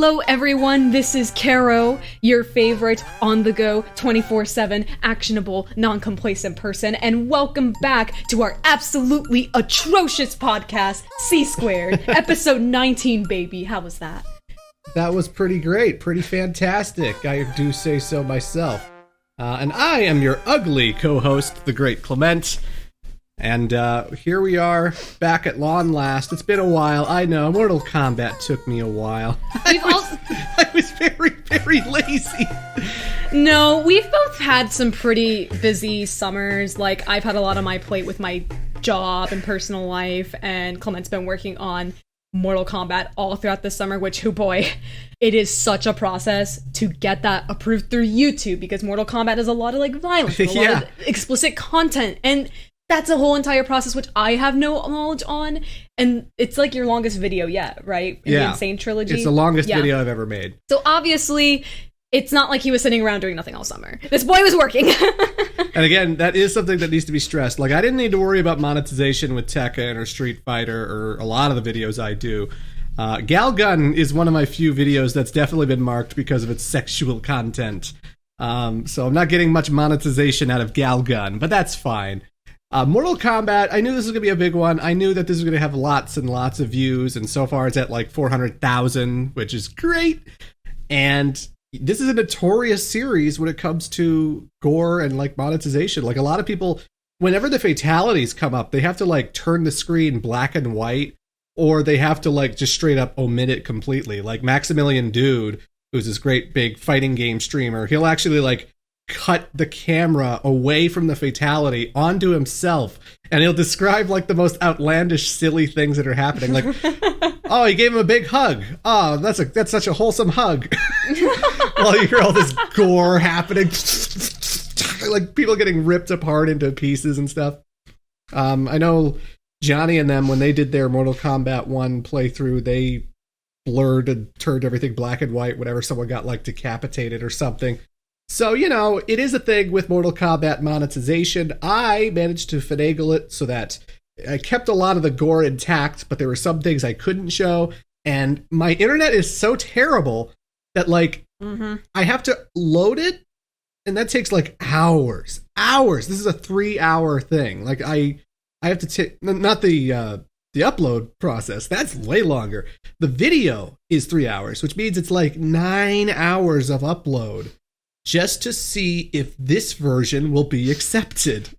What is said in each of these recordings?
Hello everyone, this is Caro, your favorite on-the-go, 24/7, actionable, non-complacent person, and welcome back to our absolutely atrocious podcast, C-Squared, episode 19, baby. How was that? That was pretty great, pretty fantastic, I do say so myself. And I am your ugly co-host, the great Clement. And here we are, back at long last. It's been a while, I know. Mortal Kombat took me a while. I was very, very lazy. No, we've both had some pretty busy summers. Like, I've had a lot on my plate with my job and personal life, and Clement's been working on Mortal Kombat all throughout the summer, which, oh boy, it is such a process to get that approved through YouTube, because Mortal Kombat is a lot of, like, violence, a lot of explicit content, and that's a whole entire process which I have no knowledge on, and it's like your longest video yet, right? In the Insane Trilogy. It's the longest video I've ever made. So obviously, it's not like he was sitting around doing nothing all summer. This boy was working. And again, that is something that needs to be stressed. Like, I didn't need to worry about monetization with Tekken or Street Fighter or a lot of the videos I do. Gal Gun is one of my few videos that's definitely been marked because of its sexual content. So I'm not getting much monetization out of Gal Gun, but that's fine. Mortal Kombat, I knew this was going to be a big one. I knew that this was going to have lots and lots of views, and so far it's at like 400,000, which is great. And this is a notorious series when it comes to gore and like monetization. Like, a lot of people, whenever the fatalities come up, they have to like turn the screen black and white, or they have to like just straight up omit it completely. Like Maximilian Dude, who's this great big fighting game streamer, he'll actually like cut the camera away from the fatality onto himself, and he'll describe like the most outlandish, silly things that are happening. Like, oh, he gave him a big hug. Oh, that's such a wholesome hug. While you hear all this gore happening, like people getting ripped apart into pieces and stuff. I know Johnny and them, when they did their Mortal Kombat 1 playthrough, they blurred and turned everything black and white whenever someone got like decapitated or something. So, you know, it is a thing with Mortal Kombat monetization. I managed to finagle it so that I kept a lot of the gore intact, but there were some things I couldn't show. And my internet is so terrible that, like, I have to load it, and that takes, like, hours. Hours! This is a 3-hour thing. Like, I have to take... Not the upload process. That's way longer. The video is 3 hours, which means it's, like, 9 hours of upload, just to see if this version will be accepted.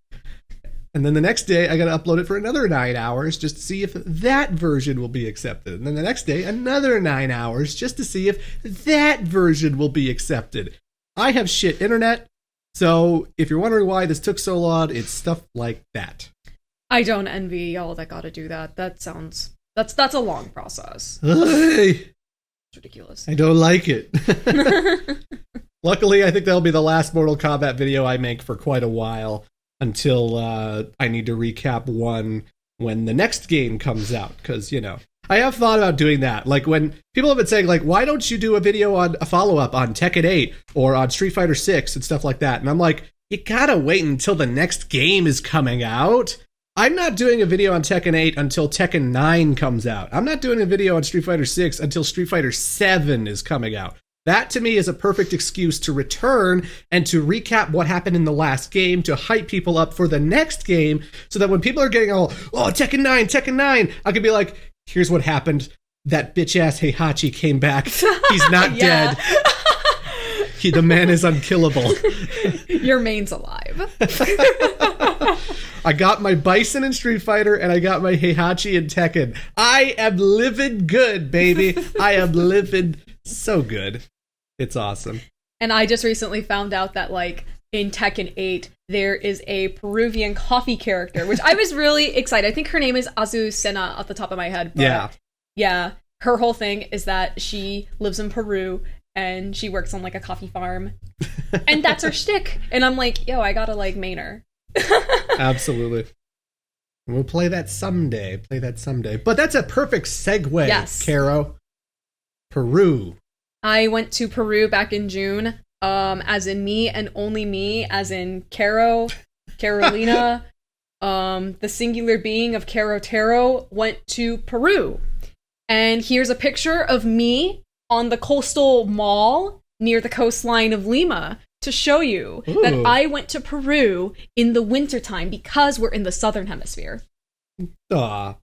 And then the next day, I got to upload it for another 9 hours just to see if that version will be accepted. And then the next day, another 9 hours just to see if that version will be accepted. I have shit internet, so if you're wondering why this took so long, it's stuff like that. I don't envy y'all that gotta do that. That's a long process. It's ridiculous. I don't like it. Luckily, I think that'll be the last Mortal Kombat video I make for quite a while, until I need to recap one when the next game comes out, because, you know, I have thought about doing that. Like, when people have been saying, like, why don't you do a video on a follow-up on Tekken 8 or on Street Fighter 6 and stuff like that? And I'm like, you gotta wait until the next game is coming out. I'm not doing a video on Tekken 8 until Tekken 9 comes out. I'm not doing a video on Street Fighter 6 until Street Fighter 7 is coming out. That, to me, is a perfect excuse to return and to recap what happened in the last game, to hype people up for the next game, so that when people are getting all, oh, Tekken 9, I can be like, here's what happened. That bitch-ass Heihachi came back. He's not dead. The man is unkillable. Your main's alive. I got my Bison in Street Fighter, and I got my Heihachi in Tekken. I am living good, baby. I am living so good. It's awesome. And I just recently found out that, like, in Tekken 8, there is a Peruvian coffee character, which I was really excited. I think her name is Azucena off the top of my head. But yeah. Her whole thing is that she lives in Peru, and she works on, like, a coffee farm. And that's her shtick. And I'm like, yo, I gotta, like, main her. Absolutely. We'll play that someday. But that's a perfect segue, yes. Caro. Peru. I went to Peru back in June, as in me and only me, as in Caro, Carolina, the singular being of Caro Taro, went to Peru. And here's a picture of me on the coastal mall near the coastline of Lima to show you that I went to Peru in the wintertime because we're in the southern hemisphere. Aw.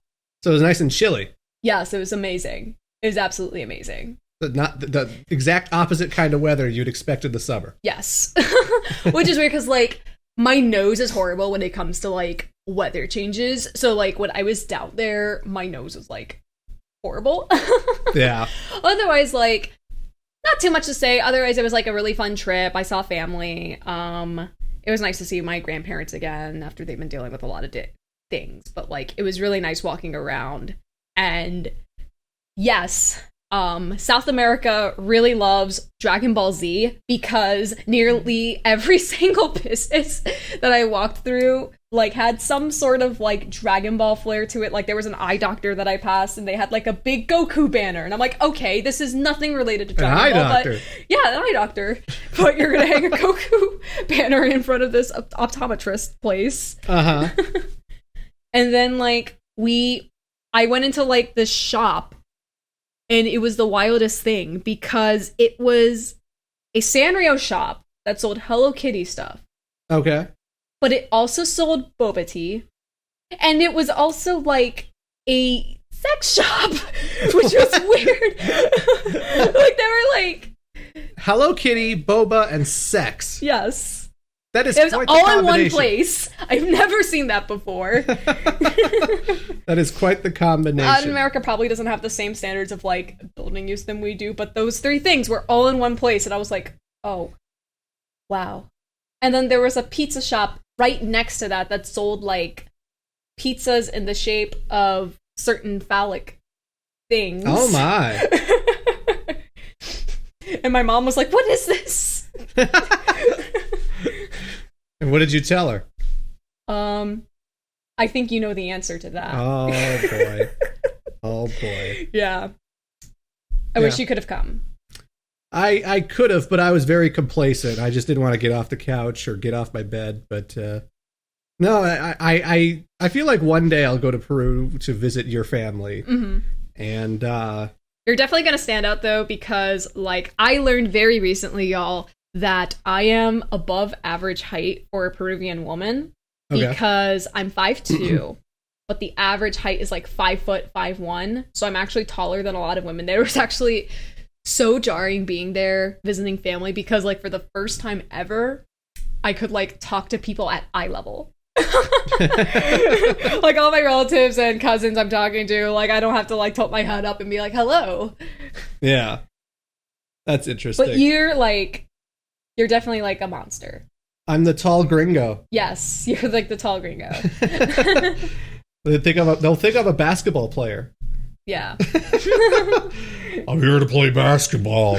So it was nice and chilly. Yes, it was amazing. It was absolutely amazing. Not the exact opposite kind of weather you'd expect in the summer. Yes. Which is weird because, like, my nose is horrible when it comes to, like, weather changes. So, like, when I was down there, my nose was, like, horrible. Yeah. Otherwise, like, not too much to say. Otherwise, it was, like, a really fun trip. I saw family. It was nice to see my grandparents again after they've been dealing with a lot of things. But, like, it was really nice walking around. And, yes, South America really loves Dragon Ball Z because nearly every single business that I walked through, like, had some sort of, like, Dragon Ball flair to it. Like, there was an eye doctor that I passed, and they had, like, a big Goku banner. And I'm like, okay, this is nothing related to Dragon Ball. Doctor. But, yeah, an eye doctor. But you're gonna hang a Goku banner in front of this optometrist place. Uh-huh. And then, like, I went into, like, this shop, and it was the wildest thing because it was a Sanrio shop that sold Hello Kitty stuff. Okay. But it also sold boba tea. And it was also, like, a sex shop, which was weird. Like, they were, like... Hello Kitty, boba, and sex. Yes. That is it was quite the all in one combination. place. I've never seen that before. That is quite the combination. America probably doesn't have the same standards of, like, building use than we do, but those three things were all in one place, and I was like, oh, wow. And then there was a pizza shop right next to that sold, like, pizzas in the shape of certain phallic things. Oh, my. And my mom was like, what is this? And what did you tell her? I think you know the answer to that. Oh, boy. Oh, boy. Yeah. I wish you could have come. I could have, but I was very complacent. I just didn't want to get off the couch or get off my bed. But no, I feel like one day I'll go to Peru to visit your family. Mm-hmm. And you're definitely going to stand out, though, because, like, I learned very recently, y'all, that I am above average height for a Peruvian woman because I'm 5'2", but the average height is like 5'1". So I'm actually taller than a lot of women. There was actually so jarring being there visiting family because, like, for the first time ever, I could, like, talk to people at eye level. Like, all my relatives and cousins I'm talking to, like, I don't have to, like, tilt my head up and be like, hello. Yeah. That's interesting. But you're definitely, like, a monster. I'm the tall gringo. Yes, you're, like, the tall gringo. They'll think I'm a basketball player. Yeah. I'm here to play basketball.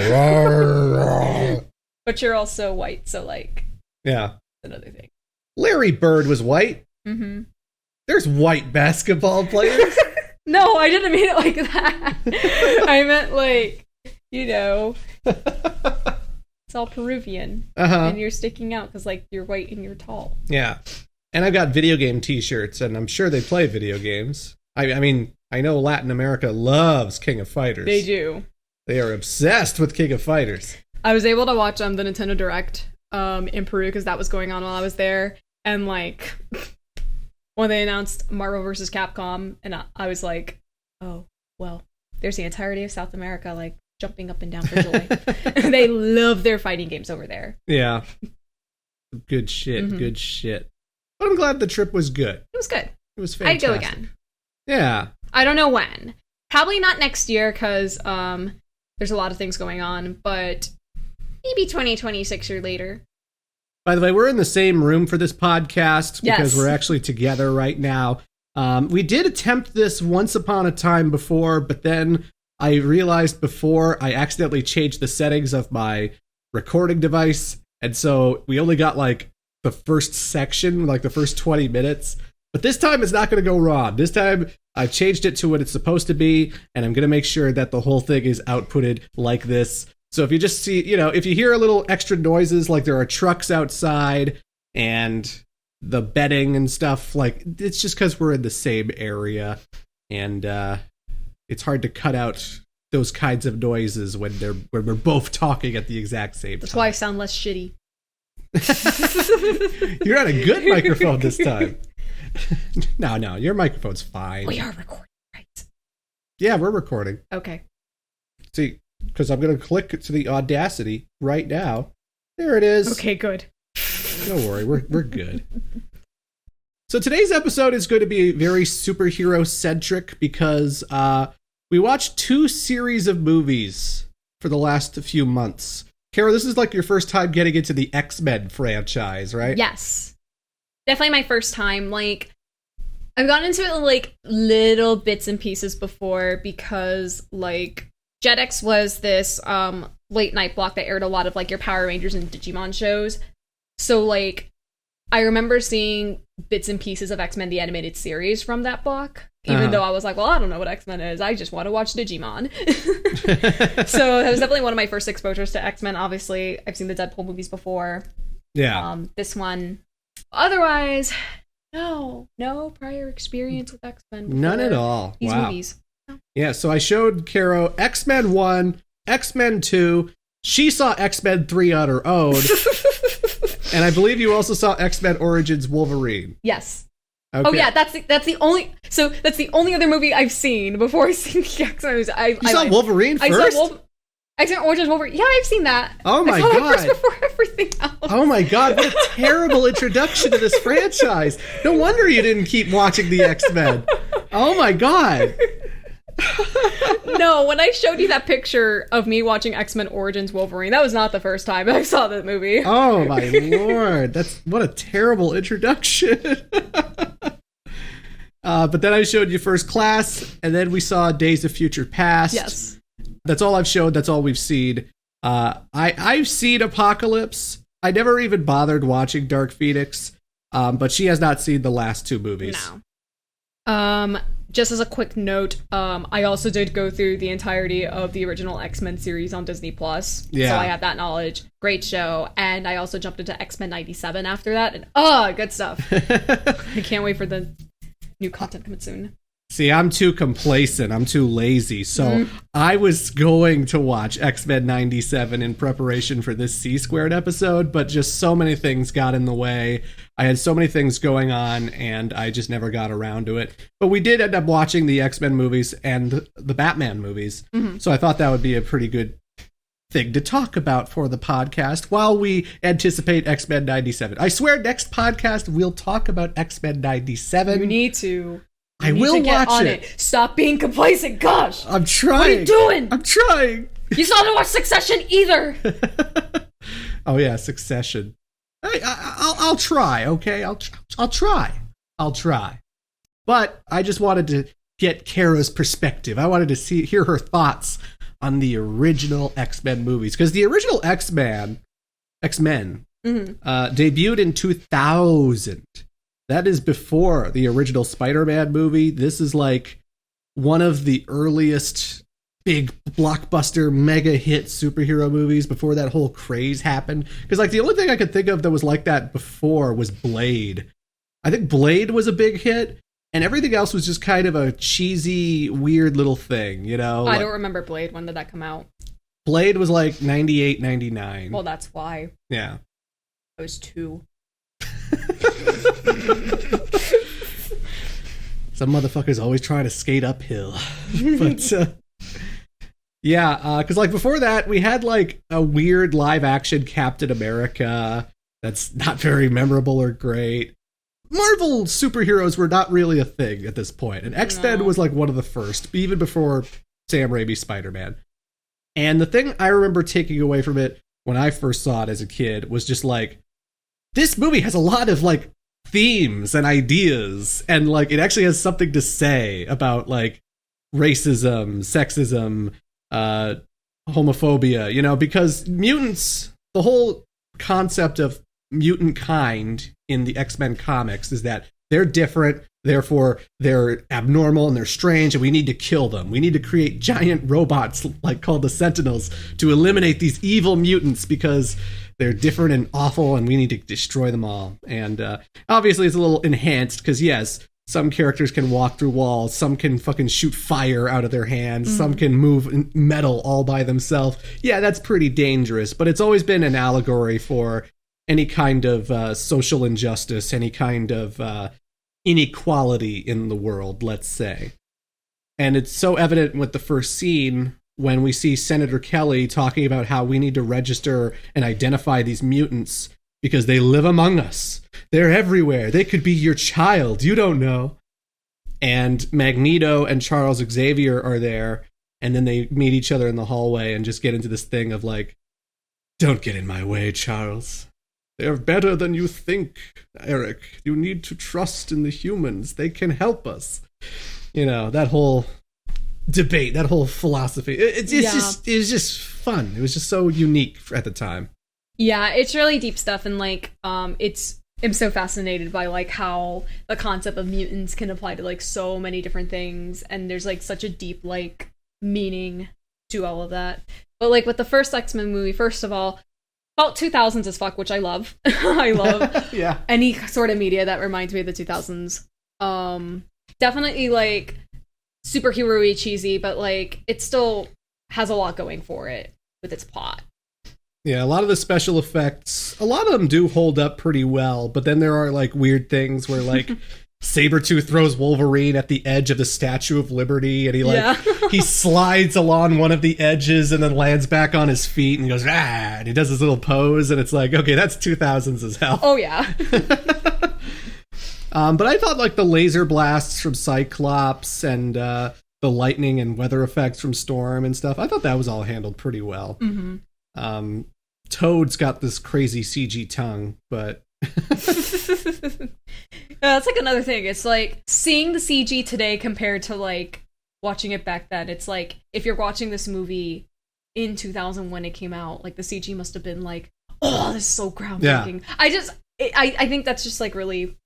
But you're also white, so, like... Yeah. Another thing. Larry Bird was white. Mm-hmm. There's white basketball players. No, I didn't mean it like that. I meant, like, you know... It's all Peruvian. And you're sticking out because, like, you're white and you're tall. Yeah. And I've got video game t-shirts, and I'm sure they play video games. I mean, I know Latin America loves King of Fighters. They do. They are obsessed with King of Fighters. I was able to watch the Nintendo Direct in Peru because that was going on while I was there. And, like, when they announced Marvel vs. Capcom, and I was like, oh, well, there's the entirety of South America, like, jumping up and down for joy. They love their fighting games over there. Yeah. Good shit. Mm-hmm. Good shit. But I'm glad the trip was good. It was good. It was fantastic. I'd go again. Yeah. I don't know when. Probably not next year because there's a lot of things going on, but maybe 2026 or later. By the way, we're in the same room for this podcast because we're actually together right now. We did attempt this once upon a time before, but then I realized before I accidentally changed the settings of my recording device. And so we only got like the first section, like the first 20 minutes. But this time it's not going to go wrong. This time I changed it to what it's supposed to be. And I'm going to make sure that the whole thing is outputted like this. So if you just see, you know, if you hear a little extra noises, like there are trucks outside and the bedding and stuff, like it's just because we're in the same area. And, it's hard to cut out those kinds of noises when we're both talking at the exact same time. That's why I sound less shitty. You're on a good microphone this time. No, your microphone's fine. We are recording, right? Yeah, we're recording. Okay. See, because I'm going to click to the Audacity right now. There it is. Okay, good. Don't worry, we're good. So today's episode is going to be very superhero-centric because we watched 2 series of movies for the last few months. Kara, this is like your first time getting into the X-Men franchise, right? Yes. Definitely my first time. Like, I've gotten into it like little bits and pieces before because like Jetix was this late night block that aired a lot of like your Power Rangers and Digimon shows. So like I remember seeing bits and pieces of X-Men the animated series from that block. Even though I was like, well, I don't know what X-Men is. I just want to watch Digimon. So that was definitely one of my first exposures to X-Men. Obviously, I've seen the Deadpool movies before. Yeah. This one. Otherwise, no prior experience with X-Men. None at all. These movies. No. Yeah, so I showed Caro X-Men 1, X-Men 2. She saw X-Men 3 on her own. And I believe you also saw X-Men Origins Wolverine. Yes. Okay. Oh yeah, that's the only other movie I've seen before I seen the X-Men. You saw Wolverine first? I saw X-Men Origins Wolverine. Yeah, I've seen that. Oh my I saw god! That first before everything else. Oh my god! What a terrible introduction to this franchise. No wonder you didn't keep watching the X-Men. Oh my god! No, when I showed you that picture of me watching X-Men Origins Wolverine, that was not the first time I saw that movie. Oh my lord! What a terrible introduction. But then I showed you First Class, and then we saw Days of Future Past. Yes. That's all I've showed. That's all we've seen. I've seen Apocalypse. I never even bothered watching Dark Phoenix, but she has not seen the last 2 movies. No. Just as a quick note, I also did go through the entirety of the original X-Men series on Disney+. Yeah. So I have that knowledge. Great show. And I also jumped into X-Men 97 after that. And good stuff. I can't wait for the new content coming soon. See, I'm too complacent. I'm too lazy. So I was going to watch X-Men 97 in preparation for this C-Squared episode, but just so many things got in the way. I had so many things going on, and I just never got around to it. But we did end up watching the X-Men movies and the Batman movies. Mm-hmm. So I thought that would be a pretty good thing to talk about for the podcast while we anticipate X-Men 97. I swear next podcast we'll talk about X-Men 97. You need to. I will watch it. Stop being complacent, gosh. I'm trying. What are you doing? I'm trying. You still haven't watched Succession either. Oh yeah, Succession. I'll try, okay? I'll try. But I just wanted to get Kara's perspective. I wanted to hear her thoughts on the original X-Men movies. Because the original X-Men debuted in 2000. That is before the original Spider-Man movie. This is like one of the earliest big blockbuster mega hit superhero movies before that whole craze happened. Because like the only thing I could think of that was like that before was Blade. I think Blade was a big hit, and everything else was just kind of a cheesy, weird little thing, you know? I don't remember Blade. When did that come out? Blade was like 98, 99. Well, that's why. Yeah. I was 2. Some motherfuckers always trying to skate uphill. But yeah, because like before that we had like a weird live action Captain America that's not very memorable or great. Marvel superheroes were not really a thing at this point, and X-Men was like one of the first, even before Sam Raimi's Spider-Man. And the thing I remember taking away from it when I first saw it as a kid was just like, this movie has a lot of like themes and ideas, and like it actually has something to say about like racism, sexism, homophobia, you know, because mutants, the whole concept of mutant kind in the X-Men comics is that they're different, therefore they're abnormal and they're strange, and we need to kill them. We need to create giant robots like called the Sentinels to eliminate these evil mutants because they're different and awful, and we need to destroy them all. And obviously it's a little enhanced because, yes, some characters can walk through walls, some can fucking shoot fire out of their hands, some can move metal all by themselves. Yeah, that's pretty dangerous, but it's always been an allegory for any kind of social injustice, any kind of inequality in the world, let's say. And it's so evident with the first scene when we see Senator Kelly talking about how we need to register and identify these mutants because they live among us. They're everywhere. They could be your child. You don't know. And Magneto and Charles Xavier are there, and then they meet each other in the hallway and just get into this thing of like, don't get in my way, Charles. They're better than you think, Eric. You need to trust in the humans. They can help us. You know, that whole debate, that whole philosophy. It was just fun. It was just so unique at the time. Yeah, it's really deep stuff, and like, I'm so fascinated by like how the concept of mutants can apply to like so many different things, and there's like such a deep like meaning to all of that. But like with the first X-Men movie, first of all, felt 2000s as fuck, which I love. I love yeah. any sort of media that reminds me of the 2000s. Definitely like superhero-y cheesy, but like it still has a lot going for it with its plot. Yeah, a lot of the special effects, a lot of them do hold up pretty well, but then there are like weird things where like Sabretooth throws Wolverine at the edge of the Statue of Liberty, and he slides along one of the edges and then lands back on his feet and goes, and he does his little pose, and it's like, okay, that's 2000s as hell. Oh yeah. But I thought like the laser blasts from Cyclops and the lightning and weather effects from Storm and stuff, I thought that was all handled pretty well. Mm-hmm. Toad's got this crazy CG tongue, but that's like another thing. It's like seeing the CG today compared to like watching it back then. It's like if you're watching this movie in 2000 when it came out, like the CG must have been like, oh, this is so groundbreaking. Yeah. I think that's just like really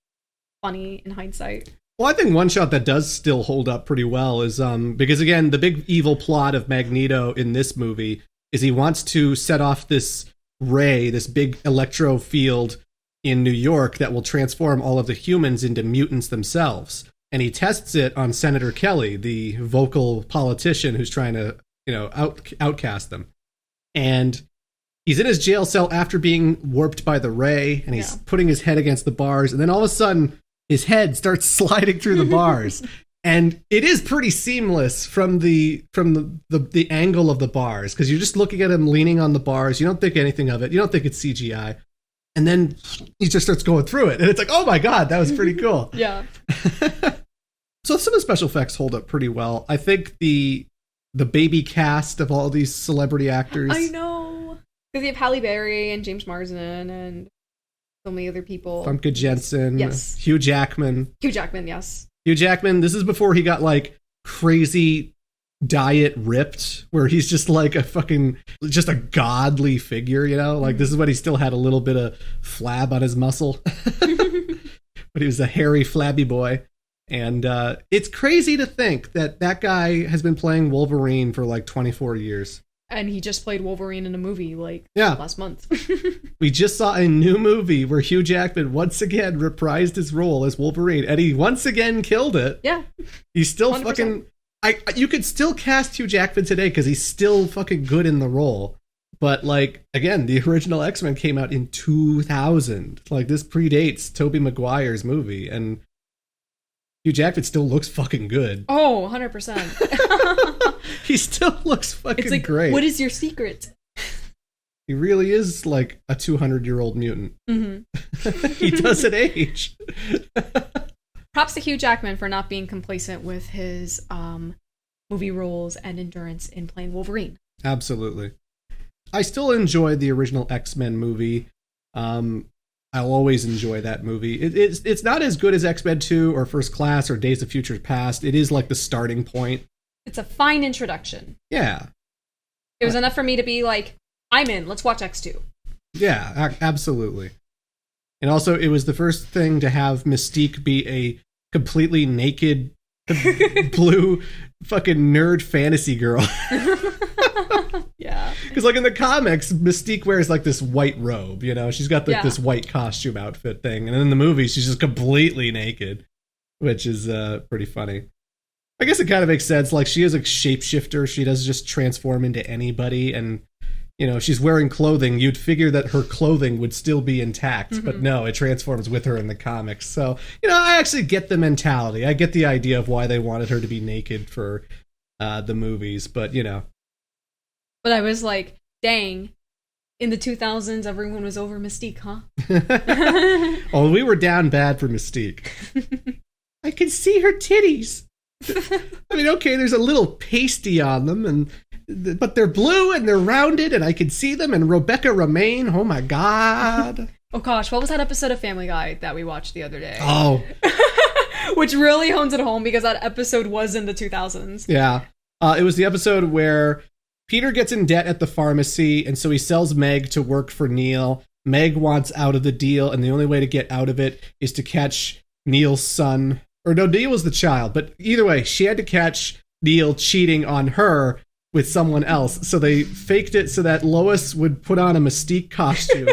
funny in hindsight. Well, I think one shot that does still hold up pretty well is because again, the big evil plot of Magneto in this movie is he wants to set off this ray, this big electro field in New York that will transform all of the humans into mutants themselves. And he tests it on Senator Kelly, the vocal politician who's trying to, outcast them. And he's in his jail cell after being warped by the ray, and he's putting his head against the bars, and then all of a sudden his head starts sliding through the bars. And it is pretty seamless from the angle of the bars, because you're just looking at him leaning on the bars. You don't think anything of it. You don't think it's CGI. And then he just starts going through it. And it's like, oh my God, that was pretty cool. Yeah. So some of the special effects hold up pretty well. I think the baby cast of all these celebrity actors. I know. Because you have Halle Berry and James Marsden and so many other people. Famke Janssen. Yes. Hugh Jackman. Hugh Jackman, yes. Hugh Jackman, this is before he got like crazy diet ripped, where he's just like just a godly figure, like this is when he still had a little bit of flab on his muscle, but he was a hairy flabby boy. And it's crazy to think that guy has been playing Wolverine for like 24 years. And he just played Wolverine in a movie last month. We just saw a new movie where Hugh Jackman once again reprised his role as Wolverine, and he once again killed it. Yeah. He's still 100%. fucking... you could still cast Hugh Jackman today because he's still fucking good in the role. But like, again, the original X-Men came out in 2000. Like, this predates Tobey Maguire's movie, and Hugh Jackman still looks fucking good. Oh, 100%. He still looks fucking great. What is your secret? He really is like a 200-year-old mutant. Mm-hmm. He doesn't age. Props to Hugh Jackman for not being complacent with his movie roles and endurance in playing Wolverine. Absolutely. I still enjoy the original X-Men movie. I'll always enjoy that movie. It's not as good as X-Men 2 or First Class or Days of Future Past. It is like the starting point. It's a fine introduction. Yeah. It was enough for me to be like, I'm in. Let's watch X2. Yeah, absolutely. And also, it was the first thing to have Mystique be a completely naked, blue, fucking nerd fantasy girl. Yeah. Because, like, in the comics, Mystique wears, like, this white robe, She's got, this white costume outfit thing. And in the movie, she's just completely naked. which is pretty funny. I guess it kind of makes sense. Like, she is a shapeshifter. She doesn't just transform into anybody. And, you know, she's wearing clothing. You'd figure that her clothing would still be intact. But no, it transforms with her in the comics. So, you know, I actually get the mentality. I get the idea of why they wanted her to be naked for the movies. But, you know. But I was like, dang. In the 2000s, everyone was over Mystique, huh? Oh, we were down bad for Mystique. I can see her titties. I mean, okay, there's a little pasty on them, but they're blue and they're rounded, and I can see them. And Rebecca Romaine, oh my god! Oh gosh, what was that episode of Family Guy that we watched the other day? Oh, which really hones it home because that episode was in the 2000s. Yeah, it was the episode where Peter gets in debt at the pharmacy, and so he sells Meg to work for Neil. Meg wants out of the deal, and the only way to get out of it is to catch Neil's son. Or no, Neil was the child, but either way, she had to catch Neil cheating on her with someone else. So they faked it so that Lois would put on a Mystique costume,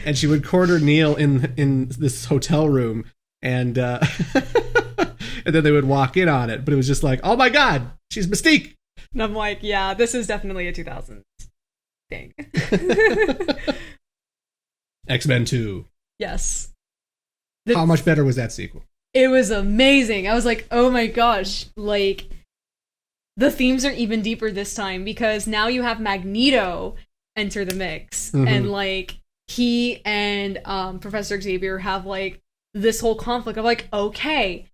and she would corner Neil in this hotel room, and and then they would walk in on it. But it was just like, oh my god, she's Mystique. And I'm like, yeah, this is definitely a 2000s thing. X-Men 2. Yes. How much better was that sequel? It was amazing. I was like, oh my gosh, like, the themes are even deeper this time because now you have Magneto enter the mix. And, like, he and Professor Xavier have, like, this whole conflict of, like, okay,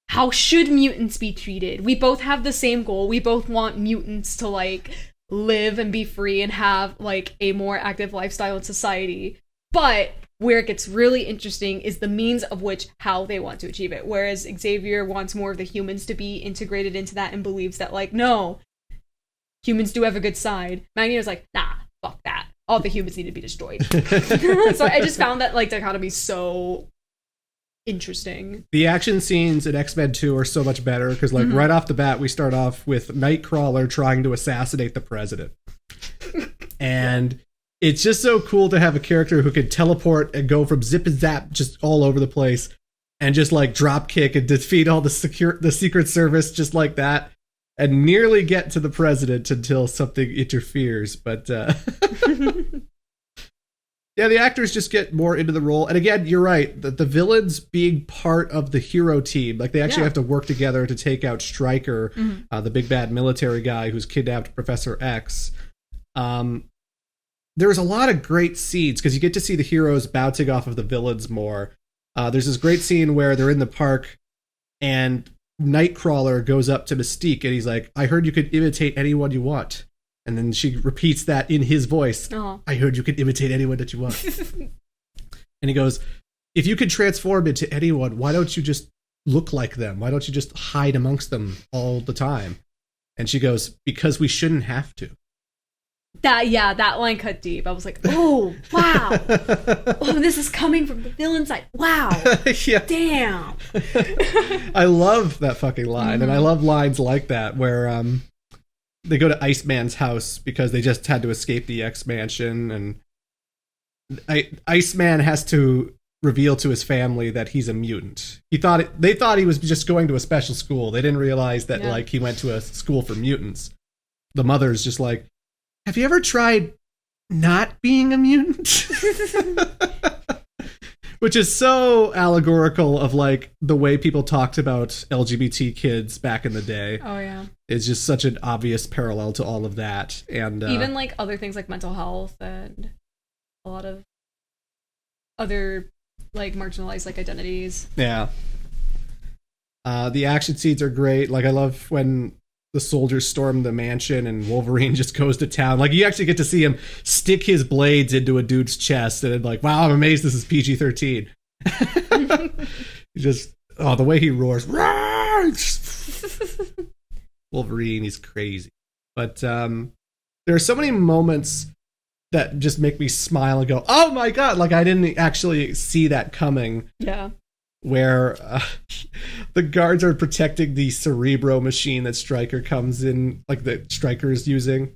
how should mutants be treated? We both have the same goal. We both want mutants to, like, live and be free and have, like, a more active lifestyle in society. But where it gets really interesting is the means of which how they want to achieve it. Whereas Xavier wants more of the humans to be integrated into that and believes that, like, no, humans do have a good side. Magneto's like, nah, fuck that. All the humans need to be destroyed. So I just found that, like, dichotomy so interesting. The action scenes in X-Men 2 are so much better because, like, right off the bat, we start off with Nightcrawler trying to assassinate the president. And it's just so cool to have a character who can teleport and go from zip and zap just all over the place and just, like, drop kick and defeat all the Secret Service just like that and nearly get to the president until something interferes. But, yeah, the actors just get more into the role. And again, you're right. The villains being part of the hero team, like, they actually have to work together to take out Stryker, the big bad military guy who's kidnapped Professor X. There's a lot of great scenes because you get to see the heroes bouncing off of the villains more. There's this great scene where they're in the park and Nightcrawler goes up to Mystique and he's like, I heard you could imitate anyone you want. And then she repeats that in his voice. I heard you could imitate anyone that you want. And he goes, if you could transform into anyone, why don't you just look like them? Why don't you just hide amongst them all the time? And she goes, because we shouldn't have to. That line cut deep. I was like, oh, wow. Oh, this is coming from the villain side. Wow. Yeah. Damn. I love that fucking line. And I love lines like that where they go to Iceman's house because they just had to escape the X-Mansion. And Iceman has to reveal to his family that he's a mutant. They thought he was just going to a special school. They didn't realize that like he went to a school for mutants. The mother's just like, have you ever tried not being a mutant? Which is so allegorical of, like, the way people talked about LGBT kids back in the day. Oh, yeah. It's just such an obvious parallel to all of that. And even, like, other things like mental health and a lot of other, like, marginalized, like, identities. Yeah. The action scenes are great. Like, I love when the soldiers storm the mansion and Wolverine just goes to town. Like, you actually get to see him stick his blades into a dude's chest and like, wow, I'm amazed this is PG-13. The way he roars. Wolverine, he's crazy. But there are so many moments that just make me smile and go, oh my god, like I didn't actually see that coming. Yeah. Where the guards are protecting the Cerebro machine that Stryker comes in, like that Stryker is using.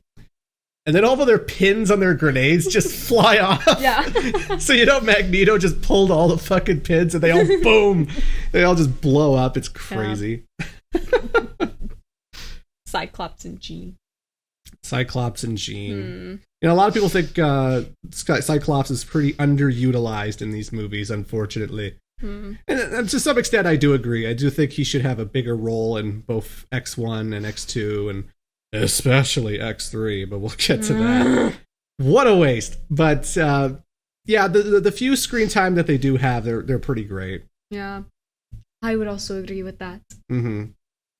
And then all of their pins on their grenades just fly off. Yeah. So Magneto just pulled all the fucking pins and they all boom. They all just blow up. It's crazy. Yeah. Cyclops and Jean. A lot of people think Cyclops is pretty underutilized in these movies, unfortunately. And to some extent, I do agree. I do think he should have a bigger role in both X1 and X2, and especially X3, but we'll get to that. What a waste. But the few screen time that they do have, they're pretty great. Yeah. I would also agree with that. Mm-hmm.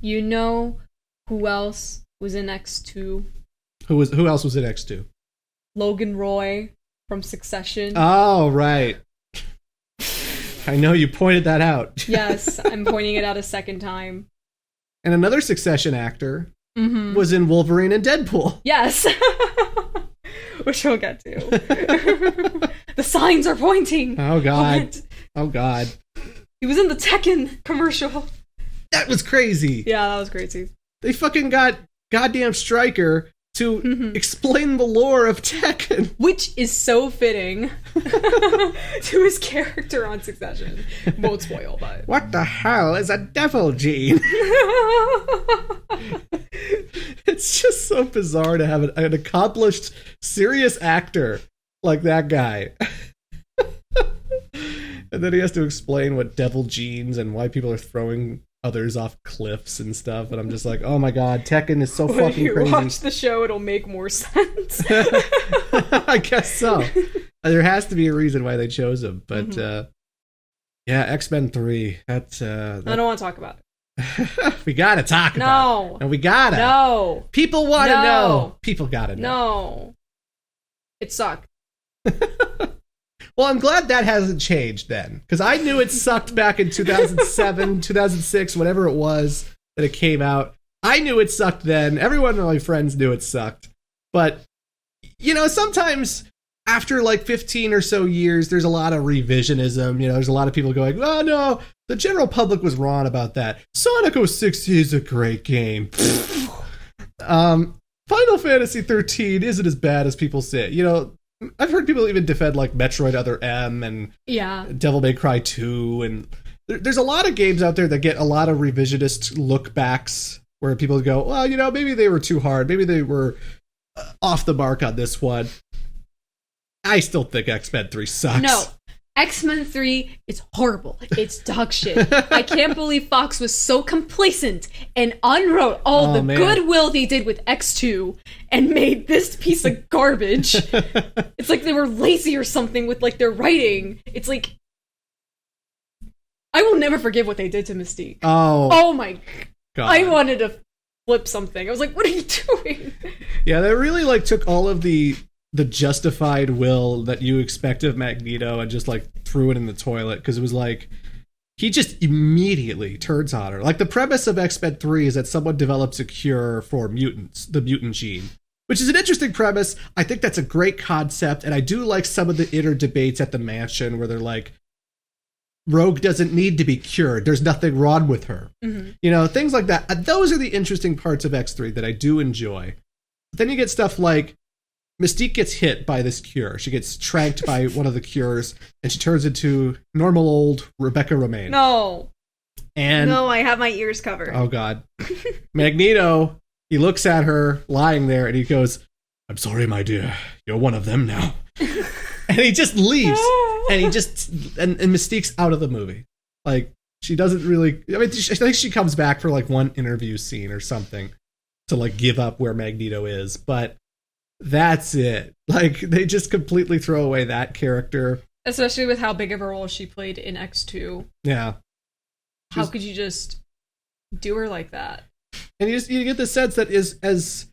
You know who else was in X2? Who else was in X2? Logan Roy from Succession. Oh, right. I know you pointed that out. Yes, I'm pointing it out a second time. And another Succession actor was in Wolverine and Deadpool. Yes. Which we'll get to. The signs are pointing. Oh, God. Oh, God. He was in the Tekken commercial. That was crazy. Yeah, that was crazy. They fucking got goddamn Stryker to explain the lore of Tekken. Which is so fitting to his character on Succession. Won't spoil, but... What the hell is a devil gene? It's just so bizarre to have an accomplished, serious actor like that guy. And then he has to explain what devil genes and why people are throwing others off cliffs and stuff, and I'm just like, oh my god, Tekken is so fucking crazy. Watch the show, it'll make more sense. I guess so. There has to be a reason why they chose him, but yeah, X-Men 3. That's I don't want to talk about it. We gotta talk about it. And we gotta. No. People want to know. People gotta know. No. It sucked. Well, I'm glad that hasn't changed then, because I knew it sucked back in 2007, 2006, whatever it was that it came out. I knew it sucked then. Everyone of my friends knew it sucked. But, sometimes after like 15 or so years, there's a lot of revisionism. There's a lot of people going, oh, no, the general public was wrong about that. Sonic 06 is a great game. Final Fantasy 13 isn't as bad as people say. I've heard people even defend like Metroid Other M and Devil May Cry 2, and there's a lot of games out there that get a lot of revisionist look backs where people go, well, maybe they were too hard, maybe they were off the mark on this one. I still think X-Men 3 sucks. No, X-Men 3 is horrible. It's dog shit. I can't believe Fox was so complacent and unwrote all the goodwill they did with X2 and made this piece of garbage. It's like they were lazy or something with like their writing. It's like, I will never forgive what they did to Mystique. Oh my god. I wanted to flip something. I was like, what are you doing? Yeah, they really like took all of the justified will that you expect of Magneto and just like threw it in the toilet, because it was like he just immediately turns on her. Like the premise of X-Men 3 is that someone develops a cure for mutants, the mutant gene, which is an interesting premise. I think that's a great concept, and I do like some of the inner debates at the mansion where they're like, Rogue doesn't need to be cured, there's nothing wrong with her. Things like that. Those are the interesting parts of X3 that I do enjoy. But then you get stuff like Mystique gets hit by this cure. She gets tranked by one of the cures, and she turns into normal old Rebecca Romaine. No, I have my ears covered. Oh, God. Magneto, he looks at her lying there, and he goes, I'm sorry, my dear. You're one of them now. And he just leaves. And and Mystique's out of the movie. Like, she doesn't really... I think she comes back for, like, one interview scene or something to, like, give up where Magneto is. But that's it. Like, they just completely throw away that character. Especially with how big of a role she played in X2. Yeah. How could you just do her like that? And you get the sense that is as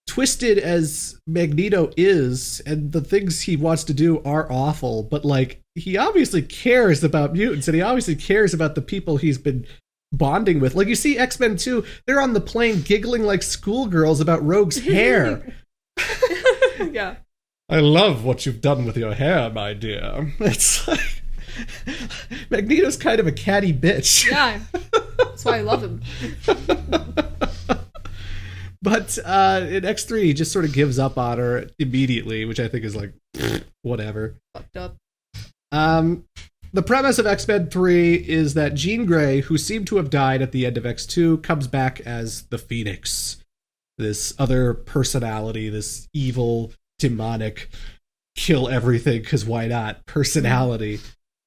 twisted as Magneto is, and the things he wants to do are awful, but like he obviously cares about mutants, and he obviously cares about the people he's been bonding with. Like you see X-Men 2, they're on the plane giggling like schoolgirls about Rogue's hair. Yeah. I love what you've done with your hair, my dear. It's like Magneto's kind of a catty bitch. Yeah. That's why I love him. But in X3, he just sort of gives up on her immediately, which I think is like, whatever. Fucked up. The premise of X-Men 3 is that Jean Grey, who seemed to have died at the end of X2, comes back as the Phoenix. This other personality, this evil, demonic, kill everything, because why not, personality.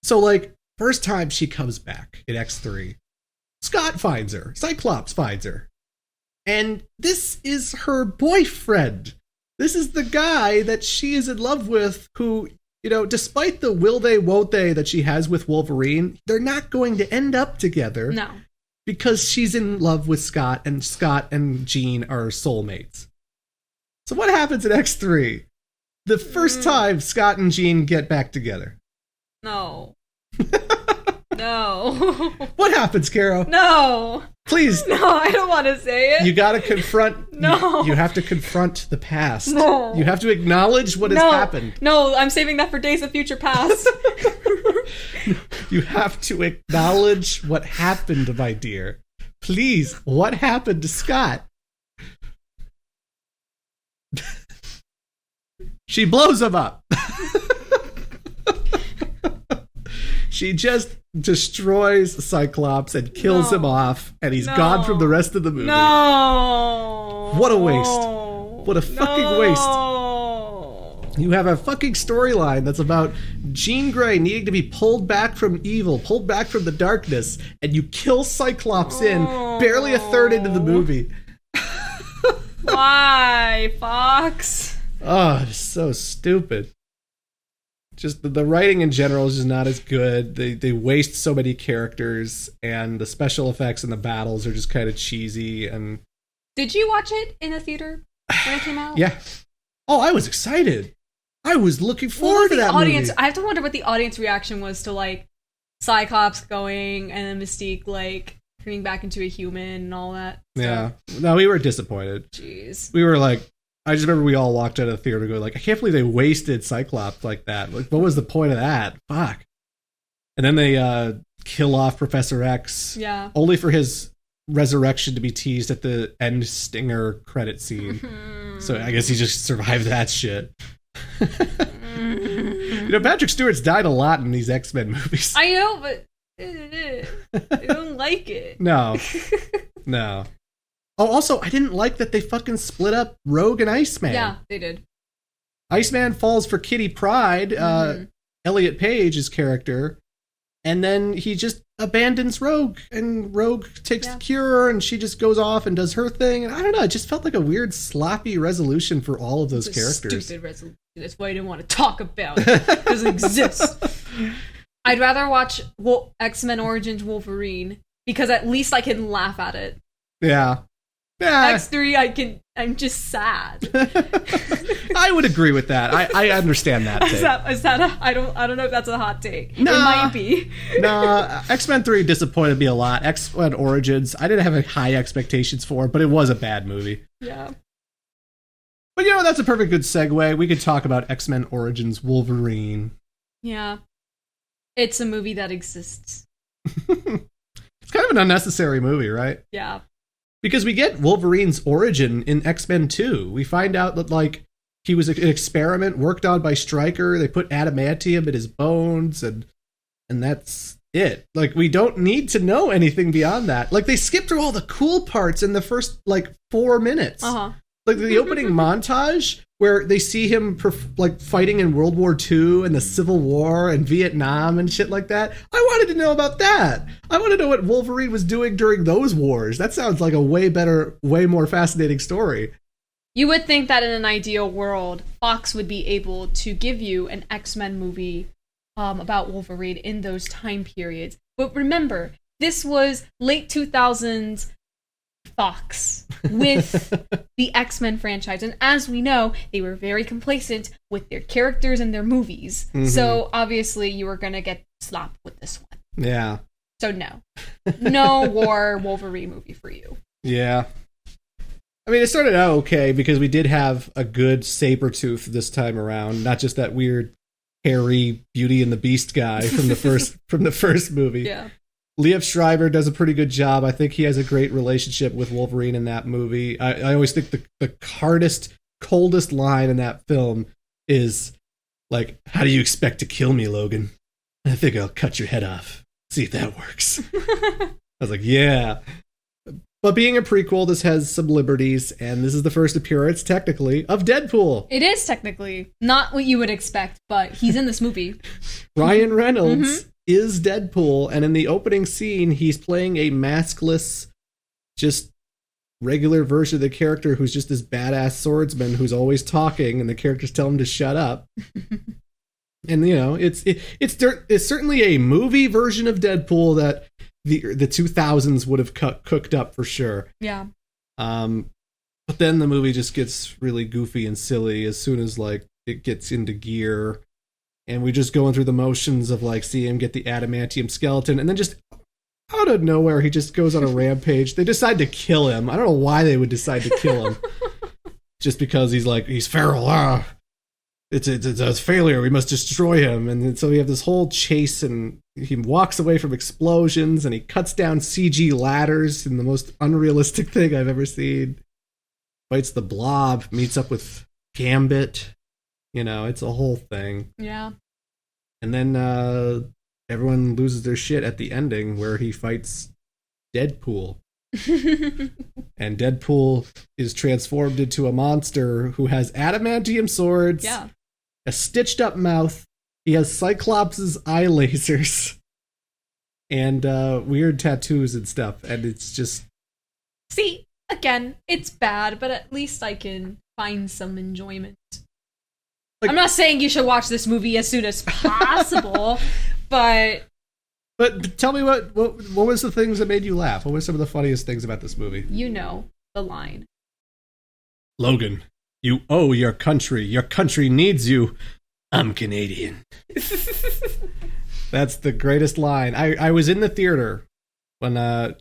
So, like, first time she comes back in X3, Scott finds her. Cyclops finds her. And this is her boyfriend. This is the guy that she is in love with, who... You know, despite the will they, won't they that she has with Wolverine, they're not going to end up together. No. Because she's in love with Scott and Jean are soulmates. So what happens in X3? The first time Scott and Jean get back together. No. No. What happens, Caro? No. Please. No, I don't want to say it. You gotta confront... No. You have to confront the past. No. You have to acknowledge what has happened. No, I'm saving that for Days of Future Past. You have to acknowledge what happened, my dear. Please, what happened to Scott? She blows him up. She just destroys Cyclops and kills him off, and he's gone from the rest of the movie. No! What a waste. What a fucking waste. You have a fucking storyline that's about Jean Grey needing to be pulled back from evil, pulled back from the darkness, and you kill Cyclops in barely a third into the movie. Why, Fox? Oh, it's so stupid. Just the writing in general is just not as good. They waste so many characters, and the special effects and the battles are just kind of cheesy. And did you watch it in a theater when it came out? Yeah. Oh, I was excited. I was looking forward to that audience. movie. I have to wonder what the audience reaction was to like Cyclops going and then Mystique like turning back into a human and all that. Yeah. No, we were disappointed. Jeez. We were like, I just remember we all walked out of the theater going like, I can't believe they wasted Cyclops like that. Like, what was the point of that? Fuck. And then they kill off Professor X. Yeah. Only for his resurrection to be teased at the end stinger credit scene. So I guess he just survived that shit. You know, Patrick Stewart's died a lot in these X-Men movies. I know, but I don't like it. No. No. Oh, also, I didn't like that they fucking split up Rogue and Iceman. Yeah, they did. Iceman falls for Kitty Pryde, Elliot Page's character, and then he just abandons Rogue, and Rogue takes the cure, and she just goes off and does her thing. And I don't know, it just felt like a weird, sloppy resolution for all of those characters. Stupid resolution. That's why I didn't want to talk about it. It doesn't exist. I'd rather watch X-Men Origins Wolverine, because at least I can laugh at it. Yeah. X3, I'm just sad. I would agree with that. I understand that. Is that I don't know if that's a hot take. Nah, it might be. X-Men 3 disappointed me a lot. X-Men Origins, I didn't have high expectations for, but it was a bad movie. Yeah. But you know, that's a perfect good segue. We could talk about X-Men Origins Wolverine. Yeah. It's a movie that exists. It's kind of an unnecessary movie, right? Yeah. Because we get Wolverine's origin in X-Men 2. We find out that, like, he was an experiment worked on by Stryker. They put adamantium in his bones, and that's it. Like, we don't need to know anything beyond that. Like, they skip through all the cool parts in the first, like, 4 minutes. Uh-huh. Like, the opening montage where they see him, fighting in World War II and the Civil War and Vietnam and shit like that. I wanted to know about that. I want to know what Wolverine was doing during those wars. That sounds like a way better, way more fascinating story. You would think that in an ideal world, Fox would be able to give you an X-Men movie about Wolverine in those time periods. But remember, this was late 2000s Fox with the X-Men franchise. And as we know, they were very complacent with their characters and their movies. Mm-hmm. So obviously you were going to get slapped with this one. Yeah. So no war Wolverine movie for you. Yeah. I mean, it started out okay because we did have a good Sabretooth this time around, not just that weird hairy Beauty and the Beast guy from the first movie. Yeah. Liev Schreiber does a pretty good job. I think he has a great relationship with Wolverine in that movie. I always think the hardest, coldest line in that film is like, "How do you expect to kill me, Logan? I think I'll cut your head off. See if that works." I was like, yeah. But being a prequel, this has some liberties, and this is the first appearance, technically, of Deadpool. It is technically not what you would expect, but he's in this movie. Ryan Reynolds is Deadpool, and in the opening scene, he's playing a maskless, just regular version of the character who's just this badass swordsman who's always talking, and the characters tell him to shut up. And, you know, it's certainly a movie version of Deadpool that the 2000s would have cooked up for sure. Yeah. But then the movie just gets really goofy and silly as soon as like it gets into gear, and we just going through the motions of like seeing him get the adamantium skeleton, and then just out of nowhere he just goes on a rampage. They decide to kill him. I don't know why they would decide to kill him. Just because he's feral. It's a failure. We must destroy him. And so we have this whole chase, and he walks away from explosions, and he cuts down CG ladders in the most unrealistic thing I've ever seen. Fights the Blob, meets up with Gambit. You know, it's a whole thing. Yeah. And then everyone loses their shit at the ending where he fights Deadpool. And Deadpool is transformed into a monster who has adamantium swords. Yeah. A stitched up mouth. He has Cyclops' eye lasers and weird tattoos and stuff. And it's just... See, again, it's bad, but at least I can find some enjoyment. Like, I'm not saying you should watch this movie as soon as possible, but tell me what was the things that made you laugh? What were some of the funniest things about this movie? You know the line. Logan, you owe your country. Your country needs you. I'm Canadian. That's the greatest line. I was in the theater when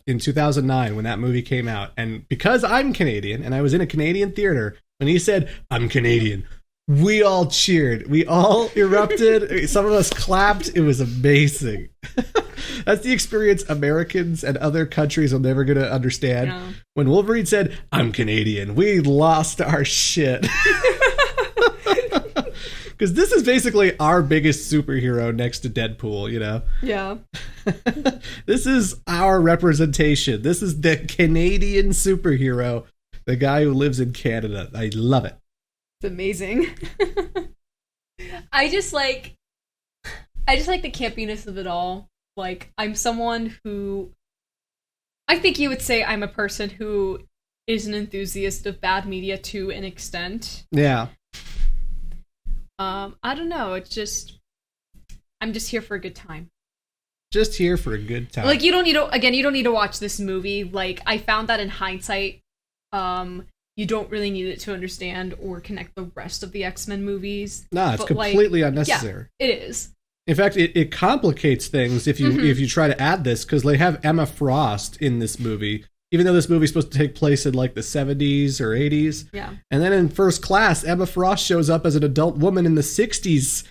in 2009 when that movie came out, and because I'm Canadian and I was in a Canadian theater, when he said, "I'm Canadian," we all cheered. We all erupted. Some of us clapped. It was amazing. That's the experience Americans and other countries are never going to understand. No. When Wolverine said, "I'm Canadian," we lost our shit. Because this is basically our biggest superhero next to Deadpool, you know? Yeah. This is our representation. This is the Canadian superhero, the guy who lives in Canada. I love it. It's amazing. I just like the campiness of it all. Like, I'm someone who... I think you would say I'm a person who is an enthusiast of bad media to an extent. Yeah. I don't know. It's just... I'm just here for a good time. Just here for a good time. Like, you don't need to watch this movie. Like, I found that in hindsight, you don't really need it to understand or connect the rest of the X-Men movies. No, it's completely unnecessary. Yeah, it is. In fact, it complicates things if you try to add this, because they have Emma Frost in this movie, even though this movie is supposed to take place in like the 70s or 80s. Yeah. And then in First Class, Emma Frost shows up as an adult woman in the 60s.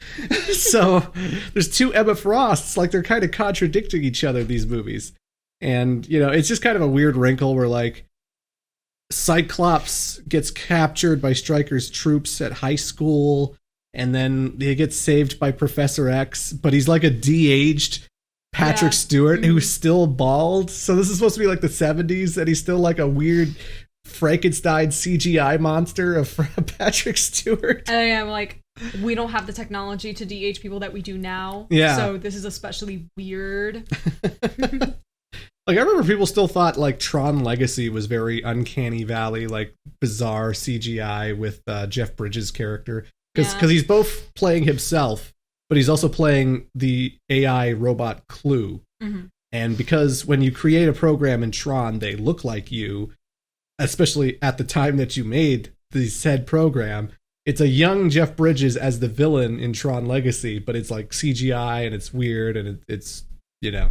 So there's two Emma Frosts, like they're kind of contradicting each other, these movies. And, you know, it's just kind of a weird wrinkle where like Cyclops gets captured by Stryker's troops at high school, and then he gets saved by Professor X, but he's like a de-aged Patrick Stewart who's still bald. So this is supposed to be like the 70s, and he's still like a weird Frankenstein CGI monster of Patrick Stewart. And I'm like, we don't have the technology to de-age people that we do now. Yeah. So this is especially weird. Like, I remember people still thought, like, Tron Legacy was very Uncanny Valley, like, bizarre CGI with Jeff Bridges' character. Because he's both playing himself, but he's also playing the AI robot Clue. Mm-hmm. And because when you create a program in Tron, they look like you, especially at the time that you made the said program, it's a young Jeff Bridges as the villain in Tron Legacy, but it's, like, CGI, and it's weird, and it's, you know...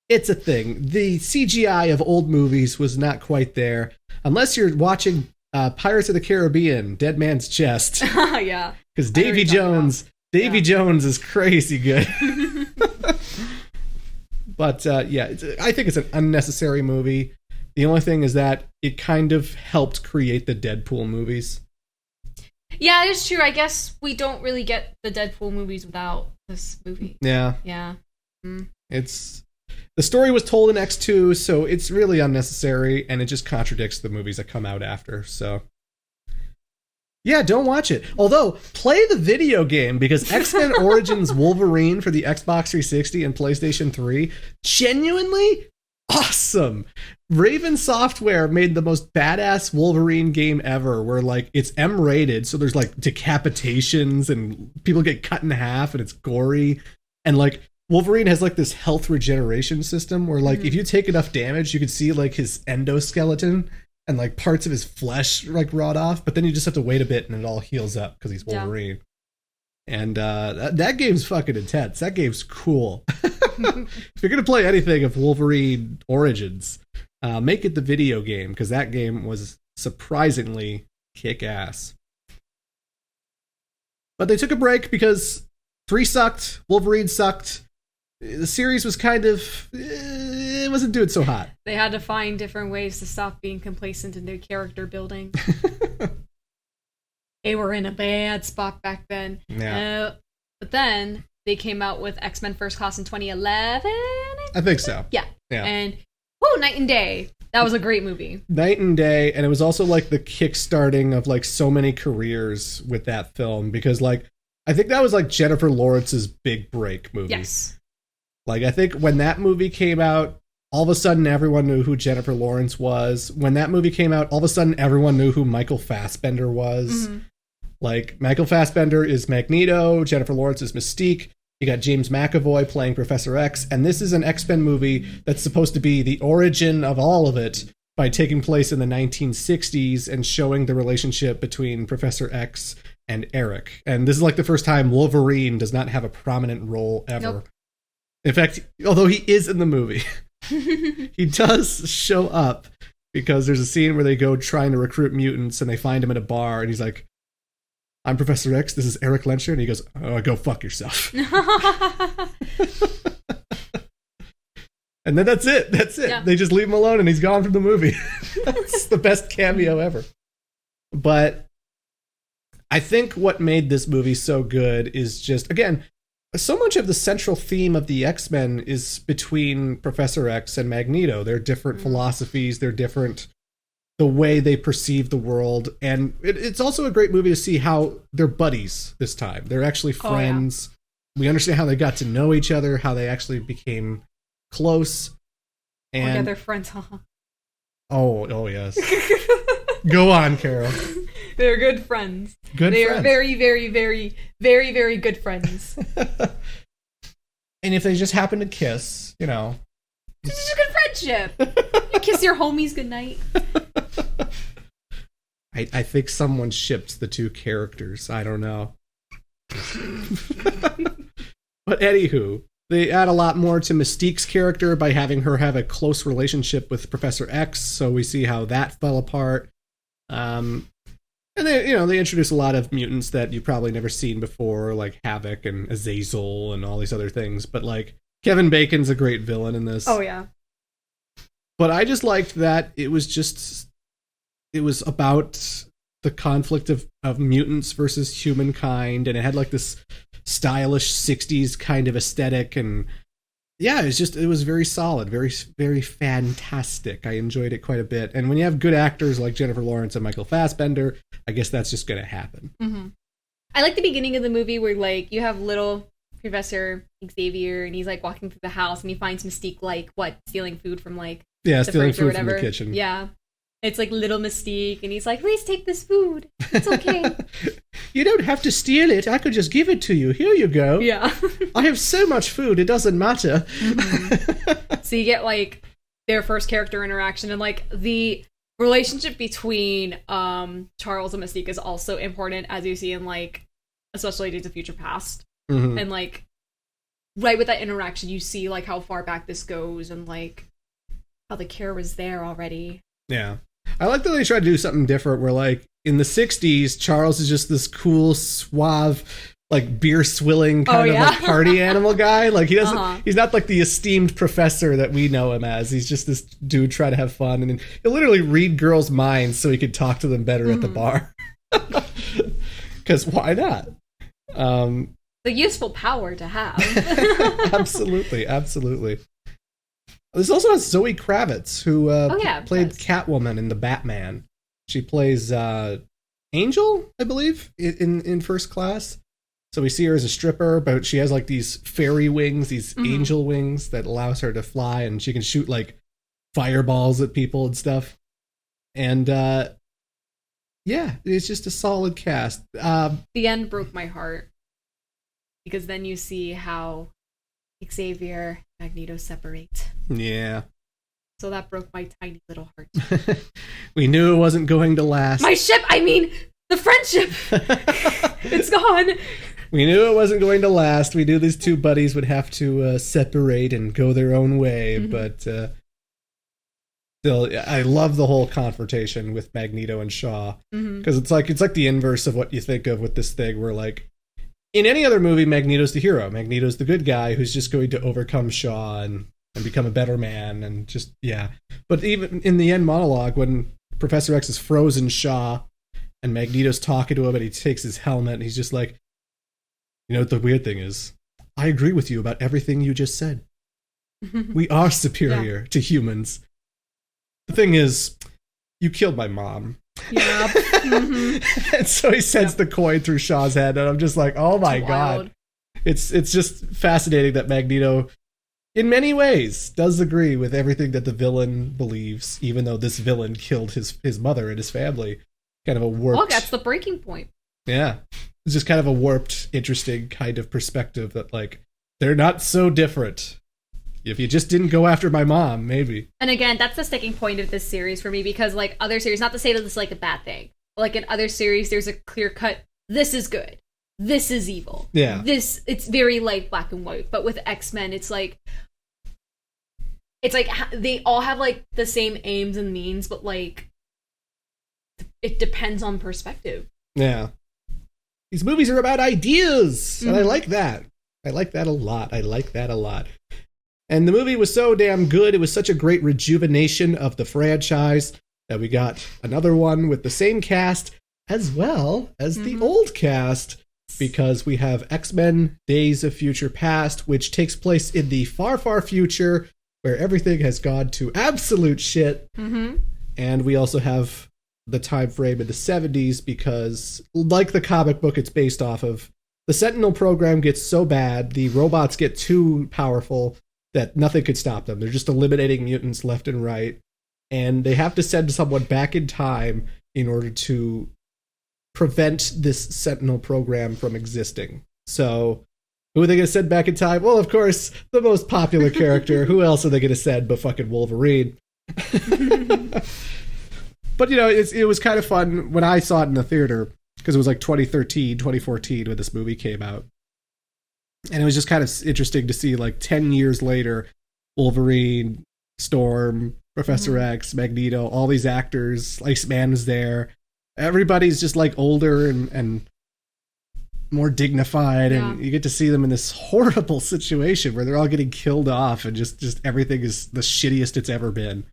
It's a thing. The CGI of old movies was not quite there. Unless you're watching Pirates of the Caribbean, Dead Man's Chest. Yeah. Because Davy Jones is crazy good. But I think it's an unnecessary movie. The only thing is that it kind of helped create the Deadpool movies. Yeah, it is true. I guess we don't really get the Deadpool movies without this movie. Yeah. Yeah. It's the story was told in X2, so it's really unnecessary, and it just contradicts the movies that come out after. So, yeah, don't watch it. Although, play the video game, because X-Men Origins Wolverine for the Xbox 360 and PlayStation 3, genuinely awesome. Raven Software made the most badass Wolverine game ever, where like it's M-rated, so there's like decapitations and people get cut in half and it's gory, and like Wolverine has like this health regeneration system where like if you take enough damage, you can see like his endoskeleton and like parts of his flesh like rot off, but then you just have to wait a bit and it all heals up because he's Wolverine. And that game's fucking intense. That game's cool. If you're gonna play anything of Wolverine Origins, make it the video game, because that game was surprisingly kick-ass. But they took a break because 3 sucked, Wolverine sucked. The series was kind of... it wasn't doing so hot. They had to find different ways to stop being complacent in their character building. They were in a bad spot back then. Yeah. But then they came out with X-Men First Class in 2011. I think so. Yeah. And night and day. That was a great movie. Night and day, and it was also like the kickstarting of like so many careers with that film, because like I think that was like Jennifer Lawrence's big break movie. Yes. Like I think when that movie came out, all of a sudden everyone knew who Jennifer Lawrence was. When that movie came out, all of a sudden everyone knew who Michael Fassbender was. Mm-hmm. Like Michael Fassbender is Magneto, Jennifer Lawrence is Mystique. You got James McAvoy playing Professor X, and this is an X-Men movie that's supposed to be the origin of all of it by taking place in the 1960s and showing the relationship between Professor X and Eric. And this is like the first time Wolverine does not have a prominent role ever. Nope. In fact, although he is in the movie, he does show up because there's a scene where they go trying to recruit mutants and they find him at a bar and he's like, "I'm Professor X, this is Eric Lencher," and he goes, "Oh, go fuck yourself." And then that's it. Yeah. They just leave him alone and he's gone from the movie. It's the best cameo ever. But I think what made this movie so good is just, again, so much of the central theme of the X-Men is between Professor X and Magneto. They're different philosophies, they're different... the way they perceive the world, and it's also a great movie to see how they're buddies this time. They're actually friends. Oh, yeah. We understand how they got to know each other, how they actually became close. And yeah, they're friends, huh? Oh yes. Go on, Carol. They're good friends. They are very, very, very, very, very good friends. And if they just happen to kiss, you know, it's just a good friendship. You kiss your homies goodnight. I think someone shipped the two characters. I don't know. But anywho, they add a lot more to Mystique's character by having her have a close relationship with Professor X, so we see how that fell apart. And they introduce a lot of mutants that you've probably never seen before, like Havoc and Azazel and all these other things. But like Kevin Bacon's a great villain in this. Oh yeah. But I just liked that it was about the conflict of mutants versus humankind, and it had like this stylish 60s kind of aesthetic, and yeah, it was very solid, very, very fantastic. I enjoyed it quite a bit. And when you have good actors like Jennifer Lawrence and Michael Fassbender, I guess that's just going to happen. Mm-hmm. I like the beginning of the movie where like you have little Professor Xavier and he's like walking through the house and he finds Mystique like stealing food from like stealing food from the kitchen. Yeah. It's like little Mystique, and he's like, "Please take this food. It's okay." You don't have to steal it. I could just give it to you. Here you go. Yeah. I have so much food, it doesn't matter. Mm-hmm. So you get like their first character interaction, and like the relationship between Charles and Mystique is also important, as you see in like especially Days of Future Past. Mm-hmm. And like right with that interaction, you see like how far back this goes, and like how the care was there already. Yeah. I like that they tried to do something different where, like, in the 60s, Charles is just this cool, suave like beer swilling kind of like party animal guy. Like he doesn't, he's not like the esteemed professor that we know him as. He's just this dude trying to have fun, and he'll literally read girls' minds so he could talk to them better at the bar. Because why not? The useful power to have. Absolutely. This also has Zoe Kravitz, who played Catwoman in the Batman. She plays Angel, I believe, in First Class. So we see her as a stripper, but she has like these fairy wings, these angel wings that allows her to fly, and she can shoot like fireballs at people and stuff. And it's just a solid cast. The end broke my heart, because then you see how Xavier and Magneto separate. Yeah. So that broke my tiny little heart. We knew it wasn't going to last. My ship, I mean, the friendship. It's gone. We knew it wasn't going to last. We knew these two buddies would have to separate and go their own way. But still, I love the whole confrontation with Magneto and Shaw. Because it's like the inverse of what you think of with this thing, where like, in any other movie, Magneto's the hero. Magneto's the good guy who's just going to overcome Shaw and become a better man, and just, But even in the end monologue, when Professor X has frozen Shaw and Magneto's talking to him and he takes his helmet and he's just like, you know what the weird thing is? I agree with you about everything you just said. We are superior to humans. The thing is, you killed my mom. Yeah. And so he sends the coin through Shaw's head, and I'm just like, oh my god. It's just fascinating that Magneto, in many ways, does agree with everything that the villain believes, even though this villain killed his mother and his family. Kind of a warped... Well, that's the breaking point. Yeah. It's just kind of a warped, interesting kind of perspective that, like, they're not so different. If you just didn't go after my mom, maybe. And again, that's the sticking point of this series for me, because, like, other series, not to say that this is, like, a bad thing. Like, in other series, there's a clear-cut, this is good. This is evil. Yeah. It's very, like, black and white. But with X-Men, it's like they all have, like, the same aims and means, but, like, it depends on perspective. Yeah. These movies are about ideas, and I like that. I like that a lot. And the movie was so damn good, it was such a great rejuvenation of the franchise that we got another one with the same cast as well as the old cast, because we have X-Men Days of Future Past, which takes place in the far, far future, where everything has gone to absolute shit. And we also have the time frame in the 70s, because, like the comic book it's based off of, the Sentinel program gets so bad, the robots get too powerful, that nothing could stop them. They're just eliminating mutants left and right. And they have to send someone back in time in order to prevent this Sentinel program from existing. So, who are they going to send back in time? Well, of course, the most popular character. Who else are they going to send but fucking Wolverine? But, you know, it was kind of fun when I saw it in the theater, because it was like 2013, 2014 when this movie came out. And it was just kind of interesting to see, like, 10 years later, Wolverine, Storm, Professor X, Magneto, all these actors, Iceman is there. Everybody's just, like, older and more dignified, and you get to see them in this horrible situation where they're all getting killed off, and just everything is the shittiest it's ever been.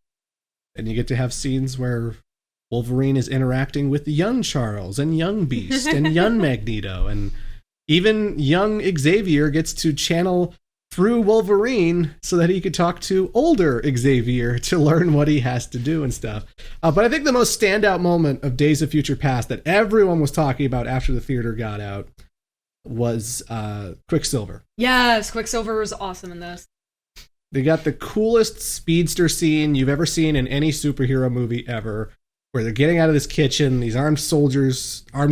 And you get to have scenes where Wolverine is interacting with young Charles and young Beast and young Magneto, and even young Xavier gets to channel through Wolverine so that he could talk to older Xavier to learn what he has to do and stuff. But I think the most standout moment of Days of Future Past that everyone was talking about after the theater got out was Quicksilver. Yes, Quicksilver was awesome in this. They got the coolest speedster scene you've ever seen in any superhero movie ever, where they're getting out of this kitchen, these armed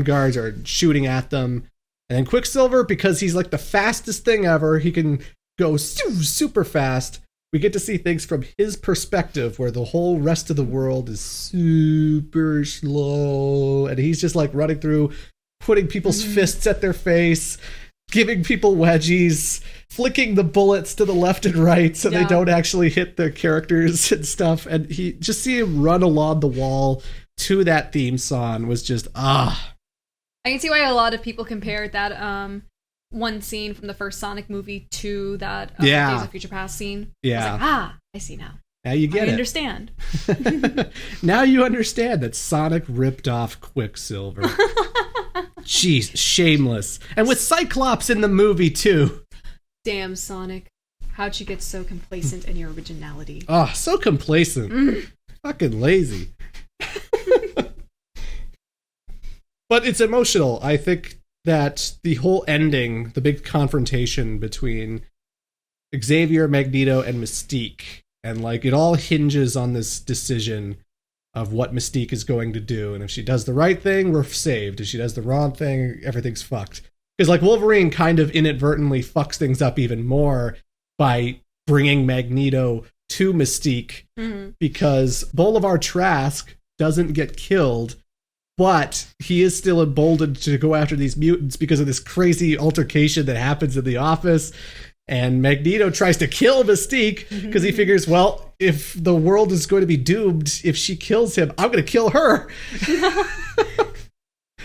guards are shooting at them. And then Quicksilver, because he's like the fastest thing ever, he can go super fast. We get to see things from his perspective, where the whole rest of the world is super slow. And he's just like running through, putting people's fists at their face, giving people wedgies, flicking the bullets to the left and right so they don't actually hit their characters and stuff. And he just see him run along the wall to that theme song was just, I can see why a lot of people compare that one scene from the first Sonic movie to that Yeah. Days of Future Past scene. Yeah. I was like, I see now. Now you get I it. understand. Now you understand that Sonic ripped off Quicksilver. Jeez, shameless. And with Cyclops in the movie, too. Damn, Sonic. How'd you get so complacent in your originality? Oh, so complacent. Fucking lazy. But it's emotional. I think that the whole ending, the big confrontation between Xavier, Magneto, and Mystique, and like it all hinges on this decision of what Mystique is going to do. And if she does the right thing, we're saved. If she does the wrong thing, everything's fucked. Because like Wolverine kind of inadvertently fucks things up even more by bringing Magneto to Mystique, because Bolivar Trask doesn't get killed, but he is still emboldened to go after these mutants because of this crazy altercation that happens in the office. And Magneto tries to kill Mystique because he figures, well, if the world is going to be doomed, if she kills him, I'm going to kill her.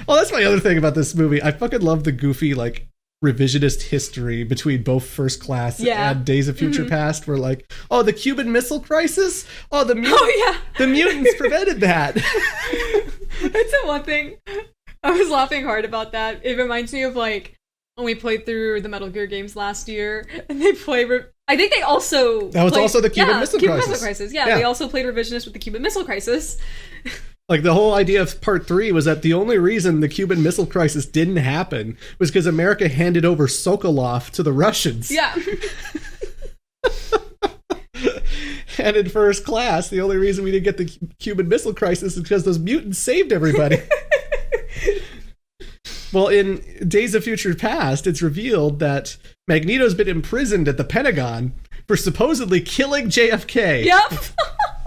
Well, that's my other thing about this movie. I fucking love the goofy, like, revisionist history between both First Class and Days of Future Past, where like, oh, the Cuban Missile Crisis? Oh, the mutants prevented that. That's the one thing. I was laughing hard about that. It reminds me of like when we played through the Metal Gear games last year, and they played. I think they also that was also the Cuban Missile Crisis. Yeah, they also played revisionist with the Cuban Missile Crisis. Like, the whole idea of part 3 was that the only reason the Cuban Missile Crisis didn't happen was because America handed over Sokolov to the Russians. Yeah. And in First Class, the only reason we didn't get the Cuban Missile Crisis is because those mutants saved everybody. Well, in Days of Future Past, it's revealed that Magneto's been imprisoned at the Pentagon for supposedly killing JFK. Yep.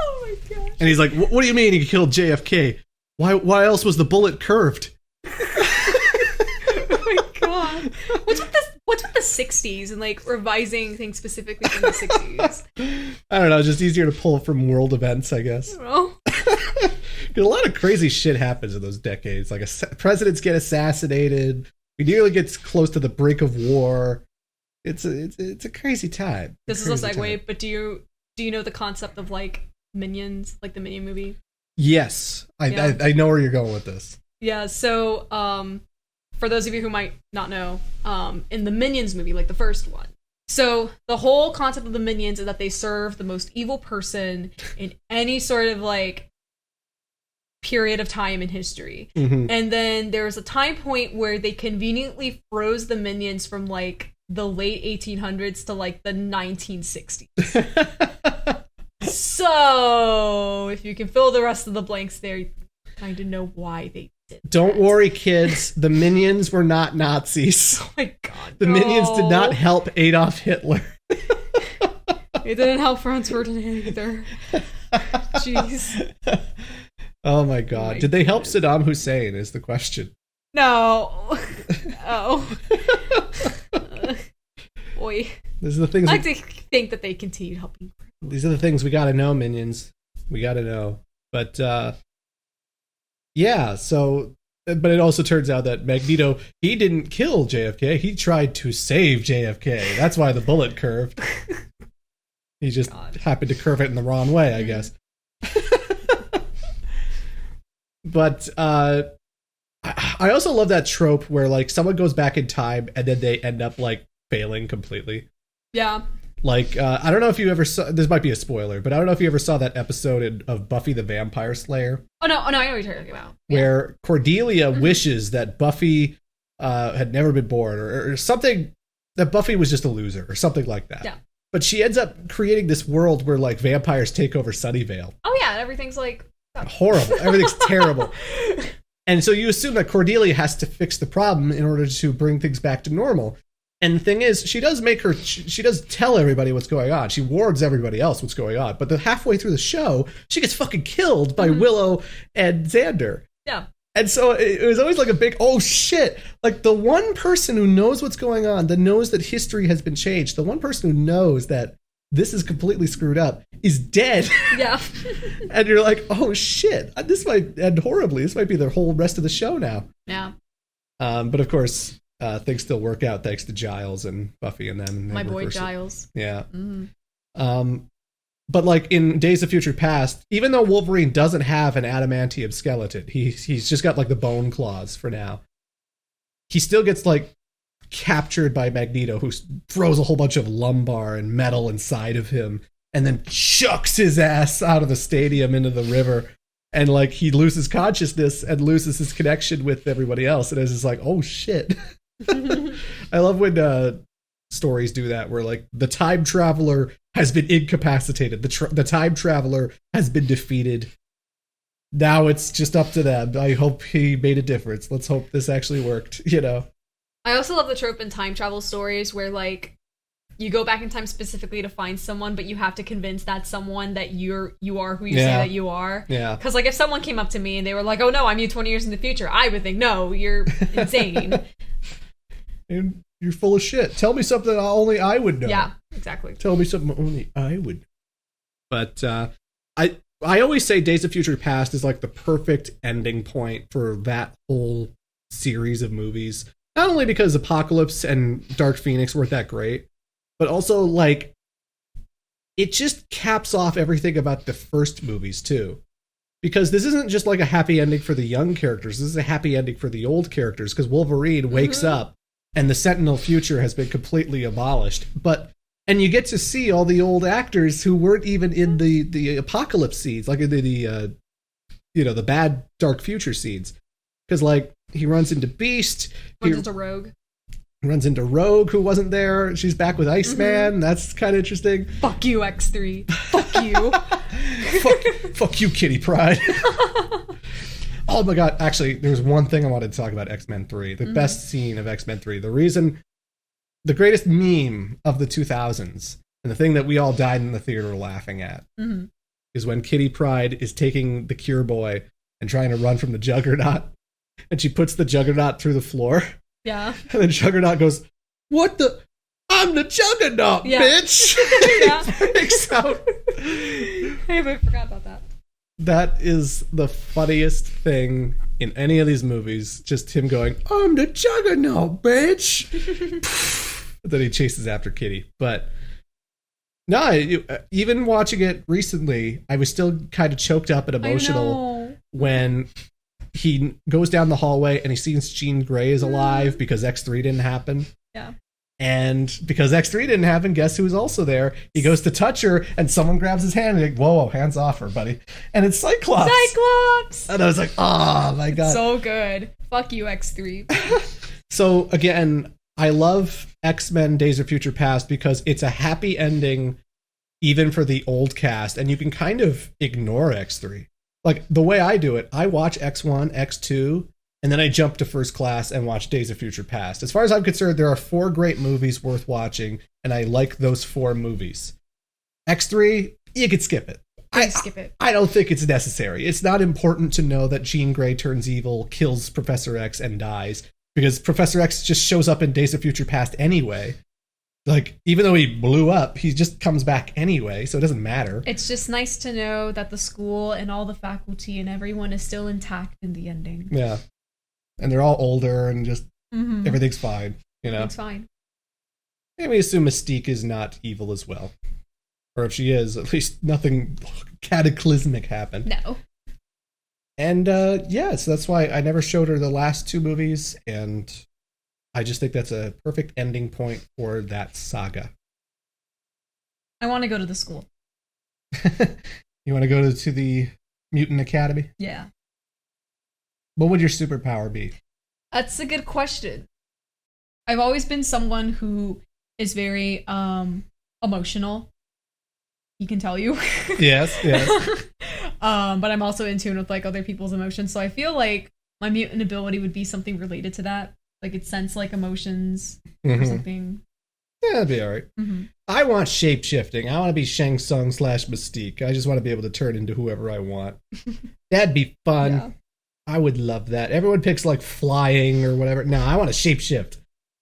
Oh my gosh. And he's like, what do you mean he killed JFK? Why else was the bullet curved? Oh my god. What's with the 60s and like revising things specifically from the 60s? I don't know, just easier to pull from world events, I guess. I don't know. Because a lot of crazy shit happens in those decades. Like, presidents get assassinated. We nearly get close to the brink of war. It's a crazy time. This is a segue, but do you know the concept of like Minions, like the Minion movie? Yes, I know where you're going with this. Yeah, so for those of you who might not know, in the Minions movie, like the first one, so the whole concept of the Minions is that they serve the most evil person in any sort of like period of time in history. And then there was a time point where they conveniently froze the Minions from like the late 1800s to like the 1960s. So if you can fill the rest of the blanks there, you kind of know why they did Don't worry, kids. The Minions were not Nazis. Oh my god. The Minions did not help Adolf Hitler. It didn't help Franz Ferdinand either. Jeez. Oh my god. Did they help Saddam Hussein is the question. No. Oh. Boy. These are the things I like to think that they continued helping. These are the things we gotta know, Minions. We gotta know. But, yeah, so... But it also turns out that Magneto, he didn't kill JFK. He tried to save JFK. That's why the bullet curved. He just happened to curve it in the wrong way, I guess. But I also love that trope where, like, someone goes back in time and then they end up, like, failing completely. Yeah. Like, I don't know if you ever saw... This might be a spoiler, but I don't know if you ever saw that episode of Buffy the Vampire Slayer. Oh, no, I know what you're talking about. Where Cordelia wishes that Buffy had never been born, or something, that Buffy was just a loser, or something like that. Yeah. But she ends up creating this world where, like, vampires take over Sunnyvale. Oh, yeah, everything's, like... horrible. Everything's terrible. And so you assume that Cordelia has to fix the problem in order to bring things back to normal. And the thing is, she does tell everybody what's going on. She warns everybody else what's going on. But halfway through the show, she gets fucking killed by Willow and Xander. Yeah. And so it was always like a big, oh shit. Like, the one person who knows what's going on, that knows that history has been changed, the one person who knows that this is completely screwed up is dead. Yeah. And you're like, oh shit, this might end horribly. This might be the whole rest of the show now. Yeah. But of course, things still work out thanks to Giles and Buffy and them. And my boy Giles. Yeah. But like in Days of Future Past, even though Wolverine doesn't have an adamantium skeleton, he's just got like the bone claws for now. He still gets like captured by Magneto, who throws a whole bunch of lumbar and metal inside of him and then chucks his ass out of the stadium into the river. And like he loses consciousness and loses his connection with everybody else. And it's just like, oh shit. I love when stories do that, where like the time traveler has been incapacitated. The time traveler has been defeated. Now it's just up to them. I hope he made a difference. Let's hope this actually worked, you know? I also love the trope in time travel stories where like you go back in time specifically to find someone, but you have to convince that someone that you are who you say that you are. Yeah. Because like if someone came up to me and they were like, "Oh no, I'm you 20 years in the future," I would think, "No, you're insane." And you're full of shit. Tell me something only I would know. Yeah, exactly. Tell me something only I would know. But I always say Days of Future Past is like the perfect ending point for that whole series of movies. Not only because Apocalypse and Dark Phoenix weren't that great, but also like it just caps off everything about the first movies too. Because this isn't just like a happy ending for the young characters. This is a happy ending for the old characters, because Wolverine wakes up and the Sentinel future has been completely abolished. And you get to see all the old actors who weren't even in the Apocalypse scenes, like in the bad Dark Future scenes. Because like he runs into Beast, runs into Rogue. Runs into Rogue, who wasn't there. She's back with Iceman. That's kind of interesting. Fuck you, X3. Fuck you. fuck you, Kitty Pryde. Oh my god, actually, there's one thing I wanted to talk about X-Men 3. The best scene of X-Men 3. The greatest meme of the 2000s, and the thing that we all died in the theater laughing at, is when Kitty Pryde is taking the Cure Boy and trying to run from the Juggernaut, and she puts the Juggernaut through the floor. Yeah. And then Juggernaut goes, "What the? I'm the Juggernaut, bitch!" Yeah. Freaks out. Hey, but I forgot about that. That is the funniest thing in any of these movies. Just him going, "I'm the Juggernaut, bitch!" Then he chases after Kitty. But no, even watching it recently, I was still kind of choked up and emotional when he goes down the hallway and he sees Jean Grey is alive because X3 didn't happen. Yeah. And because X3 didn't happen, guess who's also there? He goes to touch her and someone grabs his hand and like, whoa, hands off her, buddy. And it's Cyclops. And I was like, oh my god. So good. Fuck you, X3. So again, I love X-Men Days of Future Past because it's a happy ending even for the old cast, and you can kind of ignore X3. Like, the way I do it, I watch X1, X2, and then I jump to First Class and watch Days of Future Past. As far as I'm concerned, there are 4 great movies worth watching, and I like those 4 movies. X3, you could skip it. Skip it. I don't think it's necessary. It's not important to know that Jean Grey turns evil, kills Professor X, and dies, because Professor X just shows up in Days of Future Past anyway. Like, even though he blew up, he just comes back anyway, so it doesn't matter. It's just nice to know that the school and all the faculty and everyone is still intact in the ending. Yeah. And they're all older and just everything's fine, you know? It's fine. And we assume Mystique is not evil as well. Or if she is, at least nothing cataclysmic happened. No. And yeah, so that's why I never showed her the last 2 movies, and I just think that's a perfect ending point for that saga. I want to go to the school. You want to go to the Mutant Academy? Yeah. What would your superpower be? That's a good question. I've always been someone who is very emotional. He can tell you. Yes. But I'm also in tune with like other people's emotions, so I feel like my mutant ability would be something related to that. Like it sense like emotions or something. Yeah, that'd be alright. I want shape-shifting. I want to be Shang Tsung / Mystique. I just want to be able to turn into whoever I want. That'd be fun. Yeah. I would love that. Everyone picks like flying or whatever. No, I want to shapeshift.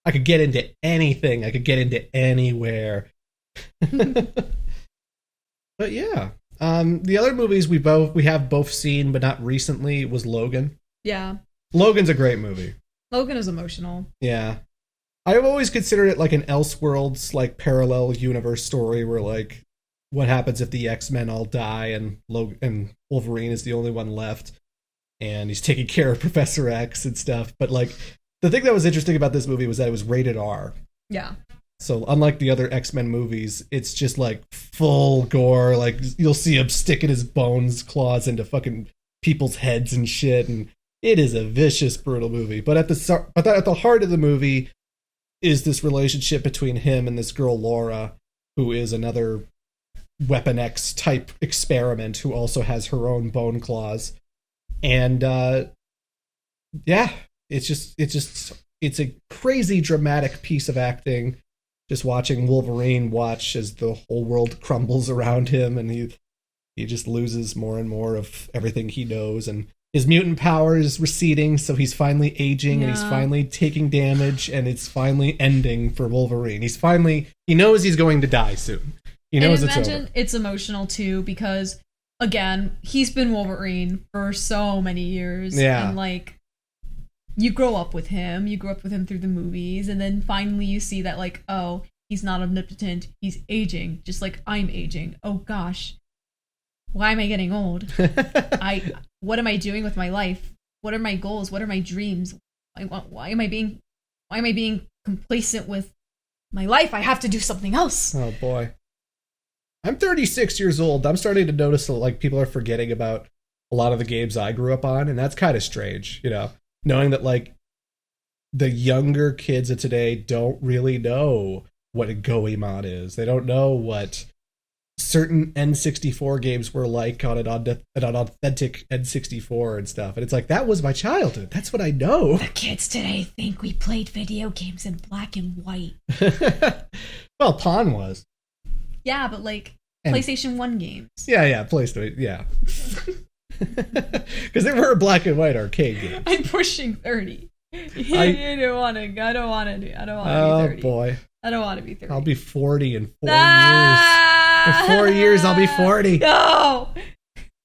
I could get into anything. I could get into anywhere. But yeah. The other movies we have both seen but not recently was Logan. Yeah. Logan's a great movie. Logan is emotional. Yeah. I've always considered it like an Elseworlds, like parallel universe story where like what happens if the X-Men all die and Wolverine is the only one left and he's taking care of Professor X and stuff. But like the thing that was interesting about this movie was that it was rated R. Yeah. So unlike the other X-Men movies, it's just like full gore. Like you'll see him sticking his claws into fucking people's heads and shit, and it is a vicious, brutal movie. But at the heart of the movie is this relationship between him and this girl Laura, who is another Weapon X type experiment who also has her own bone claws. And it's a crazy dramatic piece of acting. Just watching Wolverine watch as the whole world crumbles around him, and he just loses more and more of everything he knows, and his mutant power is receding, so he's finally aging, and he's finally taking damage, and it's finally ending for Wolverine. He knows he's going to die soon. He knows it's over. Imagine it's emotional too, because again, he's been Wolverine for so many years, and like, you grow up with him through the movies, and then finally you see that like, oh, he's not omnipotent, he's aging, just like I'm aging. Oh gosh, why am I getting old? What am I doing with my life? What are my goals? What are my dreams? Why am I being complacent with my life? I have to do something else. Oh boy. I'm 36 years old. I'm starting to notice that like people are forgetting about a lot of the games I grew up on, and that's kind of strange, you know. Knowing that, like, the younger kids of today don't really know what a Goemon is. They don't know what certain N64 games were like on an authentic N64 and stuff. And it's like, that was my childhood. That's what I know. The kids today think we played video games in black and white. Well, Pon was. Yeah, but, like, PlayStation 1 games. Yeah, PlayStation, yeah. Because they were black and white arcade games. I'm pushing 30. I don't want to be 30. Oh boy, I don't want to be 30. I'll be 40 in 4 years. In 4 years, I'll be 40. No,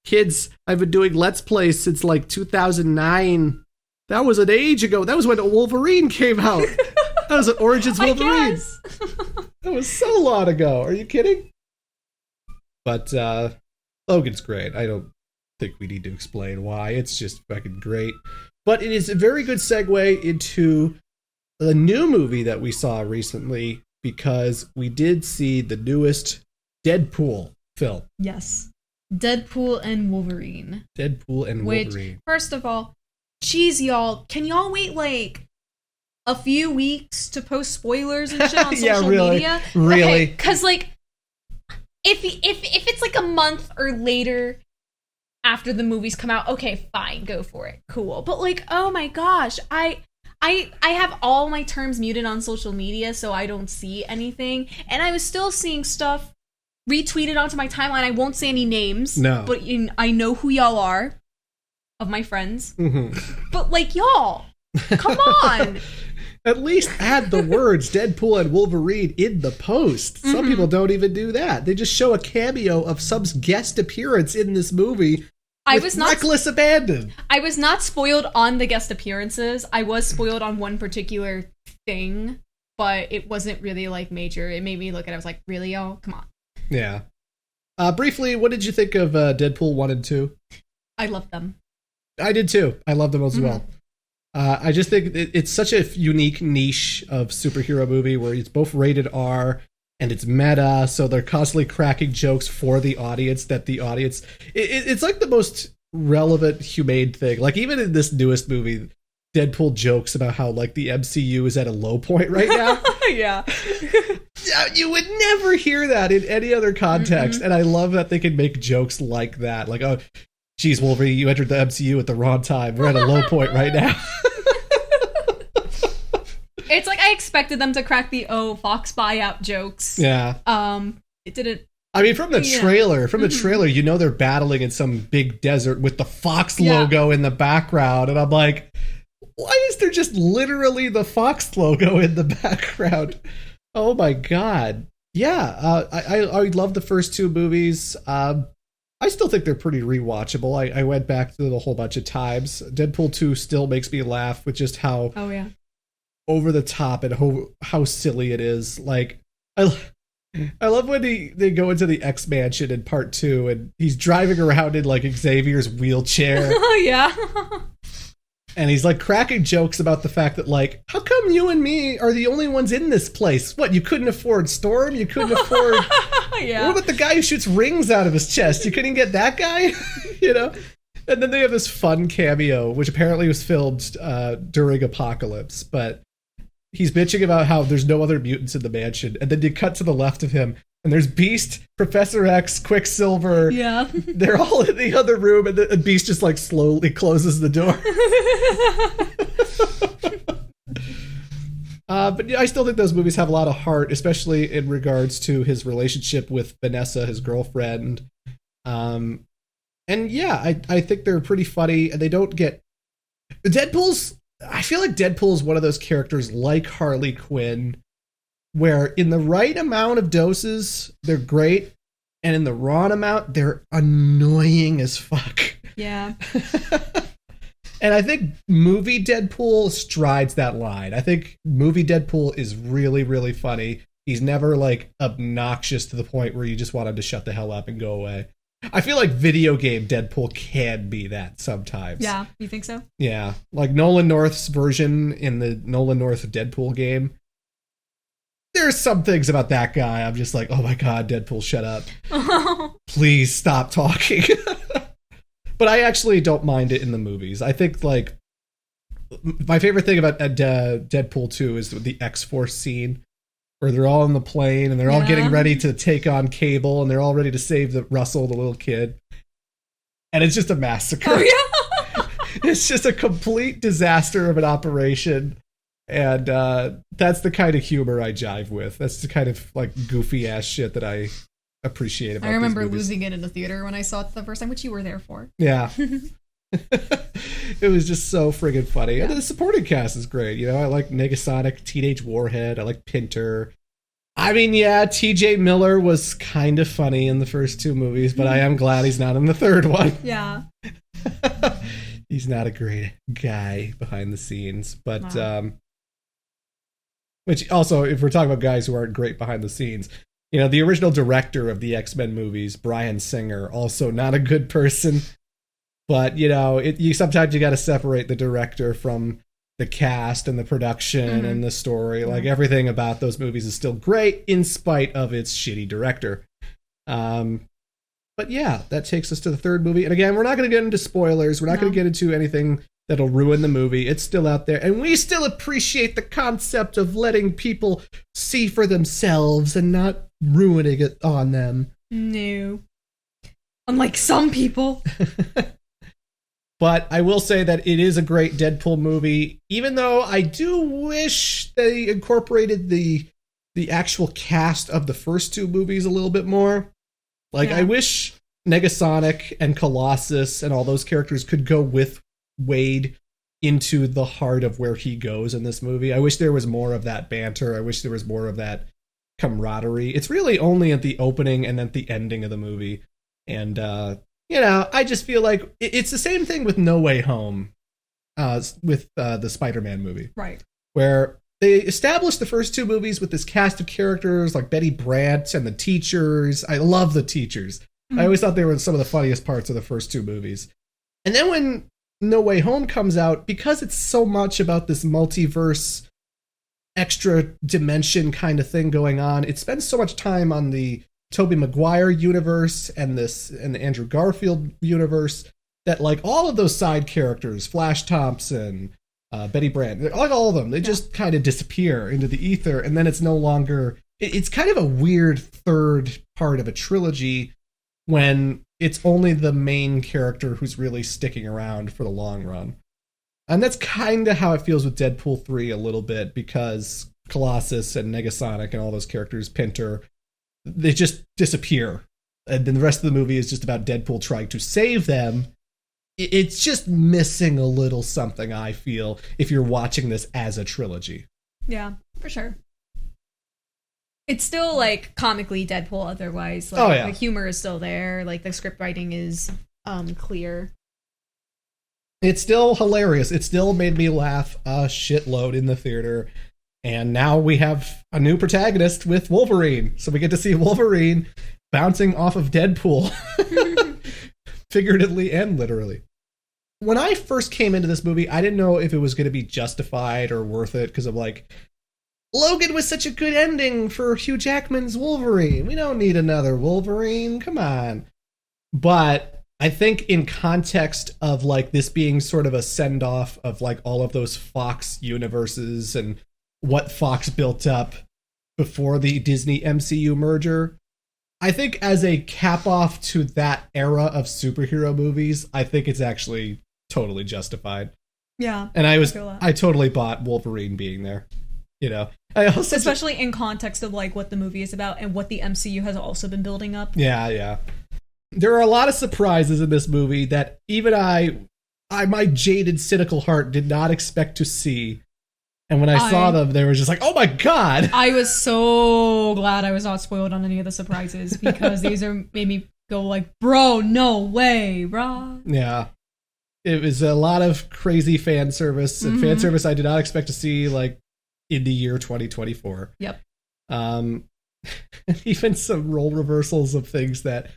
kids, I've been doing Let's Plays since like 2009. That was an age ago. That was when Wolverine came out. That was an Origins Wolverine. That was so long ago. Are you kidding? But Logan's great. I don't think we need to explain why. It's just fucking great. But it is a very good segue into the new movie that we saw recently, because we did see the newest Deadpool film. Yes. Deadpool and Wolverine. Deadpool and Wolverine. First of all, geez, y'all, can y'all wait like a few weeks to post spoilers and shit on social media? Really? Okay, because like, if it's like a month or later after the movies come out, okay, fine, go for it, cool. But like, oh my gosh, I have all my terms muted on social media, so I don't see anything, and I was still seeing stuff retweeted onto my timeline. I won't say any names, but I know who y'all are, of my friends. Mm-hmm. But like, y'all, come on. At least add the words Deadpool and Wolverine in the post. Some Mm-hmm. people don't even do that. They just show a cameo of some guest appearance in this movie. Reckless abandon. I was not spoiled on the guest appearances. I was spoiled on one particular thing, but it wasn't really like major. It made me look at it. I was like, really, y'all? Come on. Yeah. Briefly, what did you think of Deadpool 1 and 2? I loved them. I did too. I love them as well. I just think it's such a unique niche of superhero movie where it's both rated R and it's meta, so they're constantly cracking jokes for the audience that the audience... It's like the most relevant, humane thing. Like, even in this newest movie, Deadpool jokes about how, like, the MCU is at a low point right now. Yeah. You would never hear that in any other context, and I love that they can make jokes like that. Like, oh, geez, Wolverine, you entered the MCU at the wrong time. We're at a low point right now. It's like I expected them to crack the Fox buyout jokes. Yeah. It didn't. I mean, from the trailer, you know they're battling in some big desert with the Fox logo in the background, and I'm like, why is there just literally the Fox logo in the background? Oh my god. Yeah, I love the first two movies. I still think they're pretty rewatchable. I went back to it a whole bunch of times. Deadpool 2 still makes me laugh with just how over the top and how silly it is. Like, I love when they go into the X Mansion in part 2 and he's driving around in like Xavier's wheelchair. Oh yeah. And he's like cracking jokes about the fact that like, how come you and me are the only ones in this place? What, you couldn't afford Storm? You couldn't afford... Yeah. What about the guy who shoots rings out of his chest? You couldn't get that guy? You know? And then they have this fun cameo, which apparently was filmed during Apocalypse, but he's bitching about how there's no other mutants in the mansion. And then you cut to the left of him, and there's Beast, Professor X, Quicksilver. Yeah. They're all in the other room, and Beast just like slowly closes the door. But yeah, I still think those movies have a lot of heart, especially in regards to his relationship with Vanessa, his girlfriend. And yeah, I think they're pretty funny, and they don't get... I feel like Deadpool is one of those characters like Harley Quinn, where in the right amount of doses, they're great, and in the wrong amount, they're annoying as fuck. Yeah. And I think movie Deadpool strides that line. I think movie Deadpool is really, really funny. He's never like obnoxious to the point where you just want him to shut the hell up and go away. I feel like video game Deadpool can be that sometimes. Yeah, you think so? Yeah, like Nolan North's version in the Nolan North Deadpool game. There's some things about that guy I'm just like, oh my god, Deadpool, shut up. Please stop talking. But I actually don't mind it in the movies. I think like my favorite thing about Deadpool 2 is the X-Force scene, where they're all on the plane and they're all getting ready to take on Cable, and they're all ready to save Russell, the little kid. And it's just a massacre. Oh, yeah. It's just a complete disaster of an operation. And that's the kind of humor I jive with. That's the kind of like goofy ass shit that I appreciate about I remember these movies. losing it in the theater when I saw it the first time, which you were there for. Yeah. It was just so friggin' funny. Yeah. And the supporting cast is great. You know, I like Negasonic, Teenage Warhead. I like Pinter. I mean, yeah, TJ Miller was kind of funny in the first 2 movies, but I am glad he's not in the third one. Yeah. He's not a great guy behind the scenes. But, wow. Which also, if we're talking about guys who aren't great behind the scenes, you know, the original director of the X-Men movies, Bryan Singer, also not a good person. But, you know, sometimes you got to separate the director from the cast and the production and the story. Like, everything about those movies is still great in spite of its shitty director. But yeah, that takes us to the third movie. And again, we're not going to get into spoilers. We're not going to get into anything that'll ruin the movie. It's still out there. And we still appreciate the concept of letting people see for themselves and not ruining it on them. No. Unlike some people. But I will say that it is a great Deadpool movie, even though I do wish they incorporated the actual cast of the first 2 movies a little bit more. Like, I wish Negasonic and Colossus and all those characters could go with Wade into the heart of where he goes in this movie. I wish there was more of that banter. I wish there was more of that camaraderie. It's really only at the opening and at the ending of the movie. And, you know, I just feel like it's the same thing with No Way Home, with the Spider-Man movie. Right. Where they established the first 2 movies with this cast of characters like Betty Brant and the teachers. I love the teachers. I always thought they were some of the funniest parts of the first 2 movies. And then when No Way Home comes out, because it's so much about this multiverse, extra dimension kind of thing going on, it spends so much time on the Tobey Maguire universe and the Andrew Garfield universe that like all of those side characters, Flash Thompson, Betty Brant, like all of them, they just kind of disappear into the ether, and then it's no longer... It's kind of a weird third part of a trilogy when it's only the main character who's really sticking around for the long run. And that's kind of how it feels with Deadpool 3 a little bit, because Colossus and Negasonic and all those characters, Pinter, they just disappear. And then the rest of the movie is just about Deadpool trying to save them. It's just missing a little something, I feel, if you're watching this as a trilogy. Yeah, for sure. It's still, like, comically Deadpool otherwise. Like, the humor is still there. Like, the script writing is clear. It's still hilarious. It still made me laugh a shitload in the theater. And now we have a new protagonist with Wolverine. So we get to see Wolverine bouncing off of Deadpool. Figuratively and literally. When I first came into this movie, I didn't know if it was going to be justified or worth it, because I'm like, Logan was such a good ending for Hugh Jackman's Wolverine. We don't need another Wolverine. Come on. But I think in context of like this being sort of a send-off of like all of those Fox universes and what Fox built up before the Disney MCU merger, I think as a cap-off to that era of superhero movies, I think it's actually totally justified. Yeah. And I totally bought Wolverine being there. You know, I also especially in context of like what the movie is about and what the MCU has also been building up. Yeah. There are a lot of surprises in this movie that even I my jaded, cynical heart did not expect to see. And when I saw them, they were just like, oh my God. I was so glad I was not spoiled on any of the surprises, because these made me go like, bro, no way, bro. Yeah. It was a lot of crazy fan service, and fan service I did not expect to see like in the year 2024. Yep. Even some role reversals of things that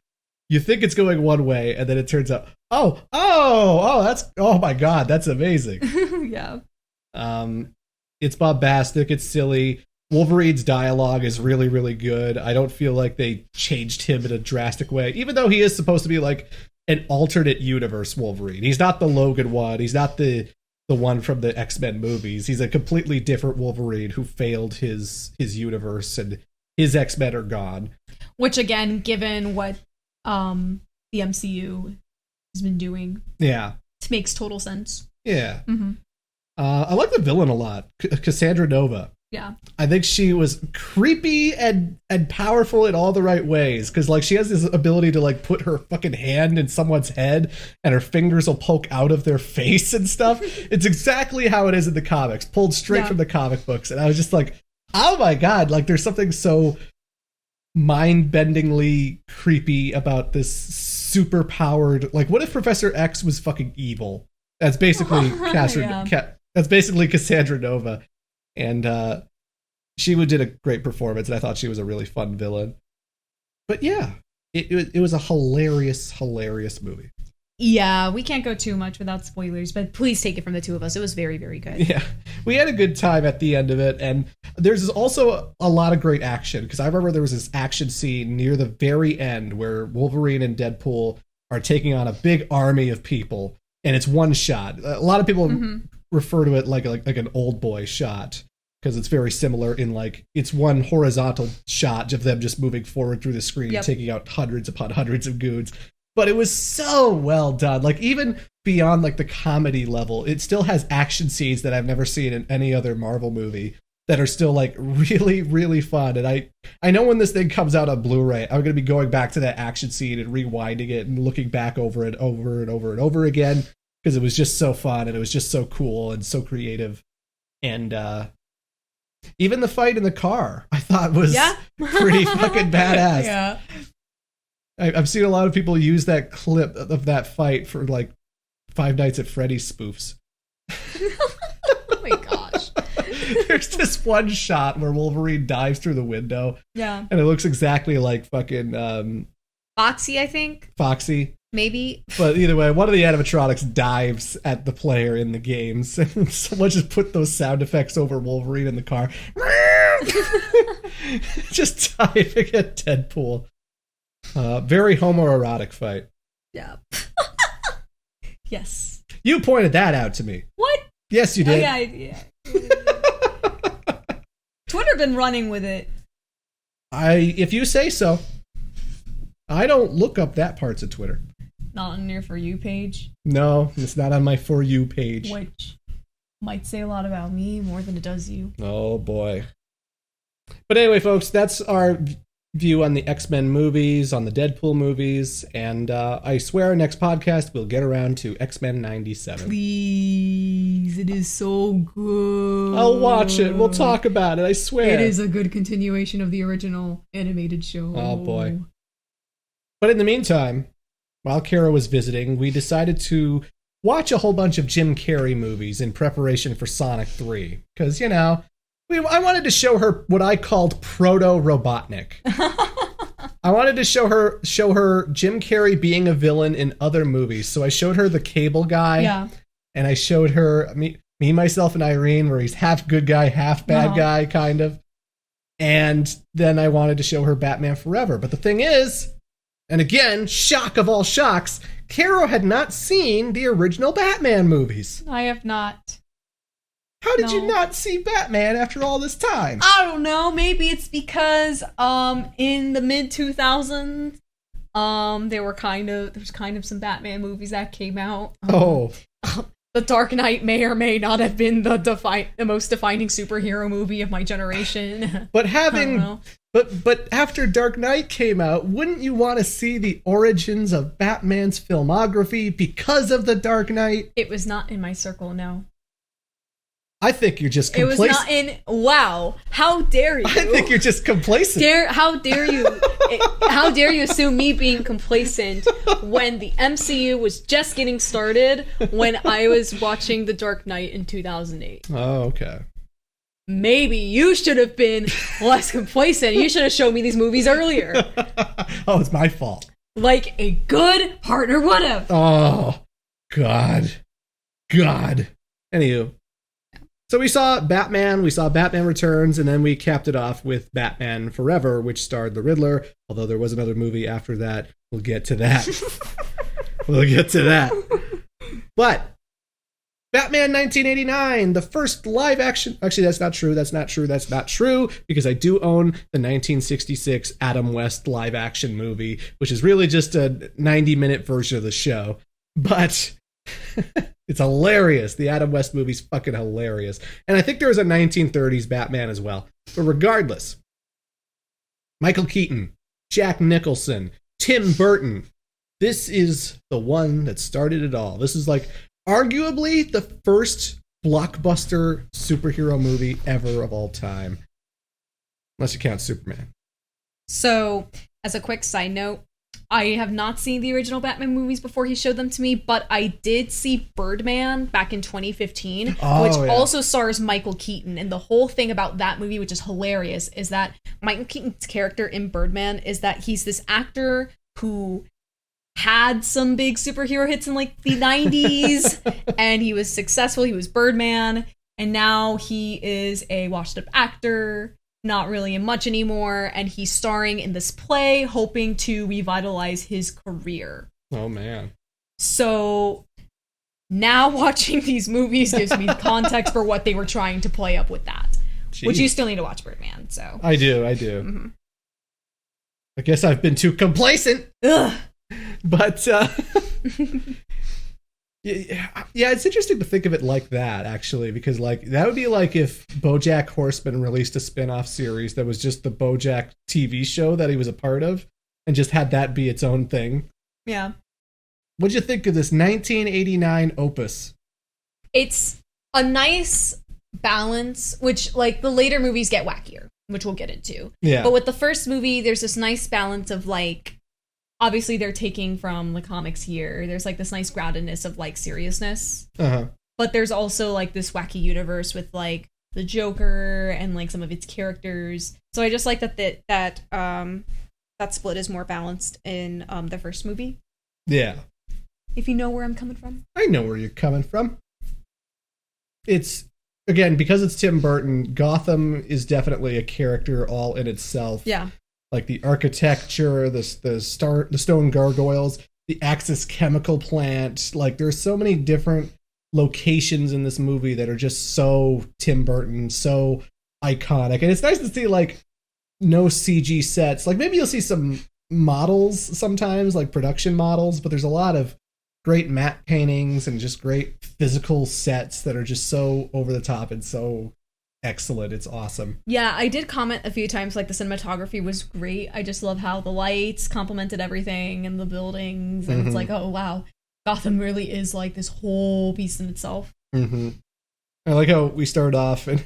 you think it's going one way, and then it turns out, oh, my God, that's amazing. Yeah. It's bombastic. It's silly. Wolverine's dialogue is really, really good. I don't feel like they changed him in a drastic way, even though he is supposed to be like an alternate universe Wolverine. He's not the Logan one. He's not the one from the X-Men movies. He's a completely different Wolverine who failed his universe, and his X-Men are gone. Which, again, given what the MCU has been doing, yeah, it makes total sense. Yeah. Mm-hmm. I like the villain a lot, Cassandra Nova. Yeah. I think she was creepy and powerful in all the right ways, because like she has this ability to like put her fucking hand in someone's head and her fingers will poke out of their face and stuff. It's exactly how it is in the comics, pulled straight from the comic books. And I was just like, oh my God, like there's something so mind-bendingly creepy about this super powered, like what if Professor X was fucking evil? That's basically that's basically Cassandra Nova. And she did a great performance, and I thought she was a really fun villain. But yeah, it was a hilarious movie. Yeah, we can't go too much without spoilers, but please take it from the two of us. It was very, very good. Yeah, we had a good time at the end of it, and there's also a lot of great action, because I remember there was this action scene near the very end where Wolverine and Deadpool are taking on a big army of people, and it's one shot. A lot of people refer to it like an old boy shot, because it's very similar in like it's one horizontal shot of them just moving forward through the screen, taking out hundreds upon hundreds of goons. But it was so well done. Like even beyond like the comedy level, it still has action scenes that I've never seen in any other Marvel movie that are still like really, really fun. And I know when this thing comes out on Blu-ray, I'm going to be going back to that action scene and rewinding it and looking back over it over and over and over again, because it was just so fun and it was just so cool and so creative. And even the fight in the car, I thought was pretty fucking badass. Yeah. I've seen a lot of people use that clip of that fight for like Five Nights at Freddy's spoofs. Oh my gosh. There's this one shot where Wolverine dives through the window. Yeah. And it looks exactly like fucking Foxy, I think. Foxy. Maybe. But either way, one of the animatronics dives at the player in the games. And someone just put those sound effects over Wolverine in the car. Just diving at Deadpool. Very homoerotic fight. Yeah. Yes. You pointed that out to me. What? Yes, you did. Yeah. Twitter been running with it. If you say so. I don't look up that parts of Twitter. Not on your For You page? No, it's not on my For You page. Which might say a lot about me more than it does you. Oh, boy. But anyway, folks, that's our view on the X-Men movies, on the Deadpool movies, and I swear next podcast we'll get around to X-Men 97. Please, it is so good. I'll watch it. We'll talk about it, I swear. It is a good continuation of the original animated show. Oh, boy. But in the meantime, while Kara was visiting, we decided to watch a whole bunch of Jim Carrey movies in preparation for Sonic 3. Because, you know, I wanted to show her what I called proto-Robotnik. I wanted to show her Jim Carrey being a villain in other movies. So I showed her The Cable Guy. Yeah. And I showed her me, myself, and Irene, where he's half good guy, half bad guy, kind of. And then I wanted to show her Batman Forever. But the thing is, and again, shock of all shocks, Caro had not seen the original Batman movies. I have not. How did you not see Batman after all this time? I don't know. Maybe it's because in the mid 2000s, there was kind of some Batman movies that came out. The Dark Knight may or may not have been the most defining superhero movie of my generation. But but after Dark Knight came out, wouldn't you want to see the origins of Batman's filmography because of the Dark Knight? It was not in my circle, no. I think you're just complacent. It was not in. Wow! How dare you? I think you're just complacent. How dare you? How dare you assume me being complacent when the MCU was just getting started when I was watching The Dark Knight in 2008? Oh, okay. Maybe you should have been less complacent. You should have shown me these movies earlier. Oh, it's my fault. Like a good partner would have. Oh, God. Anywho. So we saw Batman Returns, and then we capped it off with Batman Forever, which starred the Riddler, although there was another movie after that. We'll get to that. But Batman 1989, the first live action... Actually, that's not true, because I do own the 1966 Adam West live action movie, which is really just a 90-minute version of the show. But... It's hilarious. The Adam West movie's fucking hilarious. And I think there was a 1930s Batman as well. But regardless, Michael Keaton, Jack Nicholson, Tim Burton. This is the one that started it all. This is like arguably the first blockbuster superhero movie ever of all time. Unless you count Superman. So, as a quick side note, I have not seen the original Batman movies before he showed them to me, but I did see Birdman back in 2015, which also stars Michael Keaton. And the whole thing about that movie, which is hilarious, is that Michael Keaton's character in Birdman is that he's this actor who had some big superhero hits in like the 90s, and he was successful. He was Birdman, and now he is a washed-up actor, not really in much anymore, and he's starring in this play, hoping to revitalize his career. Oh, man. So now watching these movies gives me context for what they were trying to play up with that. Jeez. Which you still need to watch Birdman, so. I do. Mm-hmm. I guess I've been too complacent. Ugh. But, yeah, it's interesting to think of it like that, actually, because like that would be like if BoJack Horseman released a spin-off series that was just the BoJack TV show that he was a part of and just had that be its own thing. Yeah. What'd you think of this 1989 opus? It's a nice balance, which like the later movies get wackier, which we'll get into. Yeah. But with the first movie, there's this nice balance of like, obviously they're taking from the comics here. There's like this nice groundedness of like seriousness. Uh-huh. But there's also like this wacky universe with like the Joker and like some of its characters. So I just like that split is more balanced in the first movie. Yeah. If you know where I'm coming from. I know where you're coming from. It's, again, because it's Tim Burton, Gotham is definitely a character all in itself. Yeah. Like the architecture, the stone gargoyles, the Axis chemical plant. Like there's so many different locations in this movie that are just so Tim Burton, so iconic. And it's nice to see like no CG sets. Like maybe you'll see some models sometimes, like production models, but there's a lot of great matte paintings and just great physical sets that are just so over the top and so excellent. It's awesome. Yeah, I did comment a few times like the cinematography was great. I just love how the lights complemented everything and the buildings, and it's like, oh wow, Gotham really is like this whole beast in itself. Mm-hmm. I like how we start off and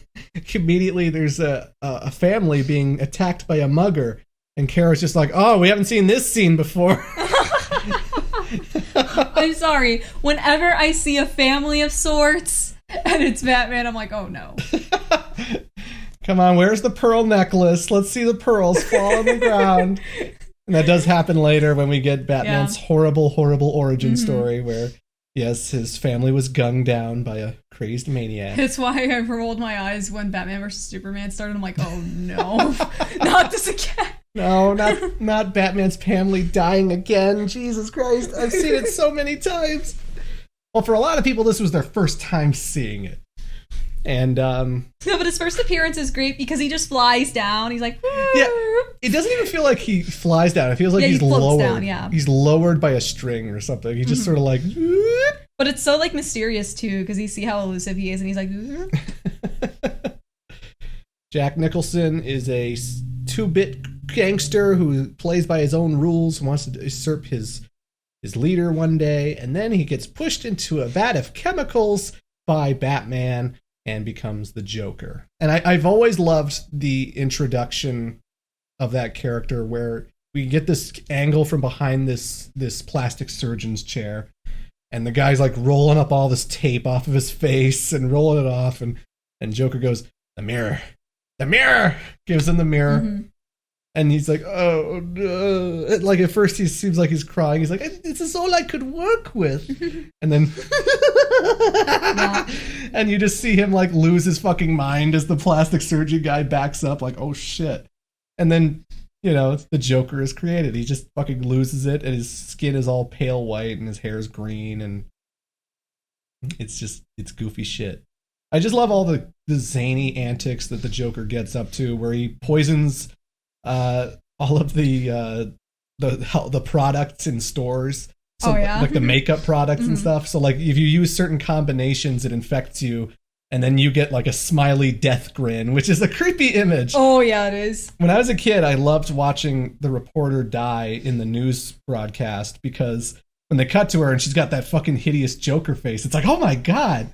immediately there's a family being attacked by a mugger, and Kara's just like, oh, we haven't seen this scene before. I'm sorry. Whenever I see a family of sorts and it's Batman, I'm like, oh no. Come on, where's the pearl necklace? Let's see the pearls fall on the ground. And that does happen later when we get Batman's horrible, horrible origin story where, yes, his family was gunned down by a crazed maniac. That's why I rolled my eyes when Batman vs. Superman started. I'm like, oh no, not this again. No, not Batman's family dying again. Jesus Christ, I've seen it so many times. Well, for a lot of people, this was their first time seeing it. And no, but his first appearance is great because he just flies down. He's like, yeah, it doesn't even feel like he flies down. It feels like he's lowered. Down, he's lowered by a string or something. He just sort of like. But it's so like mysterious too because you see how elusive he is, and he's like. Jack Nicholson is a 2-bit gangster who plays by his own rules, wants to usurp his leader one day, and then he gets pushed into a vat of chemicals by Batman and becomes the Joker. And I've always loved the introduction of that character where we get this angle from behind this plastic surgeon's chair, and the guy's like rolling up all this tape off of his face and rolling it off, and Joker goes, the mirror, gives him the mirror. And he's like, oh, no. Like, at first he seems like he's crying. He's like, this is all I could work with. And then... And you just see him, like, lose his fucking mind as the plastic surgeon guy backs up, like, oh, shit. And then, you know, the Joker is created. He just fucking loses it, and his skin is all pale white, and his hair is green, and it's goofy shit. I just love all the zany antics that the Joker gets up to, where he poisons... all of the products in stores. So, like the makeup products and stuff. So like if you use certain combinations, it infects you, and then you get like a smiley death grin, which is a creepy image. Oh yeah, it is. When I was a kid, I loved watching the reporter die in the news broadcast because when they cut to her and she's got that fucking hideous Joker face, it's like, oh my god.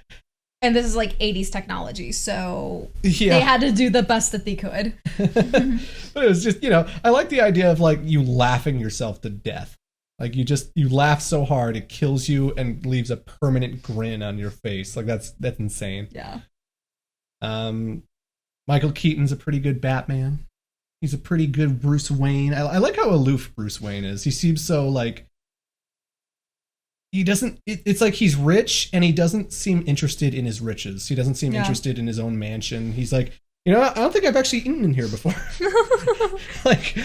And this is like 80s technology, so they had to do the best that they could. But it was just, you know, I like the idea of like you laughing yourself to death. Like you laugh so hard it kills you and leaves a permanent grin on your face. Like that's insane. Yeah. Michael Keaton's a pretty good Batman. He's a pretty good Bruce Wayne. I like how aloof Bruce Wayne is. He seems so like he doesn't it's like he's rich and he doesn't seem interested in his riches. He doesn't seem interested in his own mansion. He's like, you know, I don't think I've actually eaten in here before. like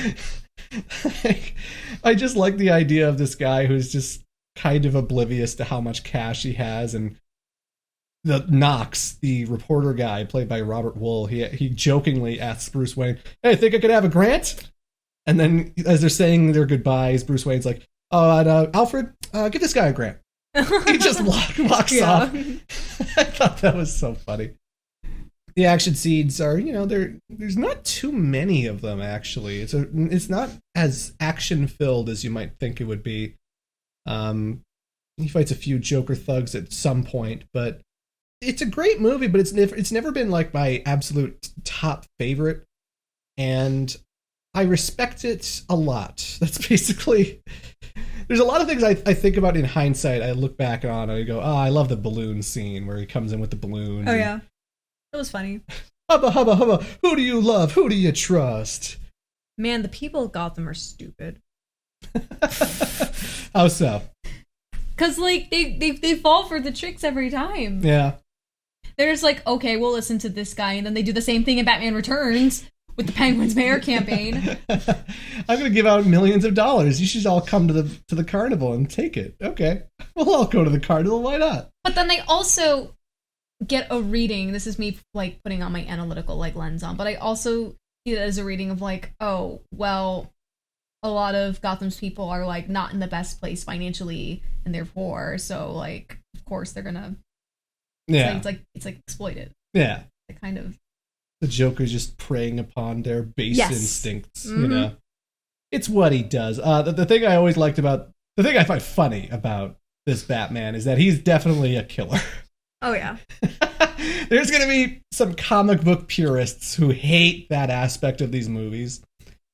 I just like the idea of this guy who's just kind of oblivious to how much cash he has. And the Knox, the reporter guy played by Robert Wool, he jokingly asks Bruce Wayne, hey, I think I could have a grant? And then as they're saying their goodbyes, Bruce Wayne's like, Alfred, give this guy a grant. He just walks off. I thought that was so funny. The action scenes are, you know, there's not too many of them, actually. It's not as action-filled as you might think it would be. He fights a few Joker thugs at some point, but it's a great movie, but it's never been, like, my absolute top favorite. And I respect it a lot. That's basically... There's a lot of things I think about in hindsight. I look back on and I go, oh, I love the balloon scene where he comes in with the balloons. Oh, yeah. It was funny. Hubba, hubba, hubba. Who do you love? Who do you trust? Man, the people of Gotham are stupid. How so? Because, like, they fall for the tricks every time. Yeah. They're just like, okay, we'll listen to this guy. And then they do the same thing in Batman Returns with the Penguins Mayor campaign. I'm going to give out millions of dollars. You should all come to the carnival and take it. Okay. We'll all go to the carnival. Why not? But then they also get a reading. This is me, like, putting on my analytical, like, lens on. But I also see it as a reading of, like, oh, well, a lot of Gotham's people are, like, not in the best place financially, and they're poor. So, like, of course they're going to... Yeah. It's like exploited. Yeah. It kind of... The Joker's just preying upon their base instincts, you know? It's what he does. The thing I always liked about... The thing I find funny about this Batman is that he's definitely a killer. Oh, yeah. There's going to be some comic book purists who hate that aspect of these movies.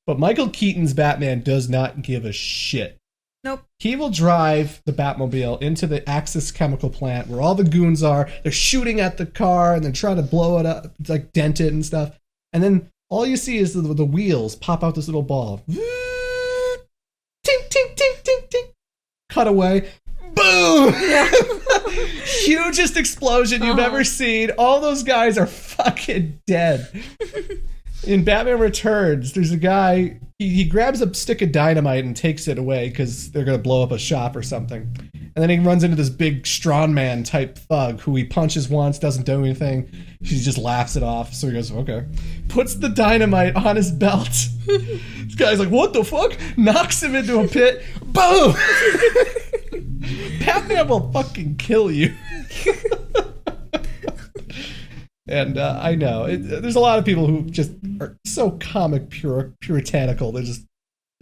But Michael Keaton's Batman does not give a shit Nope. He will drive the Batmobile into the Axis chemical plant where all the goons are. They're shooting at the car and they're trying to blow it up, like dent it and stuff. And then all you see is the wheels pop out this little ball. Tink, tink, tink, tink, tink. Cut away. Boom! Yeah. Hugest explosion you've ever seen. All those guys are fucking dead. In Batman Returns, there's a guy, he grabs a stick of dynamite and takes it away because they're going to blow up a shop or something. And then he runs into this big strongman type thug who he punches once, doesn't do anything. He just laughs it off. So he goes, okay. Puts the dynamite on his belt. This guy's like, what the fuck? Knocks him into a pit. Boom! Batman will fucking kill you. And I know, there's a lot of people who just are so comic puritanical. They're just,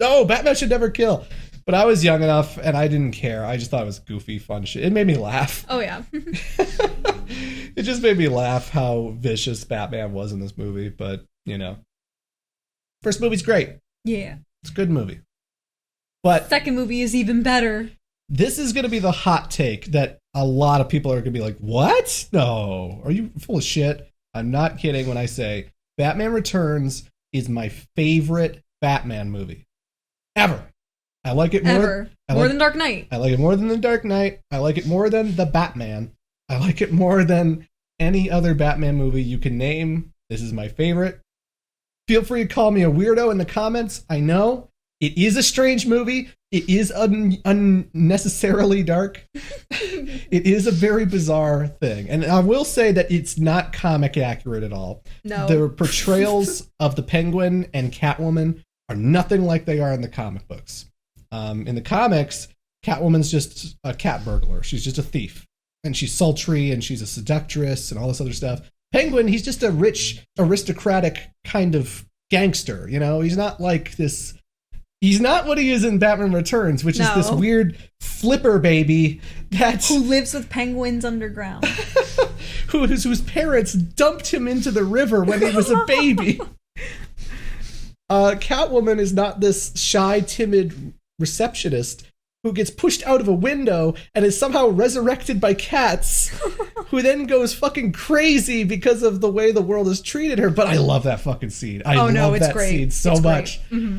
no, Batman should never kill. But I was young enough, and I didn't care. I just thought it was goofy, fun shit. It made me laugh. Oh, yeah. It just made me laugh how vicious Batman was in this movie. But, you know, first movie's great. Yeah. It's a good movie. But second movie is even better. This is going to be the hot take that a lot of people are going to be like, what? No. Are you full of shit? I'm not kidding when I say Batman Returns is my favorite Batman movie. Ever. I like it more. More than Dark Knight. I like it more than The Dark Knight. I like it more than The Batman. I like it more than any other Batman movie you can name. This is my favorite. Feel free to call me a weirdo in the comments. I know. It is a strange movie. It is unnecessarily dark. It is a very bizarre thing. And I will say that it's not comic accurate at all. No. The portrayals of the Penguin and Catwoman are nothing like they are in the comic books. In the comics, Catwoman's just a cat burglar. She's just a thief. And she's sultry and she's a seductress and all this other stuff. Penguin, he's just a rich, aristocratic kind of gangster. You know, he's not like this. He's not what he is in Batman Returns, which is this weird flipper baby who lives with penguins underground. whose parents dumped him into the river when he was a baby. Catwoman is not this shy, timid receptionist who gets pushed out of a window and is somehow resurrected by cats, who then goes fucking crazy because of the way the world has treated her. But I love that fucking scene. I love that scene so much. Mm-hmm.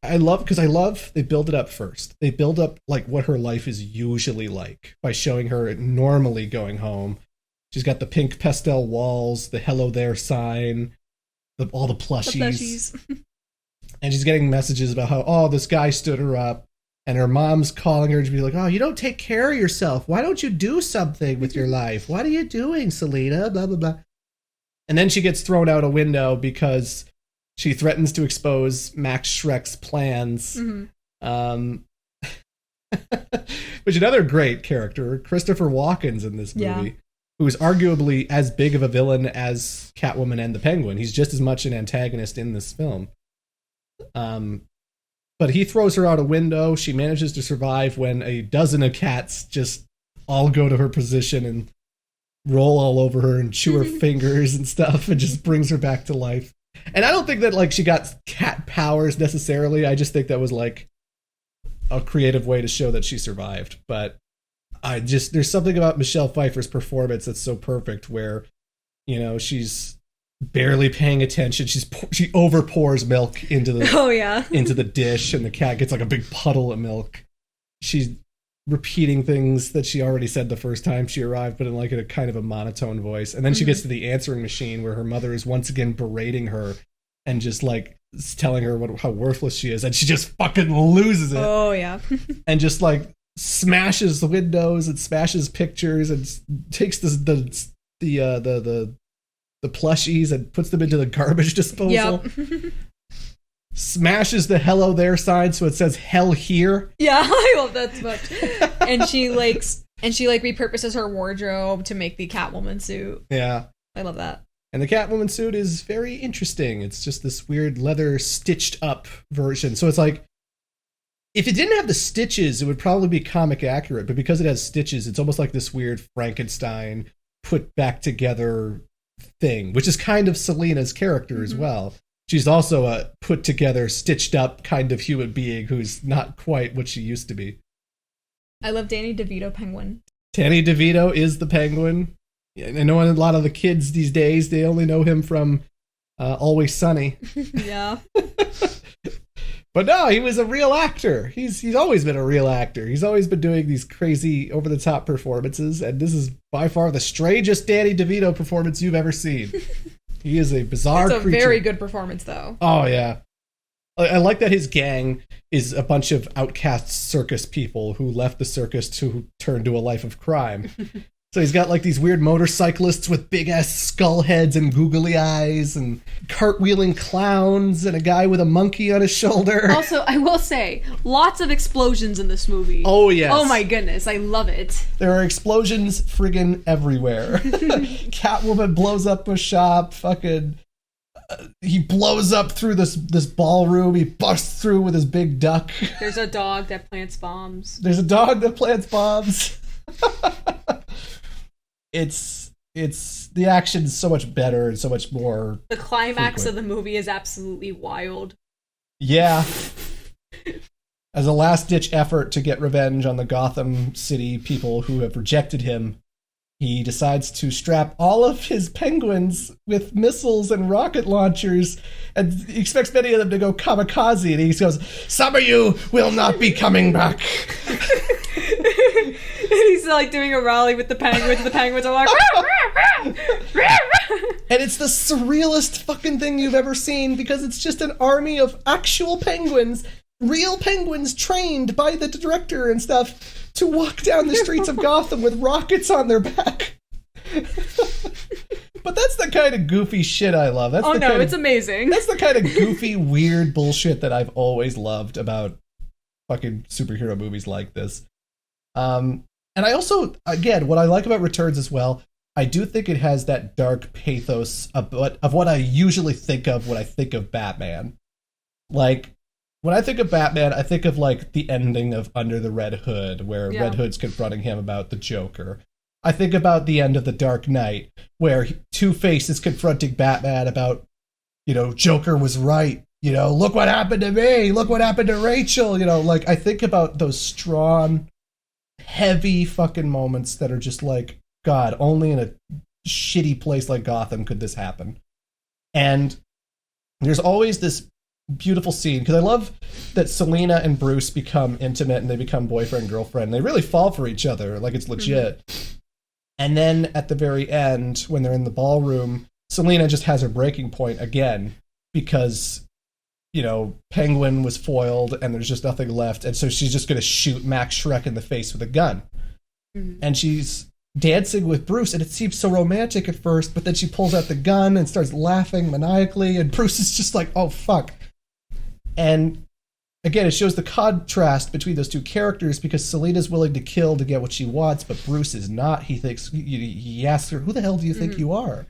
I love they build it up first. They build up like what her life is usually like by showing her normally going home. She's got the pink pastel walls, the hello there sign, all the plushies. And she's getting messages about how, this guy stood her up. And her mom's calling her to be like, you don't take care of yourself. Why don't you do something with your life? What are you doing, Selena? Blah, blah, blah. And then she gets thrown out a window because she threatens to expose Max Schreck's plans. Mm-hmm. Which another great character, Christopher Walken's in this movie, who is arguably as big of a villain as Catwoman and the Penguin. He's just as much an antagonist in this film. But he throws her out a window. She manages to survive when a dozen of cats just all go to her position and roll all over her and chew her fingers and stuff and just brings her back to life. And I don't think that like she got cat powers necessarily. I just think that was like a creative way to show that she survived. But there's something about Michelle Pfeiffer's performance that's so perfect where, you know, she's barely paying attention. She overpours milk into the into the dish, and the cat gets like a big puddle of milk. She's repeating things that she already said the first time she arrived, but in like a kind of a monotone voice. And then she gets to the answering machine where her mother is once again berating her and just like telling her how worthless she is, and she just fucking loses it. Oh yeah. And just like smashes the windows and smashes pictures and takes the plushies and puts them into the garbage disposal. Yep. Smashes the hello there sign so it says hell here. Yeah, I love that so much. And she repurposes her wardrobe to make the Catwoman suit. Yeah. I love that. And the Catwoman suit is very interesting. It's just this weird leather stitched up version. So it's like, if it didn't have the stitches, it would probably be comic accurate. But because it has stitches, it's almost like this weird Frankenstein put back together thing, which is kind of Selena's character as well. she's also a put together, stitched up kind of human being who's not quite what she used to be. I love Danny DeVito Penguin. Danny DeVito is the Penguin. I know a lot of the kids these days, they only know him from Always Sunny. Yeah. But no, he was a real actor. He's always been a real actor. He's always been doing these crazy, over-the-top performances, and this is by far the strangest Danny DeVito performance you've ever seen. He is a bizarre creature. It's a very good performance, though. Oh, yeah. I like that his gang is a bunch of outcast circus people who left the circus to turn to a life of crime. So he's got like these weird motorcyclists with big ass skull heads and googly eyes and cartwheeling clowns and a guy with a monkey on his shoulder. Also, I will say, lots of explosions in this movie. Oh, yes. Oh my goodness, I love it. There are explosions friggin' everywhere. Catwoman blows up a shop, fucking... he blows up through this ballroom. He busts through with his big duck. There's a dog that plants bombs. It's the action's so much better and so much more. The climax of the movie is absolutely wild. Yeah. As a last-ditch effort to get revenge on the Gotham City people who have rejected him, he decides to strap all of his penguins with missiles and rocket launchers, and he expects many of them to go kamikaze, and he goes, "Some of you will not be coming back." He's like doing a rally with the penguins. The penguins are like, rah, rah, rah, rah. And it's the surrealist fucking thing you've ever seen, because it's just an army of actual penguins, real penguins trained by the director and stuff to walk down the streets of Gotham with rockets on their back. But that's the kind of goofy shit I love. It's amazing. That's the kind of goofy, weird bullshit that I've always loved about fucking superhero movies like this. And I also, again, what I like about Returns as well, I do think it has that dark pathos of what I usually think of when I think of Batman. Like, when I think of Batman, I think of, like, the ending of Under the Red Hood, where Red Hood's confronting him about the Joker. I think about the end of The Dark Knight, where Two-Face is confronting Batman about, Joker was right. Look what happened to me. Look what happened to Rachel. Like, I think about those strong, heavy fucking moments that are just like, God, only in a shitty place like Gotham could this happen. And there's always this beautiful scene, because I love that Selina and Bruce become intimate and they become boyfriend and girlfriend. They really fall for each other, like it's legit. Mm-hmm. And then at the very end, when they're in the ballroom, Selina just has her breaking point again, because Penguin was foiled and there's just nothing left. And so she's just going to shoot Max Schreck in the face with a gun. Mm-hmm. And she's dancing with Bruce, and it seems so romantic at first, but then she pulls out the gun and starts laughing maniacally, and Bruce is just like, oh, fuck. And again, it shows the contrast between those two characters, because Selina's willing to kill to get what she wants, but Bruce is not. He thinks, he asks her, who the hell do you think you are?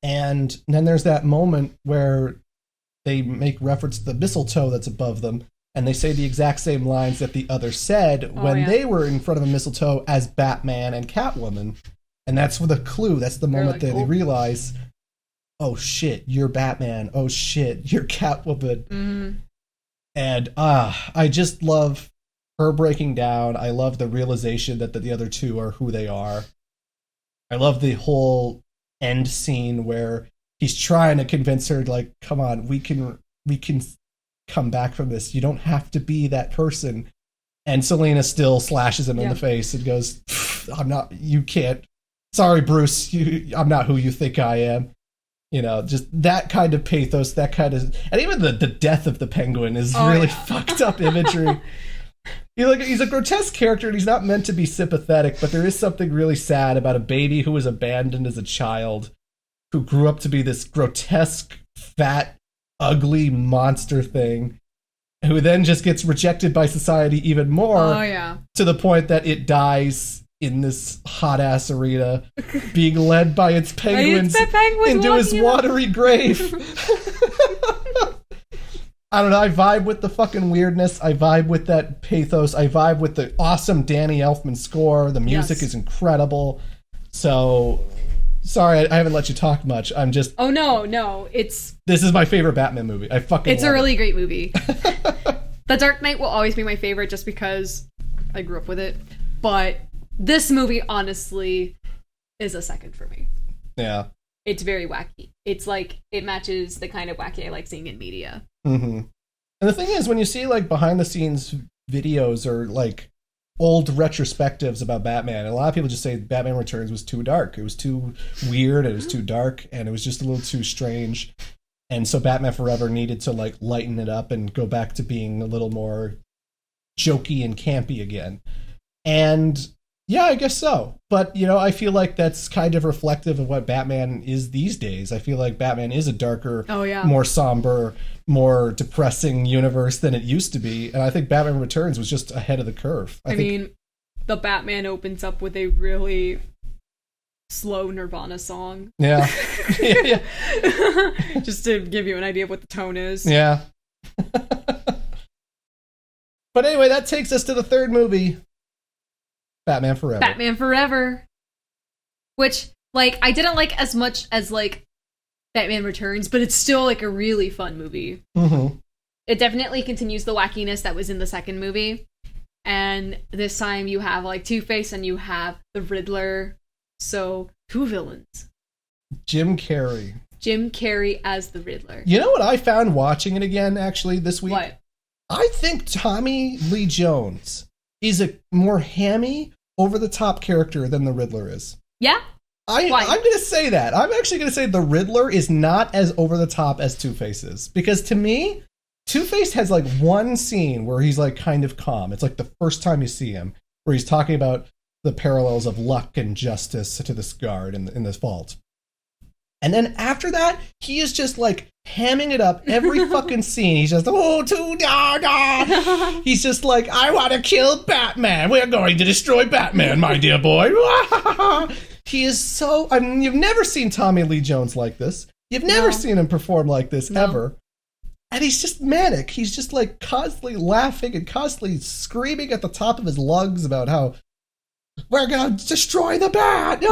And then there's that moment where they make reference to the mistletoe that's above them, and they say the exact same lines that the other said when they were in front of a mistletoe as Batman and Catwoman. And that's the clue. That's the moment that they realize, oh shit, you're Batman. Oh shit, you're Catwoman. Mm-hmm. And I just love her breaking down. I love the realization that the other two are who they are. I love the whole end scene where he's trying to convince her, like, come on, we can come back from this. You don't have to be that person. And Selina still slashes him in the face and goes, you can't. Sorry, Bruce, I'm not who you think I am. Just that kind of pathos, and even the death of the Penguin is really fucked up imagery. He's a grotesque character, and he's not meant to be sympathetic, but there is something really sad about a baby who was abandoned as a child, who grew up to be this grotesque, fat, ugly monster thing, who then just gets rejected by society even more, to the point that it dies in this hot-ass arena, being led by its penguins into his watery grave. I don't know, I vibe with the fucking weirdness, I vibe with that pathos, I vibe with the awesome Danny Elfman score, the music is incredible, so Sorry, I haven't let you talk much. I'm just... Oh, no. This is my favorite Batman movie. I fucking It's love a really it. great movie. The Dark Knight will always be my favorite just because I grew up with it. But this movie, honestly, is a second for me. Yeah. It's very wacky. It's like, it matches the kind of wacky I like seeing in media. Mm-hmm. And the thing is, when you see, like, behind-the-scenes videos or, like, old retrospectives about Batman, a lot of people just say Batman Returns was too dark. It was too weird, it was too dark, and it was just a little too strange. And so Batman Forever needed to, like, lighten it up and go back to being a little more jokey and campy again. And yeah, I guess so. But, you know, I feel like that's kind of reflective of what Batman is these days. I feel like Batman is a darker, more somber, more depressing universe than it used to be. And I think Batman Returns was just ahead of the curve. I mean, the Batman opens up with a really slow Nirvana song. Yeah. Yeah. Just to give you an idea of what the tone is. Yeah. But anyway, that takes us to the third movie, Batman Forever. Batman Forever. Which, like, I didn't like as much as, like, Batman Returns, but it's still, like, a really fun movie. Mm-hmm. It definitely continues the wackiness that was in the second movie. And this time you have, like, Two-Face and you have the Riddler. So, two villains. Jim Carrey. Jim Carrey as the Riddler. You know what I found watching it again, actually, this week? What? I think Tommy Lee Jones is a more hammy, over-the-top character than the Riddler is. Yeah? I'm going to say that. I'm actually going to say the Riddler is not as over-the-top as Two-Face is. Because to me, Two-Face has, like, one scene where he's, like, kind of calm. It's, like, the first time you see him, where he's talking about the parallels of luck and justice to this guard in this vault. And then after that, he is just, like, hamming it up every fucking scene. He's just, he's just like, I want to kill Batman. We're going to destroy Batman, my dear boy. He is so... I mean, you've never seen Tommy Lee Jones like this. You've never seen him perform like this, ever. And he's just manic. He's just, like, constantly laughing and constantly screaming at the top of his lungs about how we're going to destroy the Bat.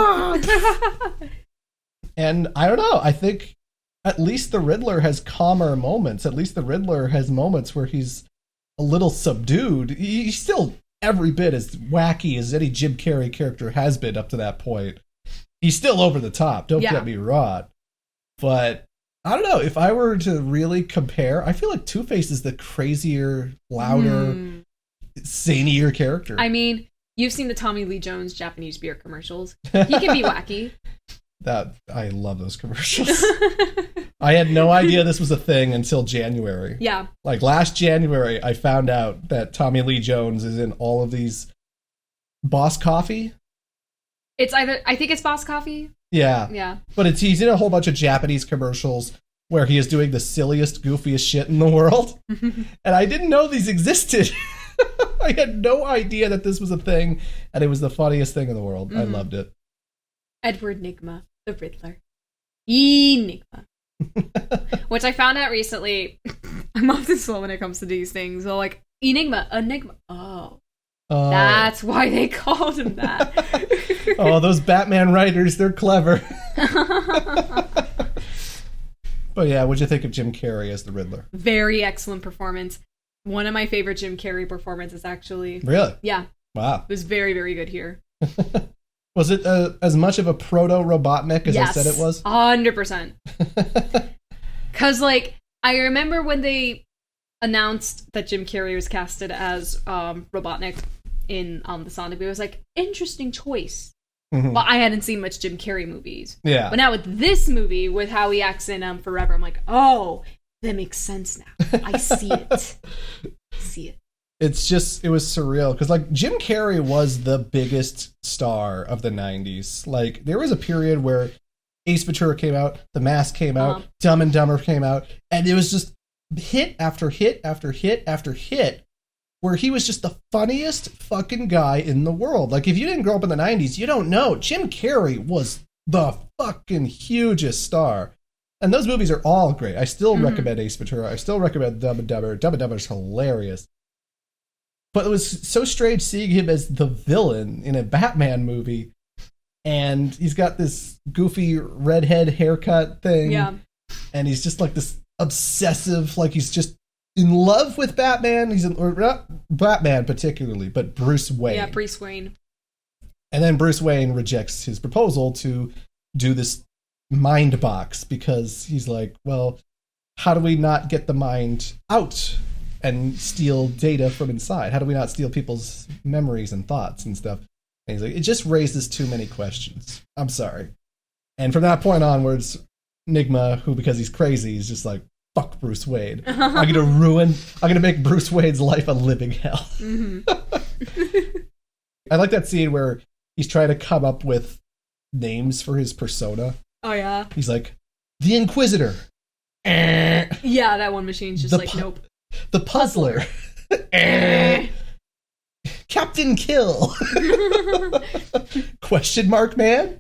And I don't know. I think at least the Riddler has calmer moments. At least the Riddler has moments where he's a little subdued. He's still every bit as wacky as any Jim Carrey character has been up to that point. He's still over the top. Don't get me wrong. But I don't know. If I were to really compare, I feel like Two-Face is the crazier, louder, zanier character. I mean, you've seen the Tommy Lee Jones Japanese beer commercials. He can be wacky. I love those commercials. I had no idea this was a thing until January. Yeah. Like last January, I found out that Tommy Lee Jones is in all of these Boss Coffee. I think it's Boss Coffee. Yeah. Yeah. But he's in a whole bunch of Japanese commercials where he is doing the silliest, goofiest shit in the world. And I didn't know these existed. I had no idea that this was a thing, and it was the funniest thing in the world. Mm-hmm. I loved it. Edward Nygma, the Riddler. Enigma. Which I found out recently. I'm often slow when it comes to these things. So, like, Enigma. Oh. That's why they called him that. Oh, those Batman writers, they're clever. But yeah, what'd you think of Jim Carrey as the Riddler? Very excellent performance. One of my favorite Jim Carrey performances, actually. Really? Yeah. Wow. It was very, very good here. Was it as much of a proto-Robotnik as I said it was? 100%. Because, like, I remember when they announced that Jim Carrey was casted as Robotnik in the Sonic movie, I was like, interesting choice. Mm-hmm. Well, I hadn't seen much Jim Carrey movies. Yeah. But now with this movie, with how he acts in Forever, I'm like, oh, that makes sense now. I see it. It was surreal because, like, Jim Carrey was the biggest star of the 90s. Like, there was a period where Ace Ventura came out, The Mask came out, Dumb and Dumber came out, and it was just hit after hit after hit after hit where he was just the funniest fucking guy in the world. Like, if you didn't grow up in the 90s, you don't know. Jim Carrey was the fucking hugest star. And those movies are all great. I still recommend Ace Ventura. I still recommend Dumb and Dumber. Dumb and Dumber is hilarious. But it was so strange seeing him as the villain in a Batman movie and he's got this goofy redhead haircut thing. Yeah. And he's just like this obsessive, like he's just in love with Batman. Or not Batman particularly, but Bruce Wayne. Yeah, Bruce Wayne. And then Bruce Wayne rejects his proposal to do this mind box because he's like, well, how do we not get the mind out and steal data from inside? How do we not steal people's memories and thoughts and stuff? And he's like, it just raises too many questions. I'm sorry. And from that point onwards, Nigma, who because he's crazy, is just like, fuck Bruce Wayne. I'm gonna make Bruce Wayne's life a living hell. I like that scene where he's trying to come up with names for his persona. Oh yeah. He's like, the Inquisitor. Yeah, that one machine's just like, nope. The Puzzler. Captain Kill. Question mark man.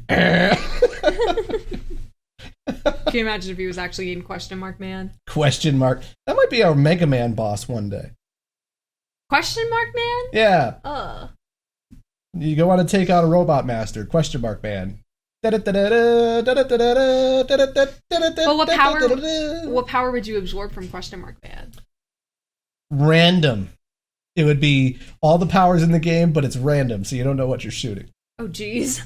Can you imagine if he was actually in Question Mark Man? Question mark. That might be our Mega Man boss one day. Question Mark Man? Yeah. You go on to take out a Robot Master. Question mark man. But what power would you absorb from Question Mark Man? Random. It would be all the powers in the game, but it's random, so you don't know what you're shooting. Oh, jeez.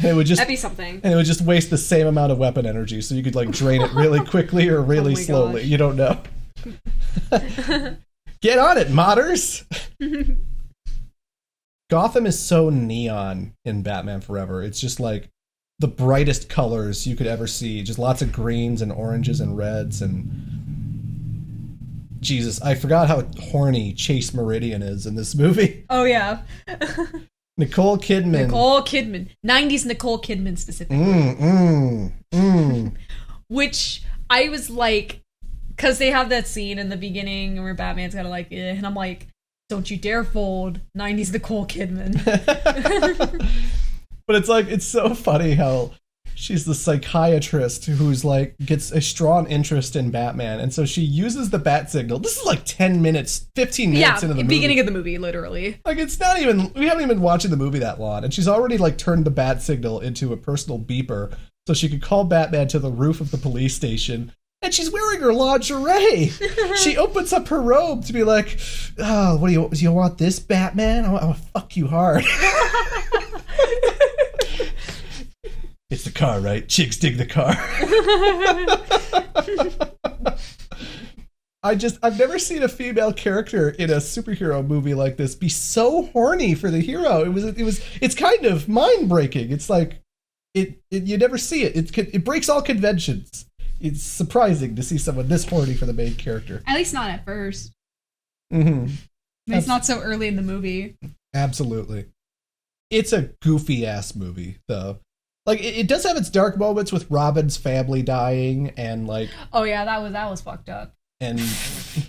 It would just that'd be something. And it would just waste the same amount of weapon energy, so you could like drain it really quickly or really slowly. Gosh. You don't know. Get on it, modders! Gotham is so neon in Batman Forever. It's just like the brightest colors you could ever see. Just lots of greens and oranges and reds and... Jesus, I forgot how horny Chase Meridian is in this movie. Oh, yeah. Nicole Kidman. 90s Nicole Kidman specifically. Which I was like, because they have that scene in the beginning where Batman's kind of like, and I'm like, don't you dare fold 90s Nicole Kidman. But it's like, it's so funny how she's the psychiatrist who's like, gets a strong interest in Batman. And so she uses the bat signal. This is like 10 minutes, 15 minutes into the movie. Beginning of the movie, literally. Like, it's not even, we haven't even been watching the movie that long. And she's already like turned the bat signal into a personal beeper so she could call Batman to the roof of the police station. And she's wearing her lingerie. She opens up her robe to be like, oh, what do you want this, Batman? I want to fuck you hard. It's the car, right? Chicks dig the car. I've never seen a female character in a superhero movie like this be so horny for the hero. It's kind of mind-breaking. It's like, you never see it. It breaks all conventions. It's surprising to see someone this horny for the main character. At least not at first. Mm-hmm. It's not so early in the movie. Absolutely. It's a goofy-ass movie, though. Like, it does have its dark moments with Robin's family dying, and like... Oh yeah, that was fucked up. And...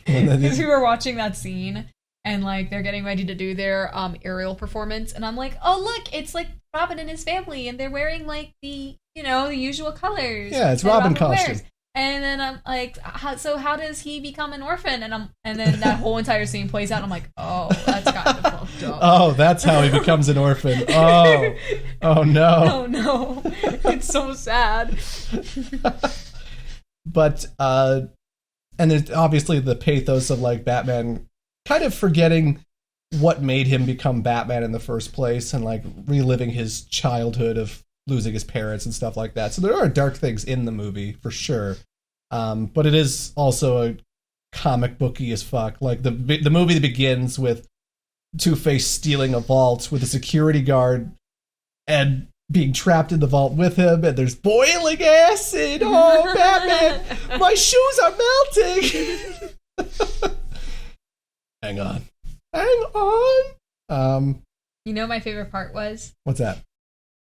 Because we were watching that scene, and like, they're getting ready to do their aerial performance, and I'm like, oh look, it's like Robin and his family, and they're wearing like the usual colors. Yeah, it's Robin costume. Wears. And then I'm like, how does he become an orphan? And then that whole entire scene plays out, and I'm like, oh, that's kind of fucked up. Oh, that's how he becomes an orphan. Oh no. Oh no. It's so sad. But and there's obviously the pathos of like Batman kind of forgetting what made him become Batman in the first place, and like reliving his childhood of losing his parents and stuff like that. So there are dark things in the movie for sure, but it is also a comic booky as fuck. Like the movie that begins with Two-Face stealing a vault with a security guard and being trapped in the vault with him, and there's boiling acid. Oh, Batman, my shoes are melting. Hang on. You know what my favorite part was? What's that?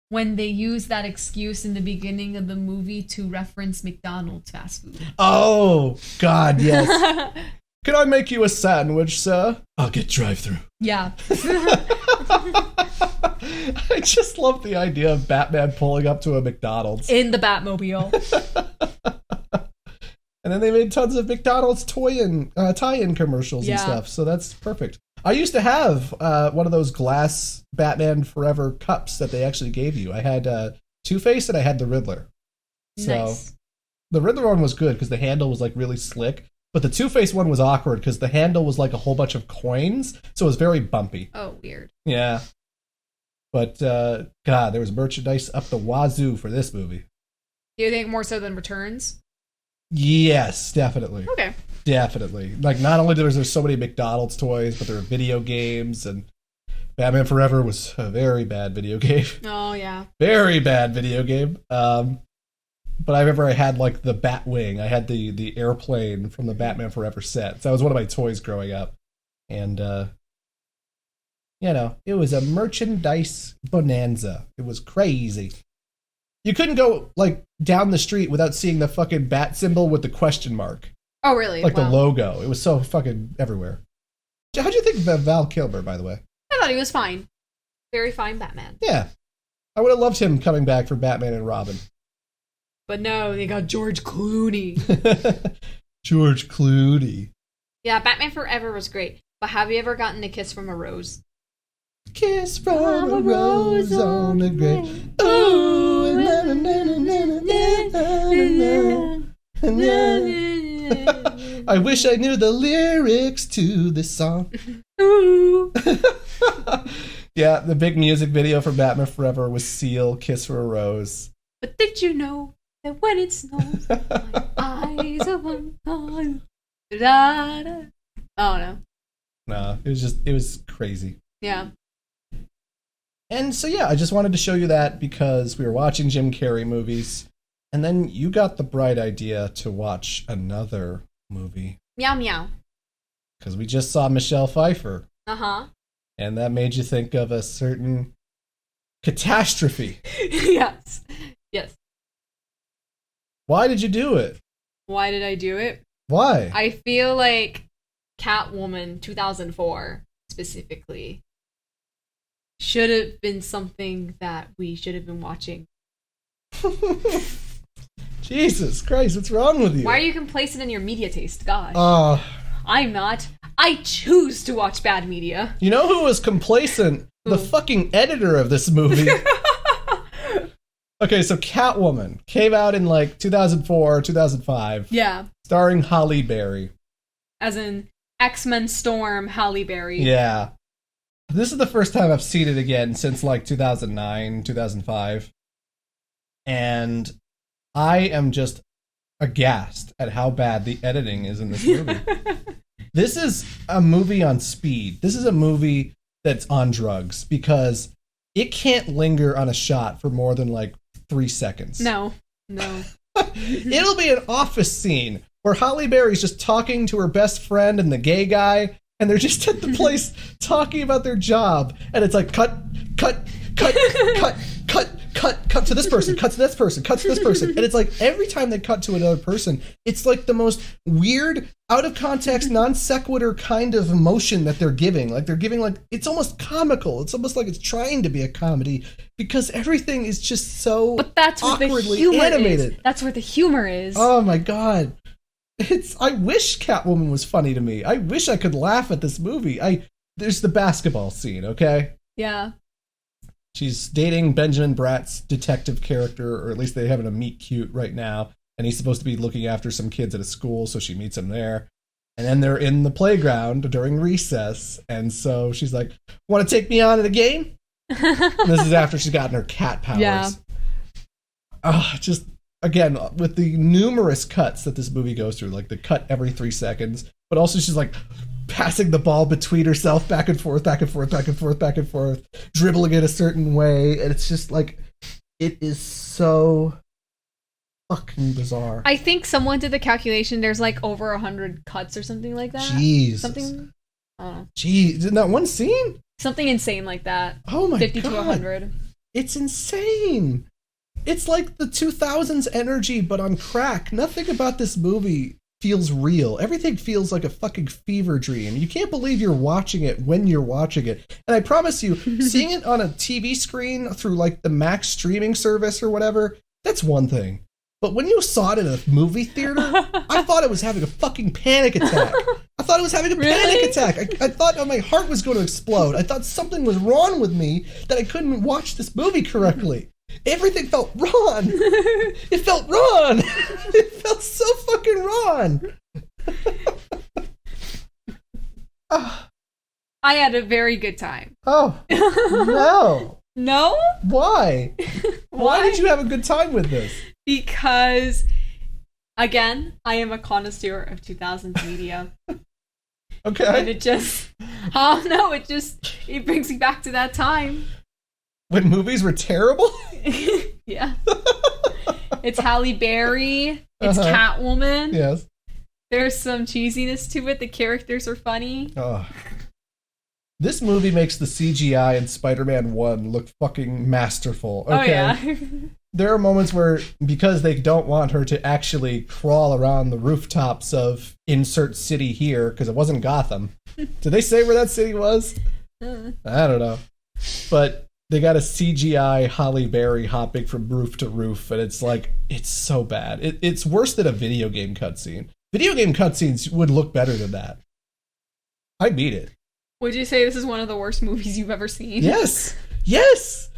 When they use that excuse in the beginning of the movie to reference McDonald's fast food. Oh, God, yes. Can I make you a sandwich, sir? I'll get drive-thru. Yeah. I just love the idea of Batman pulling up to a McDonald's. In the Batmobile. And then they made tons of McDonald's tie-in commercials and stuff, so that's perfect. I used to have one of those glass Batman Forever cups that they actually gave you. I had Two-Face and I had the Riddler. So Nice. the Riddler one was good because the handle was like really slick, but the Two-Face one was awkward because the handle was like a whole bunch of coins, so it was very bumpy. Oh, weird. Yeah. But, God, there was merchandise up the wazoo for this movie. Do you think more so than Returns? Yes, definitely. Okay. Definitely. Like, not only was there so many McDonald's toys, but there were video games, and Batman Forever was a very bad video game. Oh, yeah. Very bad video game. But I remember I had, like, the Batwing. I had the airplane from the Batman Forever set. So that was one of my toys growing up. And, you know, it was a merchandise bonanza. It was crazy. You couldn't go, like, down the street without seeing the fucking bat symbol with the question mark. Oh, really? Like Wow. the logo. It was so fucking everywhere. How'd you think of Val Kilmer, by the way? I thought he was fine. Very fine Batman. Yeah. I would have loved him coming back for Batman and Robin. But no, they got George Clooney. George Clooney. Yeah, Batman Forever was great. But have you ever gotten a kiss from a rose? Kiss from a rose on a grave. Ooh, na, na, na, na, na, na, na. I wish I knew the lyrics to this song. Ooh. Yeah, the big music video for Batman Forever was Seal, Kiss for a Rose. But did you know that when it snows, my eyes are on da-da. Oh, no. No, it was crazy. Yeah. And so, yeah, I just wanted to show you that because we were watching Jim Carrey movies, and then you got the bright idea to watch another movie. Meow meow. Because we just saw Michelle Pfeiffer, Uh-huh. and that made you think of a certain catastrophe. Yes. Yes. Why did you do it? Why did I do it? Why? I feel like Catwoman 2004, specifically, should have been something that we should have been watching. Jesus Christ, what's wrong with you? Why are you complacent in your media taste? Gosh. Uh, I'm not. I choose to watch bad media. you know who was complacent? The fucking editor of this movie. Okay, so Catwoman came out in like 2004, 2005, Yeah. starring Halle Berry. As in X-Men Storm Halle Berry. Yeah. This is the first time I've seen it again since like 2009, 2005. And I am just aghast at how bad the editing is in this movie. This is a movie on speed. This is a movie that's on drugs because it can't linger on a shot for more than like 3 seconds. No. It'll be an office scene where Halle Berry's just talking to her best friend and the gay guy, and they're just at the place talking about their job, and it's like cut to this person, cut to this person, cut to this person, and it's like every time they cut to another person, it's like the most weird, out of context, non sequitur kind of emotion that they're giving. Like they're giving like it's almost comical. It's almost like it's trying to be a comedy because everything is just so But that's where the awkwardly humor animated. is. That's where the humor is. Oh my god. I wish Catwoman was funny to me. I wish I could laugh at this movie. There's the basketball scene, okay? Yeah. She's dating Benjamin Bratt's detective character, or at least they're having a meet cute right now, and he's supposed to be looking after some kids at a school, so she meets him there. And then they're in the playground during recess, and so she's like, "Want to take me on in a game?" And this is after she's gotten her cat powers. Yeah. Just again with the numerous cuts that this movie goes through, like the cut every 3 seconds, but also she's like passing the ball between herself back and forth, back and forth, back and forth, back and forth, dribbling it a certain way, and it's just like it is so fucking bizarre. I think someone did the calculation. There's like over 100 cuts or something like that. Jesus. Something. I don't know. Jeez, in that one scene? Something insane like that. Oh my 50 god. to 100. It's insane. It's like the 2000s energy, but on crack. Nothing about this movie feels real. Everything feels like a fucking fever dream. You can't believe you're watching it when you're watching it. And I promise you, seeing it on a TV screen through like the Max streaming service or whatever, that's one thing. But when you saw it in a movie theater, I thought I was having a fucking panic attack. I thought I was having a panic attack. I thought my heart was going to explode. I thought something was wrong with me that I couldn't watch this movie correctly. Everything felt wrong. It felt wrong. It felt so fucking wrong. I had a very good time. Oh, no. No? Why? Why did you have a good time with this? Because, again, I am a connoisseur of 2000s media. Okay. And it just, it brings me back to that time. When movies were terrible? Yeah. It's Halle Berry. It's Catwoman. Yes. There's some cheesiness to it. The characters are funny. Oh. This movie makes the CGI in Spider-Man 1 look fucking masterful. Okay? Oh, yeah. There are moments where, because they don't want her to actually crawl around the rooftops of insert city here, because it wasn't Gotham. Did they say where that city was? I don't know. But they got a CGI Halle Berry hopping from roof to roof, and it's like, it's so bad. It's worse than a video game cutscene. Video game cutscenes would look better than that. I beat it. Would you say this is one of the worst movies you've ever seen? Yes! Yes!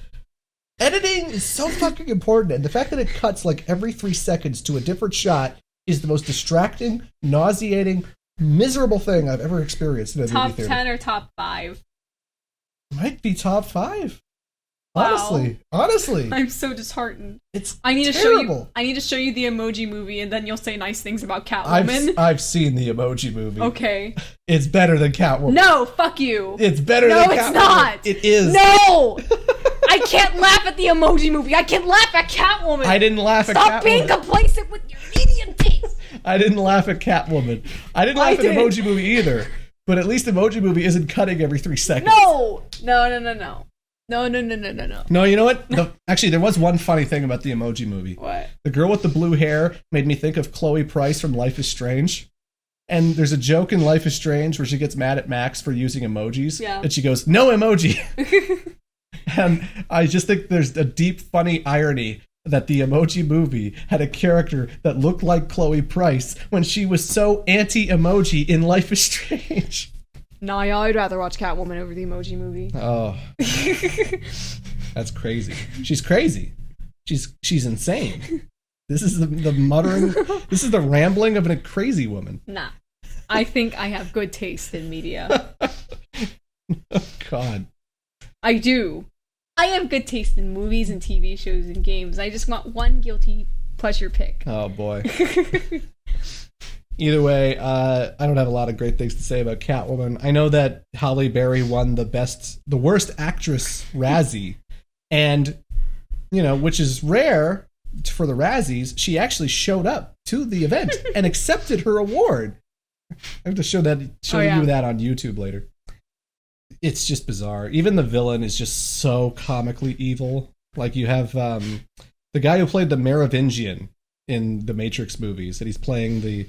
Editing is so fucking important, and the fact that it cuts like every 3 seconds to a different shot is the most distracting, nauseating, miserable thing I've ever experienced in a movie theater. Top 10 or top 5? Might be top 5. Wow. Honestly. I'm so disheartened. It's terrible. I need to show you the Emoji Movie, and then you'll say nice things about Catwoman. I've seen the Emoji Movie. Okay. It's better than Catwoman. No, fuck you. It's better than Catwoman. No, it's not. It is. No! I can't laugh at the Emoji Movie. I can laugh at Catwoman. I didn't laugh at Catwoman. Stop being complacent with your medium taste. I didn't laugh at Catwoman. I didn't laugh at Emoji Movie either. But at least Emoji Movie isn't cutting every 3 seconds. No, No, you know what? Actually, there was one funny thing about the Emoji Movie. What? The girl with the blue hair made me think of Chloe Price from Life is Strange. And there's a joke in Life is Strange where she gets mad at Max for using emojis. Yeah. And she goes, no emoji. And I just think there's a deep, funny irony that the Emoji Movie had a character that looked like Chloe Price when she was so anti-emoji in Life is Strange. No, yeah, I'd rather watch Catwoman over the Emoji Movie. Oh. That's crazy. She's crazy. She's insane. This is the muttering, this is the rambling of a crazy woman. Nah. I think I have good taste in media. Oh, God. I do. I have good taste in movies and TV shows and games. I just want one guilty pleasure pick. Oh, boy. Either way, I don't have a lot of great things to say about Catwoman. I know that Halle Berry won the worst actress Razzie, and, which is rare for the Razzies. She actually showed up to the event and accepted her award. I have to show you that on YouTube later. It's just bizarre. Even the villain is just so comically evil. Like, you have the guy who played the Merovingian in the Matrix movies, and he's playing the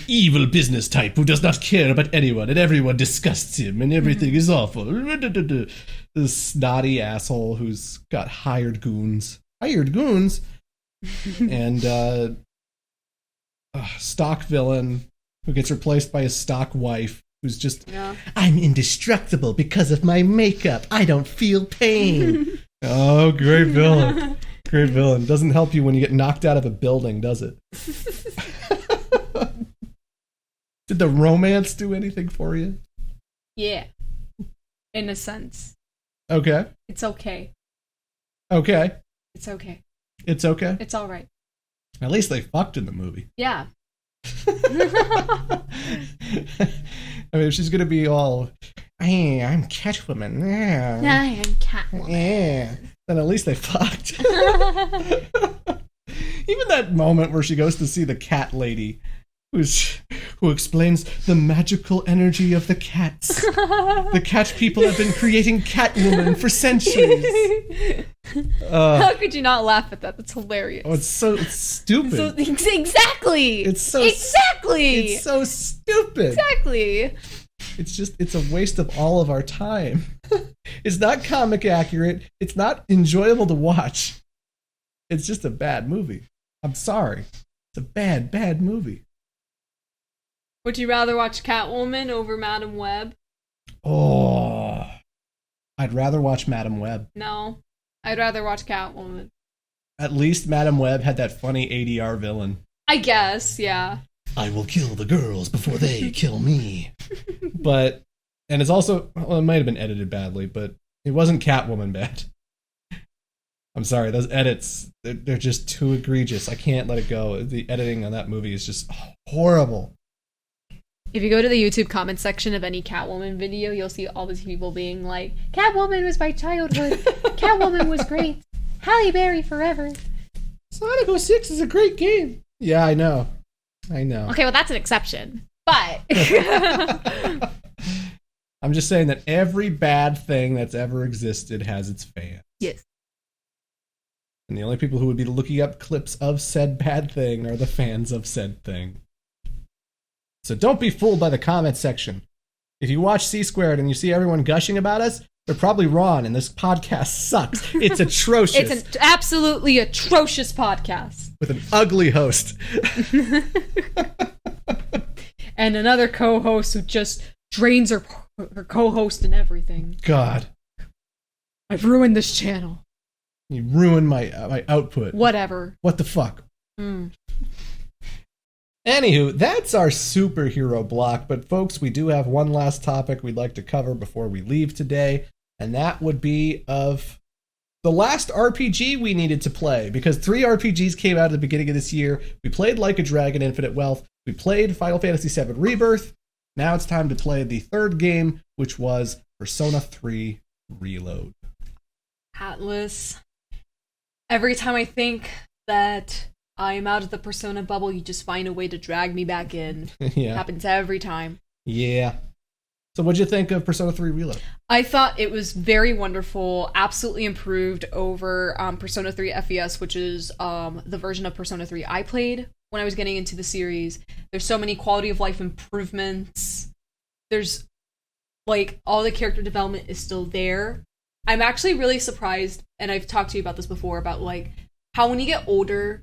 evil business type who does not care about anyone, and everyone disgusts him, and everything is awful. This snotty asshole who's got hired goons. And stock villain who gets replaced by a stock wife who's just, I'm indestructible because of my makeup. I don't feel pain. Oh, great villain. Great villain. Doesn't help you when you get knocked out of a building, does it? Did the romance do anything for you? Yeah. In a sense. Okay. It's okay. Okay. It's okay. It's okay? It's alright. At least they fucked in the movie. Yeah. I mean, if she's gonna be all, hey, I'm Catwoman. Yeah. I am Catwoman. Yeah. Then at least they fucked. Even that moment where she goes to see the cat lady, who explains the magical energy of the cats. The cat people have been creating Catwoman for centuries. How could you not laugh at that? That's hilarious. Oh, it's stupid. Exactly. It's so stupid. Exactly. It's a waste of all of our time. It's not comic accurate. It's not enjoyable to watch. It's just a bad movie. I'm sorry. It's a bad movie. Would you rather watch Catwoman over Madam Web? Oh, I'd rather watch Madam Web. No, I'd rather watch Catwoman. At least Madam Web had that funny ADR villain. I guess, yeah. I will kill the girls before they kill me. But, and it's also, well, it might have been edited badly, but it wasn't Catwoman bad. I'm sorry, those edits, they're just too egregious. I can't let it go. The editing on that movie is just horrible. If you go to the YouTube comment section of any Catwoman video, you'll see all these people being like, Catwoman was my childhood. Catwoman was great. Halle Berry forever. Sonic 06 is a great game. Yeah, I know. Okay, well, that's an exception. But I'm just saying that every bad thing that's ever existed has its fans. Yes. And the only people who would be looking up clips of said bad thing are the fans of said thing. So don't be fooled by the comment section. If you watch C-Squared and you see everyone gushing about us, they're probably wrong, and this podcast sucks. It's atrocious. It's an absolutely atrocious podcast. With an ugly host. And another co-host who just drains her co-host and everything. God. I've ruined this channel. You ruined my output. Whatever. What the fuck? Anywho, that's our superhero block, but folks, we do have one last topic we'd like to cover before we leave today, and that would be of the last RPG we needed to play, because 3 RPGs came out at the beginning of this year. We played Like a Dragon: Infinite Wealth, we played Final Fantasy VII Rebirth, now it's time to play the third game, which was Persona 3 Reload. Atlas, every time I think that I'm out of the Persona bubble, you just find a way to drag me back in. Yeah. Happens every time. Yeah. So what'd you think of Persona 3 Reload? I thought it was very wonderful, absolutely improved over Persona 3 FES, which is the version of Persona 3 I played when I was getting into the series. There's so many quality of life improvements. There's, like, all the character development is still there. I'm actually really surprised, and I've talked to you about this before, about, like, how when you get older,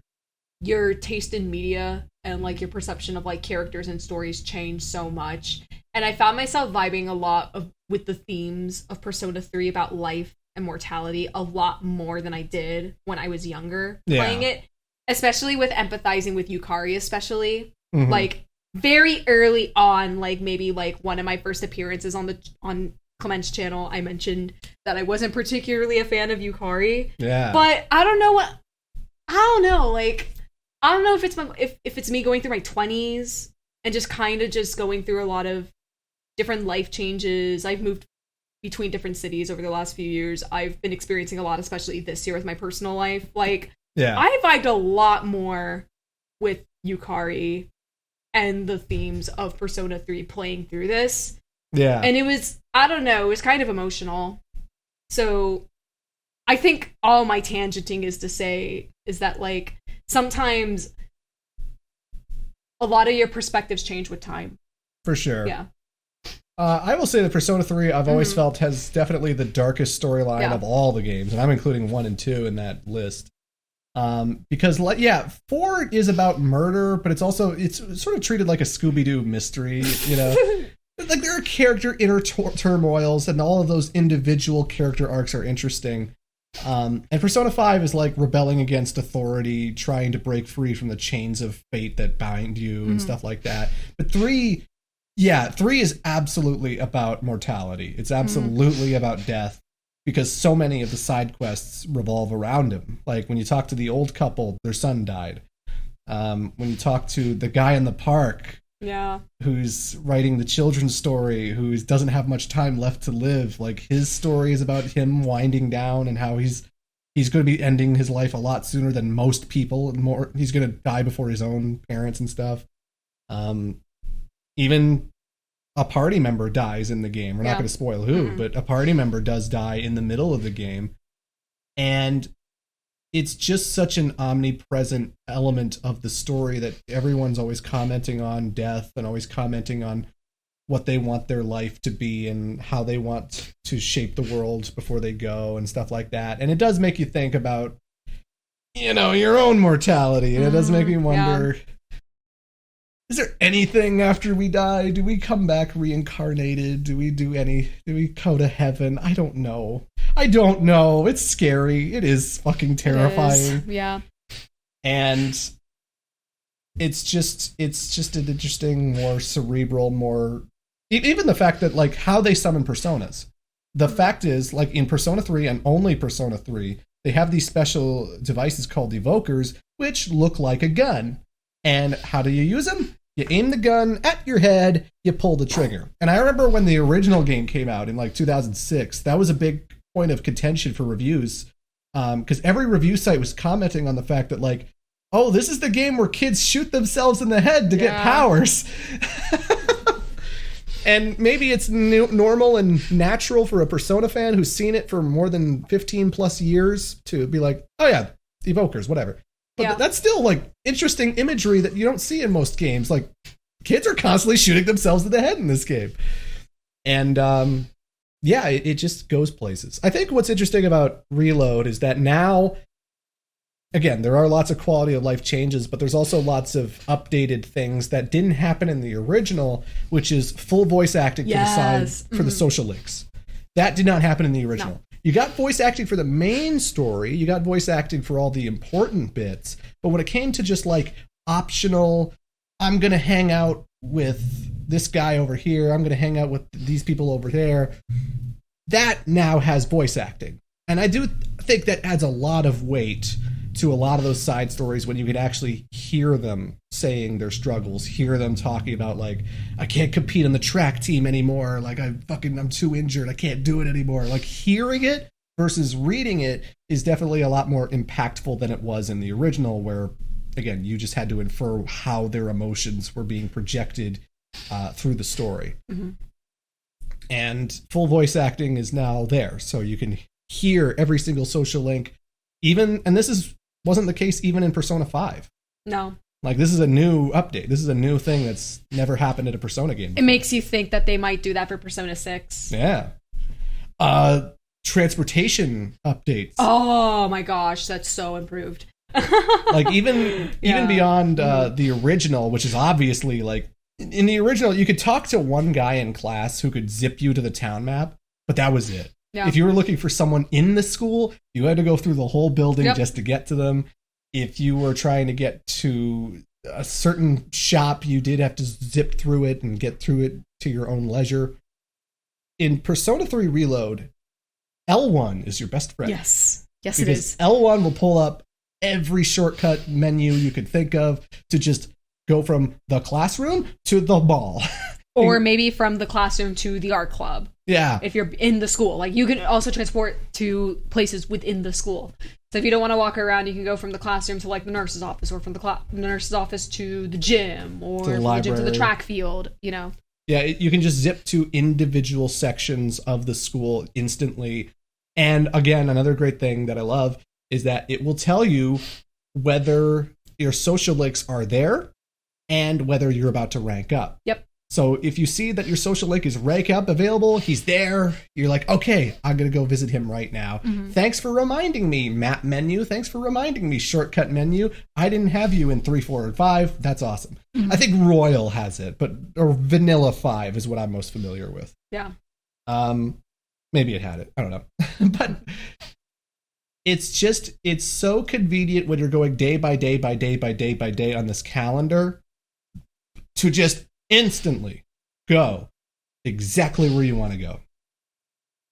your taste in media and like your perception of like characters and stories change so much. And I found myself vibing a lot with the themes of Persona 3 about life and mortality a lot more than I did when I was younger playing it, especially with empathizing with Yukari, especially like very early on, like maybe like one of my first appearances on Clement's channel, I mentioned that I wasn't particularly a fan of Yukari. Yeah. But I don't know, like I don't know if it's me going through my 20s and just kind of just going through a lot of different life changes. I've moved between different cities over the last few years. I've been experiencing a lot, especially this year with my personal life. Like, I vibed a lot more with Yukari and the themes of Persona 3 playing through this. Yeah. And it was, I don't know, it was kind of emotional. So I think all my tangenting is to say is that, like, sometimes a lot of your perspectives change with time. For sure. Yeah. I will say that Persona 3, I've always felt, has definitely the darkest storyline of all the games, and I'm including 1 and 2 in that list. Because, 4 is about murder, but it's sort of treated like a Scooby-Doo mystery, you know? Like, there are character inner turmoils, and all of those individual character arcs are interesting. And Persona 5 is like rebelling against authority, trying to break free from the chains of fate that bind you and stuff like that. But 3 is absolutely about mortality. It's absolutely about death, because so many of the side quests revolve around him. Like when you talk to the old couple, their son died. When you talk to the guy in the park, who's writing the children's story, who doesn't have much time left to live, like his story is about him winding down and how he's going to be ending his life a lot sooner than most people, and more he's going to die before his own parents and stuff. Even a party member dies in the game. We're not going to spoil who, but a party member does die in the middle of the game, and it's just such an omnipresent element of the story that everyone's always commenting on death and always commenting on what they want their life to be and how they want to shape the world before they go and stuff like that. And it does make you think about, you know, your own mortality. And it does make me wonder, is there anything after we die? Do we come back reincarnated? Do we go to heaven? I don't know. It's scary. It is fucking terrifying. Yeah. And it's just an interesting, more cerebral, more even the fact that like how they summon personas. The fact is, like in Persona 3 and only Persona 3, they have these special devices called evokers, which look like a gun. And how do you use them? You aim the gun at your head, you pull the trigger. And I remember when the original game came out in like 2006, that was a big point of contention for reviews. Because every review site was commenting on the fact that like, oh, this is the game where kids shoot themselves in the head to get powers. And maybe it's normal and natural for a Persona fan who's seen it for more than 15 plus years to be like, oh yeah, evokers, whatever. But that's still like interesting imagery that you don't see in most games. Like kids are constantly shooting themselves in the head in this game. And it just goes places. I think what's interesting about Reload is that now, again, there are lots of quality of life changes, but there's also lots of updated things that didn't happen in the original, which is full voice acting for the social links. That did not happen in the original. No. You got voice acting for the main story, you got voice acting for all the important bits, but when it came to just like optional, I'm going to hang out with this guy over here, I'm going to hang out with these people over there, that now has voice acting. And I do think that adds a lot of weight to a lot of those side stories when you can actually hear them saying their struggles, hear them talking about like, I can't compete on the track team anymore, like I'm too injured, I can't do it anymore. Like hearing it versus reading it is definitely a lot more impactful than it was in the original, where again, you just had to infer how their emotions were being projected through the story. Mm-hmm. And full voice acting is now there, so you can hear every single social link, and this wasn't the case even in Persona 5. No. Like, this is a new update. This is a new thing that's never happened in a Persona game before. It makes you think that they might do that for Persona 6. Yeah. Transportation updates. Oh my gosh, that's so improved. Like, even beyond the original, which is obviously, like, in the original, you could talk to one guy in class who could zip you to the town map, but that was it. Yeah. If you were looking for someone in the school, you had to go through the whole building just to get to them. If you were trying to get to a certain shop, you did have to zip through it and get through it to your own leisure. In Persona 3 Reload, L1 is your best friend. Yes, it is. L1 will pull up every shortcut menu you could think of to just go from the classroom to the mall. Or maybe from the classroom to the art club. Yeah. If you're in the school. Like, you can also transport to places within the school. So if you don't want to walk around, you can go from the classroom to, like, the nurse's office, or from the nurse's office to the gym, or to the from the gym to the track field, you know. Yeah, you can just zip to individual sections of the school instantly. And again, another great thing that I love is that it will tell you whether your social links are there and whether you're about to rank up. Yep. So if you see that your social link is rank up available, he's there, you're like, okay, I'm going to go visit him right now. Mm-hmm. Thanks for reminding me, map menu. Thanks for reminding me, shortcut menu. I didn't have you in 3, 4, and 5. That's awesome. Mm-hmm. I think Royal has it, or Vanilla 5 is what I'm most familiar with. Yeah. Maybe it had it. I don't know. But it's so convenient when you're going day by day by day by day by day on this calendar to just instantly go exactly where you want to go.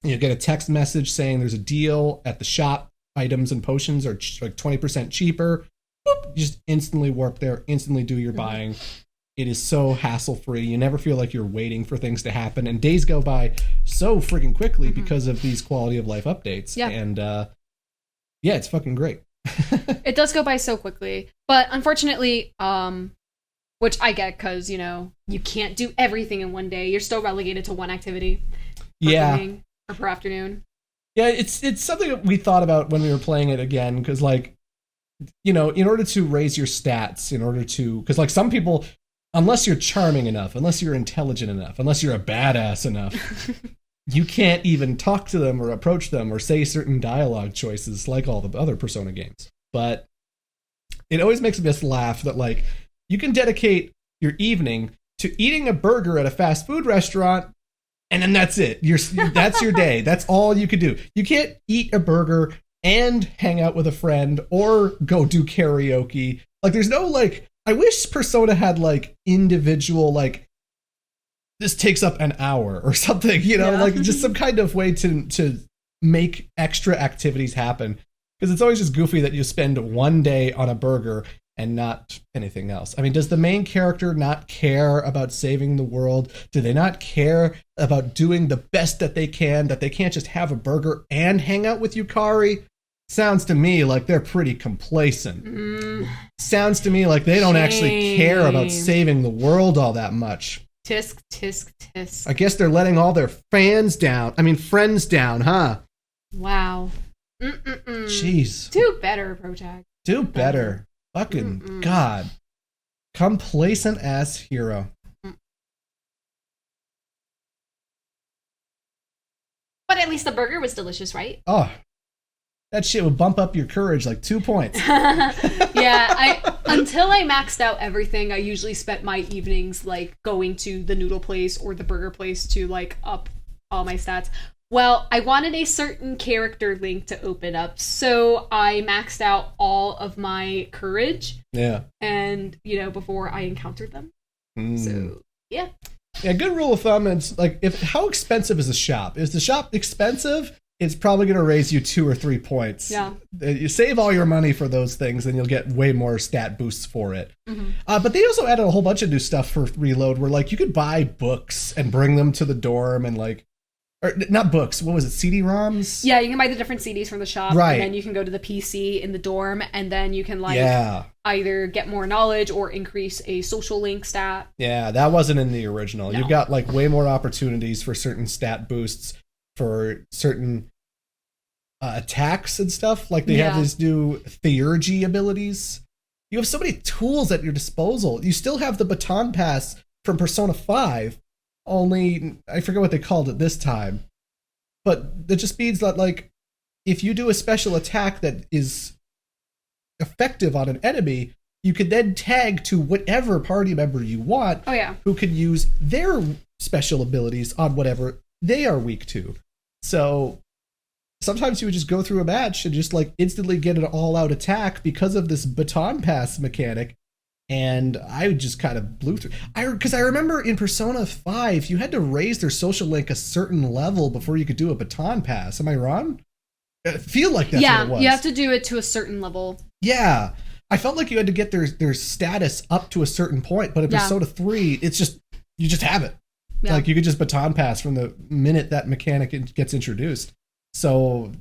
You get a text message saying there's a deal at the shop, items and potions are like 20% cheaper. Boop, you just instantly warp there, instantly do your buying. It is so hassle-free. You never feel like you're waiting for things to happen, and days go by so freaking quickly because of these quality of life updates. Yeah. And it's fucking great. It does go by so quickly, but unfortunately, which I get, because, you know, you can't do everything in one day. You're still relegated to one activity per morning or per afternoon. Yeah, it's something that we thought about when we were playing it again, because, like, you know, in order to raise your stats, because, like, some people, unless you're charming enough, unless you're intelligent enough, unless you're a badass enough, you can't even talk to them or approach them or say certain dialogue choices like all the other Persona games. But it always makes me just laugh that, like, you can dedicate, your evening to eating a burger at a fast food restaurant, and then that's it. That's your day. That's all you could do. You can't eat a burger and hang out with a friend or go do karaoke. Like, there's no, like, I wish Persona had, like, individual, like, this takes up an hour or something, you know, like just some kind of way to make extra activities happen. Because it's always just goofy that you spend one day on a burger and not anything else. I mean, does the main character not care about saving the world? Do they not care about doing the best that they can, that they can't just have a burger and hang out with Yukari? Sounds to me like they're pretty complacent. Sounds to me like they don't actually care about saving the world all that much. Tisk, tisk, tisk. I guess they're letting all their friends down, huh? Wow. Jeez. Do better, Protag. Do better. Fucking God. Complacent ass hero. But at least the burger was delicious, right? Oh, that shit would bump up your courage like 2 points. Yeah, until I maxed out everything, I usually spent my evenings like going to the noodle place or the burger place to like up all my stats. Well, I wanted a certain character link to open up, so I maxed out all of my courage. Yeah. And, you know, before I encountered them. So, yeah. Yeah, good rule of thumb is like, how expensive is the shop? Is the shop expensive? It's probably going to raise you 2 or 3 points. Yeah. You save all your money for those things, and you'll get way more stat boosts for it. But they also added a whole bunch of new stuff for Reload, where like you could buy books and bring them to the dorm, and like, or not books. What was it? CD-ROMs? Yeah, you can buy the different CDs from the shop, right? And then you can go to the PC in the dorm, and then you can like either get more knowledge or increase a social link stat. Yeah, that wasn't in the original. No. You got like way more opportunities for certain stat boosts for certain attacks and stuff. Like they have these new theurgy abilities. You have so many tools at your disposal. You still have the baton pass from Persona 5, only I forget what they called it this time. But that just means that like if you do a special attack that is effective on an enemy, you can then tag to whatever party member you want who can use their special abilities on whatever they are weak to. So sometimes you would just go through a match and just like instantly get an all-out attack because of this baton pass mechanic, and I just kind of blew through. Because I remember in Persona 5, you had to raise their social link a certain level before you could do a baton pass. Am I wrong? I feel like that's what it was. Yeah, you have to do it to a certain level. Yeah. I felt like you had to get their status up to a certain point, but in Persona 3, it's just, you just have it. Yeah. Like you could just baton pass from the minute that mechanic gets introduced. So,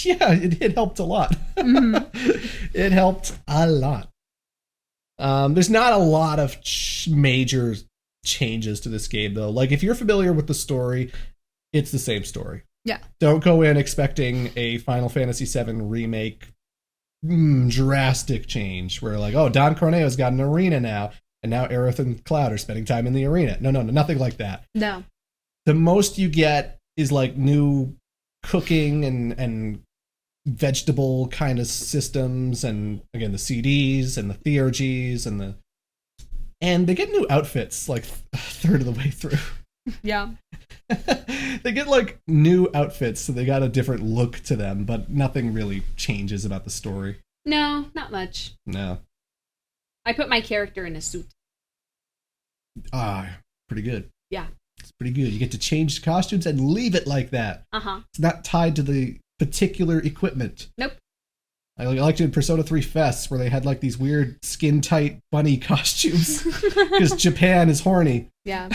yeah, it helped a lot. It helped a lot. There's not a lot of major changes to this game, though. Like, if you're familiar with the story, it's the same story. Yeah. Don't go in expecting a Final Fantasy VII remake drastic change where, like, oh, Don Corneo's got an arena now, and now Aerith and Cloud are spending time in the arena. No, nothing like that. No. The most you get is, like, new cooking and vegetable kind of systems, and again the CDs and the theurgies and they get new outfits like a third of the way through. Yeah. They get like new outfits, so they got a different look to them, but nothing really changes about the story. No, not much. No. I put my character in a suit. Pretty good. Yeah. It's pretty good. You get to change costumes and leave it like that. It's not tied to the particular equipment. Nope. I liked it in Persona 3 Fests where they had like these weird skin-tight bunny costumes because Japan is horny. Yeah.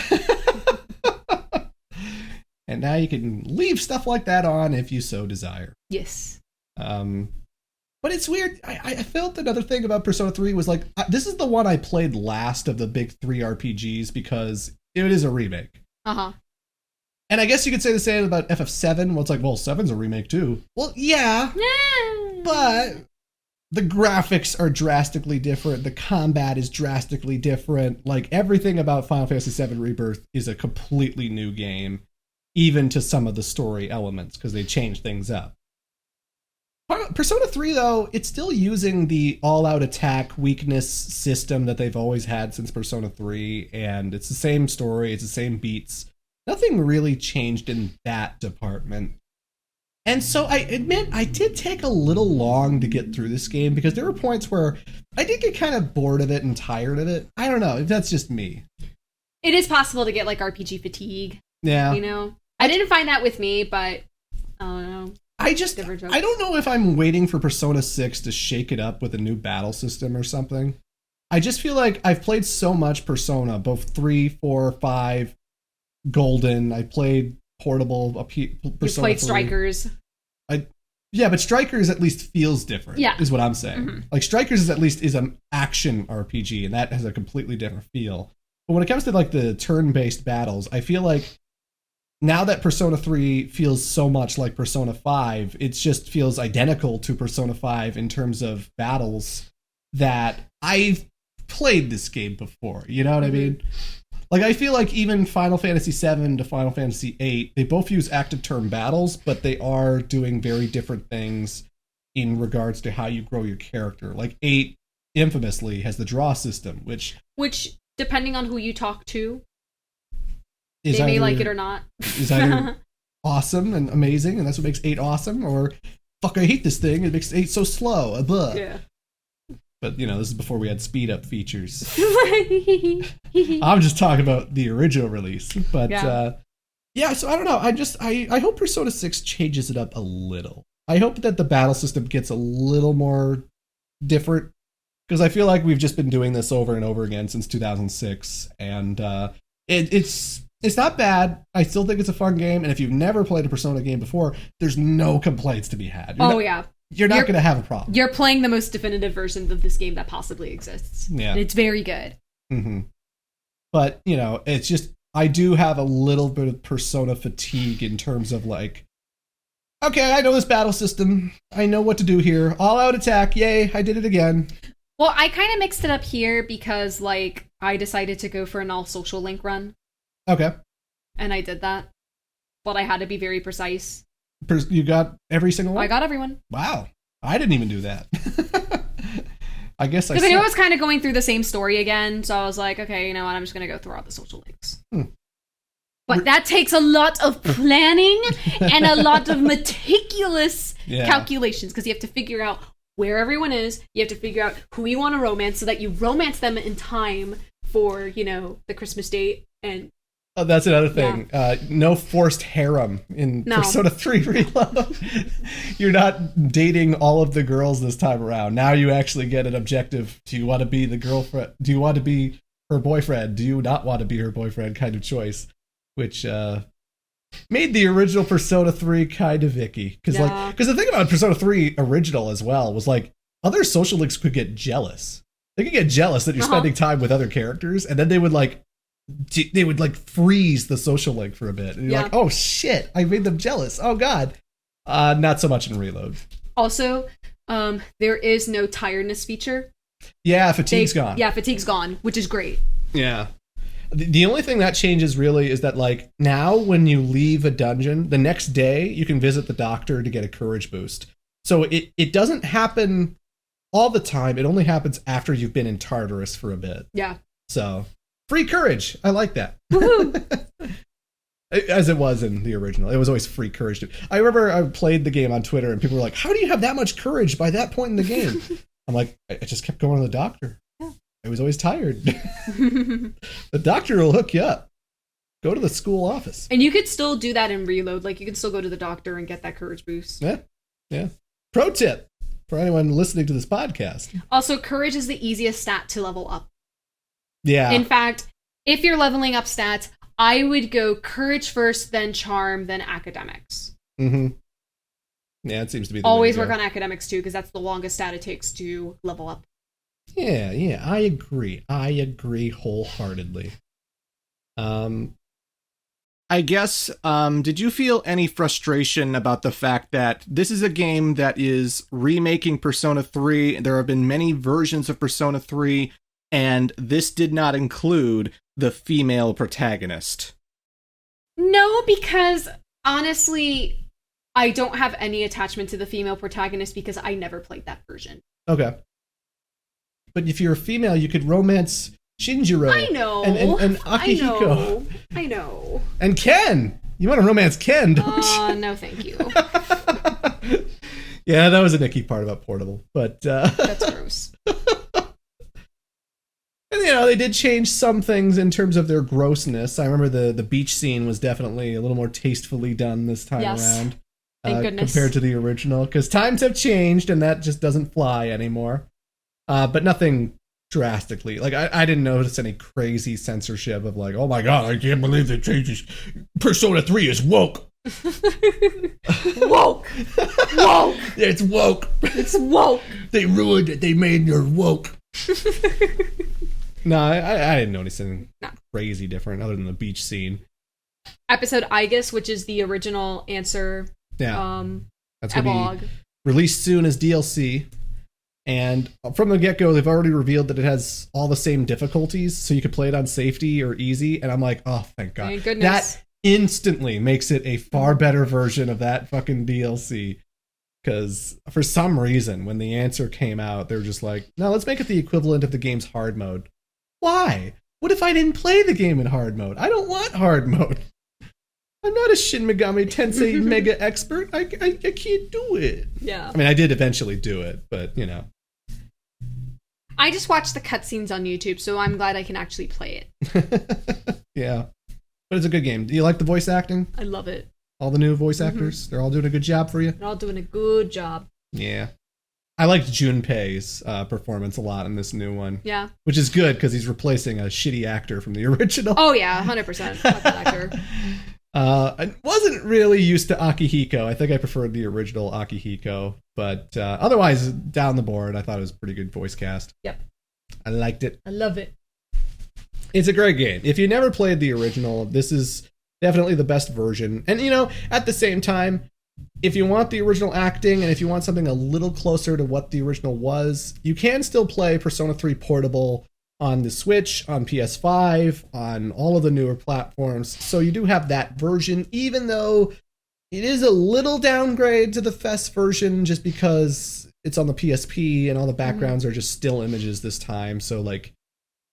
And now you can leave stuff like that on if you so desire. Yes. But it's weird. I felt another thing about Persona 3 was like, this is the one I played last of the big 3 RPGs because it is a remake. And I guess you could say the same about FF7. Well, it's like, well, 7's a remake too. Well, yeah. But the graphics are drastically different. The combat is drastically different. Like, everything about Final Fantasy VII Rebirth is a completely new game, even to some of the story elements, because they changed things up. Persona 3, though, it's still using the all-out attack weakness system that they've always had since Persona 3, and it's the same story, it's the same beats. Nothing really changed in that department. And so I admit I did take a little long to get through this game because there were points where I did get kind of bored of it and tired of it. I don't know if that's just me. It is possible to get like RPG fatigue. Yeah. You know? I didn't find that with me, but I don't know. I don't know if I'm waiting for Persona 6 to shake it up with a new battle system or something. I just feel like I've played so much Persona, both 3, 4, 5, Golden. I played Portable, Persona. You played 3. Strikers. Yeah, but Strikers at least feels different, is what I'm saying. Mm-hmm. Like, Strikers is at least is an action RPG, and that has a completely different feel. But when it comes to, like, the turn-based battles, I feel like now that Persona 3 feels so much like Persona 5, it just feels identical to Persona 5 in terms of battles that I've played this game before. You know what I mean? Like, I feel like even Final Fantasy VII to Final Fantasy VIII, they both use active turn battles, but they are doing very different things in regards to how you grow your character. Like, 8 infamously has the draw system, which depending on who you talk to, they may like it or not. Is either awesome and amazing, and that's what makes 8 awesome, or fuck, I hate this thing, it makes 8 so slow. Blah. Yeah. But, you know, this is before we had speed up features. I'm just talking about the original release. But, yeah, so I don't know. I hope Persona 6 changes it up a little. I hope that the battle system gets a little more different, because I feel like we've just been doing this over and over again since 2006, and it's not bad. I still think it's a fun game, and if you've never played a Persona game before, there's no complaints to be had. You're not going to have a problem. You're playing the most definitive version of this game that possibly exists. Yeah. And it's very good. Mm-hmm. But, you know, it's just, I do have a little bit of Persona fatigue in terms of, like, okay, I know this battle system. I know what to do here. All out attack. Yay, I did it again. Well, I kind of mixed it up here because, like, I decided to go for an all social link run. Okay. And I did that. But I had to be very precise. You got every single one? I got everyone. Wow. I didn't even do that. I guess because I knew I was kind of going through the same story again, so I was like, okay, you know what, I'm just going to go through all the social links. But that takes a lot of planning and a lot of meticulous calculations, because you have to figure out where everyone is, you have to figure out who you want to romance so that you romance them in time for, you know, the Christmas date. And oh, that's another thing. Yeah. No forced harem in Persona 3 Reload. You're not dating all of the girls this time around. Now you actually get an objective. Do you want to be the girlfriend? Do you want to be her boyfriend? Do you not want to be her boyfriend kind of choice? Which made the original Persona 3 kind of icky. Because the thing about Persona 3 original as well was, like, other social links could get jealous. They could get jealous that you're spending time with other characters, and then they would, like, freeze the social link for a bit, and you're like, oh shit, I made them jealous. Oh god. Not so much in Reload. Also, there is no tiredness feature. Yeah, fatigue's gone. Yeah, fatigue's gone, which is great. Yeah. The only thing that changes really is that, like, now when you leave a dungeon, the next day you can visit the doctor to get a courage boost. So it doesn't happen all the time. It only happens after you've been in Tartarus for a bit. Yeah. So free courage. I like that. As it was in the original. It was always free courage. I remember I played the game on Twitter and people were like, how do you have that much courage by that point in the game? I'm like, I just kept going to the doctor. I was always tired. The doctor will hook you up. Go to the school office. And you could still do that in Reload. Like, you could still go to the doctor and get that courage boost. Yeah. Pro tip for anyone listening to this podcast. Also, courage is the easiest stat to level up. Yeah. In fact, if you're leveling up stats, I would go courage first, then charm, then academics. Mm-hmm. Yeah, it seems to be the always work on academics too, because that's the longest stat it takes to level up. Yeah, I agree wholeheartedly. I guess, did you feel any frustration about the fact that this is a game that is remaking Persona 3? There have been many versions of Persona 3, and this did not include the female protagonist. No, because honestly, I don't have any attachment to the female protagonist because I never played that version. Okay. But if you're a female, you could romance Shinjiro. I know. And Akihiko. I know. And Ken. You want to romance Ken, don't you? No, thank you. Yeah, that was a nicky part about Portable. But That's gross. And, they did change some things in terms of their grossness. I remember the beach scene was definitely a little more tastefully done this time around. Thank goodness. Compared to the original. Because times have changed, and that just doesn't fly anymore. But nothing drastically. Like, I didn't notice any crazy censorship of like, oh my god, I can't believe they changed Persona 3 is woke. Woke! Woke! It's woke. It's woke! They ruined it. They made your woke. No, I didn't notice anything crazy different other than the beach scene. Episode Igus, which is the original answer. Yeah. That's going to be epilogue. released soon as DLC. And from the get-go, they've already revealed that it has all the same difficulties, so you could play it on safety or easy. And I'm like, oh, thank God. Thank goodness. That instantly makes it a far better version of that fucking DLC. Because for some reason, when the answer came out, they were just like, no, let's make it the equivalent of the game's hard mode. Why? What if I didn't play the game in hard mode? I don't want hard mode. I'm not a Shin Megami Tensei mega expert. I can't do it. Yeah. I mean, I did eventually do it, but, I just watched the cutscenes on YouTube, so I'm glad I can actually play it. Yeah. But it's a good game. Do you like the voice acting? I love it. All the new voice actors? They're all doing a good job for you? They're all doing a good job. Yeah. I liked Junpei's performance a lot in this new one. Yeah. Which is good, because he's replacing a shitty actor from the original. Oh, yeah, 100%. Fuck that actor. I wasn't really used to Akihiko. I think I preferred the original Akihiko. But otherwise, down the board, I thought it was a pretty good voice cast. Yep. I liked it. I love it. It's a great game. If you never played the original, this is definitely the best version. And, at the same time, if you want the original acting and if you want something a little closer to what the original was, you can still play Persona 3 Portable on the Switch, on PS5, on all of the newer platforms. So you do have that version, even though it is a little downgrade to the FES version just because it's on the PSP and all the backgrounds are just still images this time. So, like,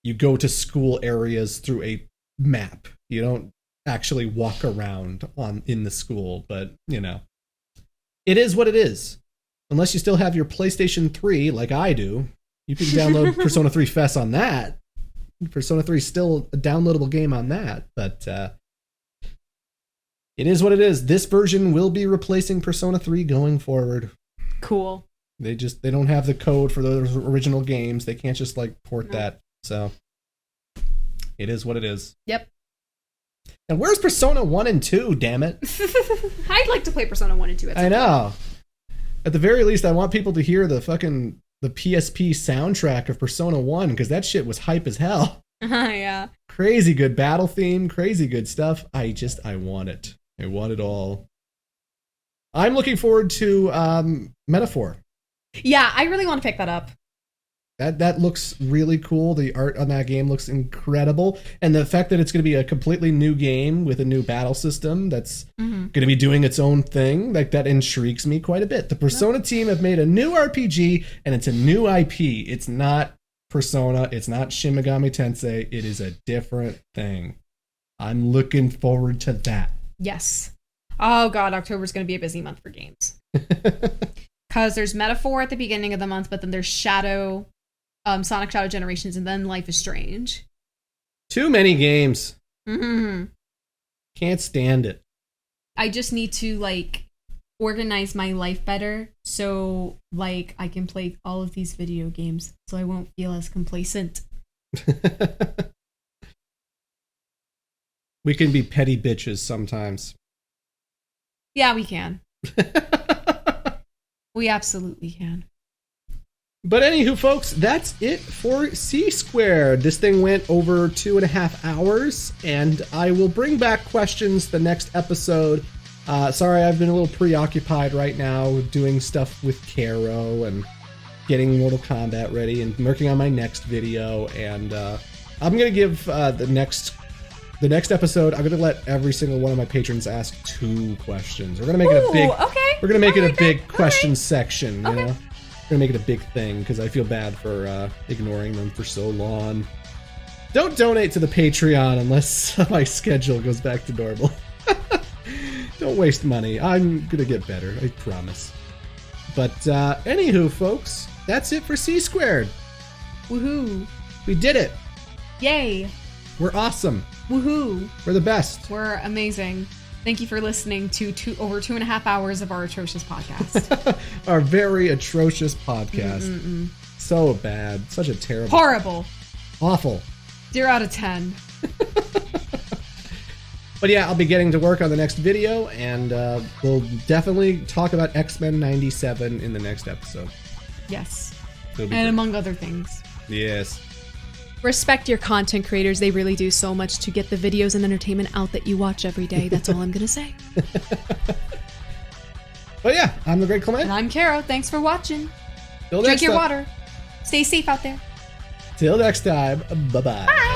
you go to school areas through a map. You don't actually walk around in the school, but, it is what it is. Unless you still have your PlayStation 3, like I do, you can download Persona 3 FES on that. Persona 3 is still a downloadable game on that, but it is what it is. This version will be replacing Persona 3 going forward. Cool. They don't have the code for those original games. They can't just port that. So it is what it is. Yep. And where's Persona 1 and 2, damn it? I'd like to play Persona 1 and 2 at some I know. At the very least, I want people to hear the PSP soundtrack of Persona 1, because that shit was hype as hell. Yeah. Crazy good battle theme, crazy good stuff. I want it. I want it all. I'm looking forward to Metaphor. Yeah, I really want to pick that up. That looks really cool. The art on that game looks incredible. And the fact that it's going to be a completely new game with a new battle system that's going to be doing its own thing, that intrigues me quite a bit. The Persona team have made a new RPG, and it's a new IP. It's not Persona. It's not Shin Megami Tensei. It is a different thing. I'm looking forward to that. Yes. Oh, God, October's going to be a busy month for games. Because there's Metaphor at the beginning of the month, but then there's Sonic Shadow Generations, and then Life is Strange. Too many games. Mm-hmm. Can't stand it. I just need to, organize my life better so, I can play all of these video games so I won't feel as complacent. We can be petty bitches sometimes. Yeah, we can. We absolutely can. But anywho, folks, that's it for C Squared. This thing went over 2.5 hours, and I will bring back questions the next episode. Sorry, I've been a little preoccupied right now doing stuff with Caro and getting Mortal Kombat ready and working on my next video. And I'm going to give the next the next episode, I'm gonna let every single one of my patrons ask 2 questions. We're gonna make it a big. Okay. We're gonna make it a big All question right. section. You know, we're gonna make it a big thing because I feel bad for ignoring them for so long. Don't donate to the Patreon unless my schedule goes back to normal. Don't waste money. I'm gonna get better. I promise. But anywho, folks, that's it for C Squared. Woohoo! We did it. Yay! We're awesome. Woohoo! We're the best. We're amazing. Thank you for listening to over 2.5 hours of our atrocious podcast. Our very atrocious podcast. So bad. Such a terrible. Horrible. Awful. 0 out of 10. But yeah, I'll be getting to work on the next video, and we'll definitely talk about X-Men 97 in the next episode. Yes. It'll be And great. among other things. Yes. Respect your content creators. They really do so much to get the videos and entertainment out that you watch every day. That's all I'm going to say. But yeah, I'm the Great Clement. And I'm Caro. Thanks for watching. Till Drink next your time. water. Stay safe out there. Till next time. Bye-bye. Bye.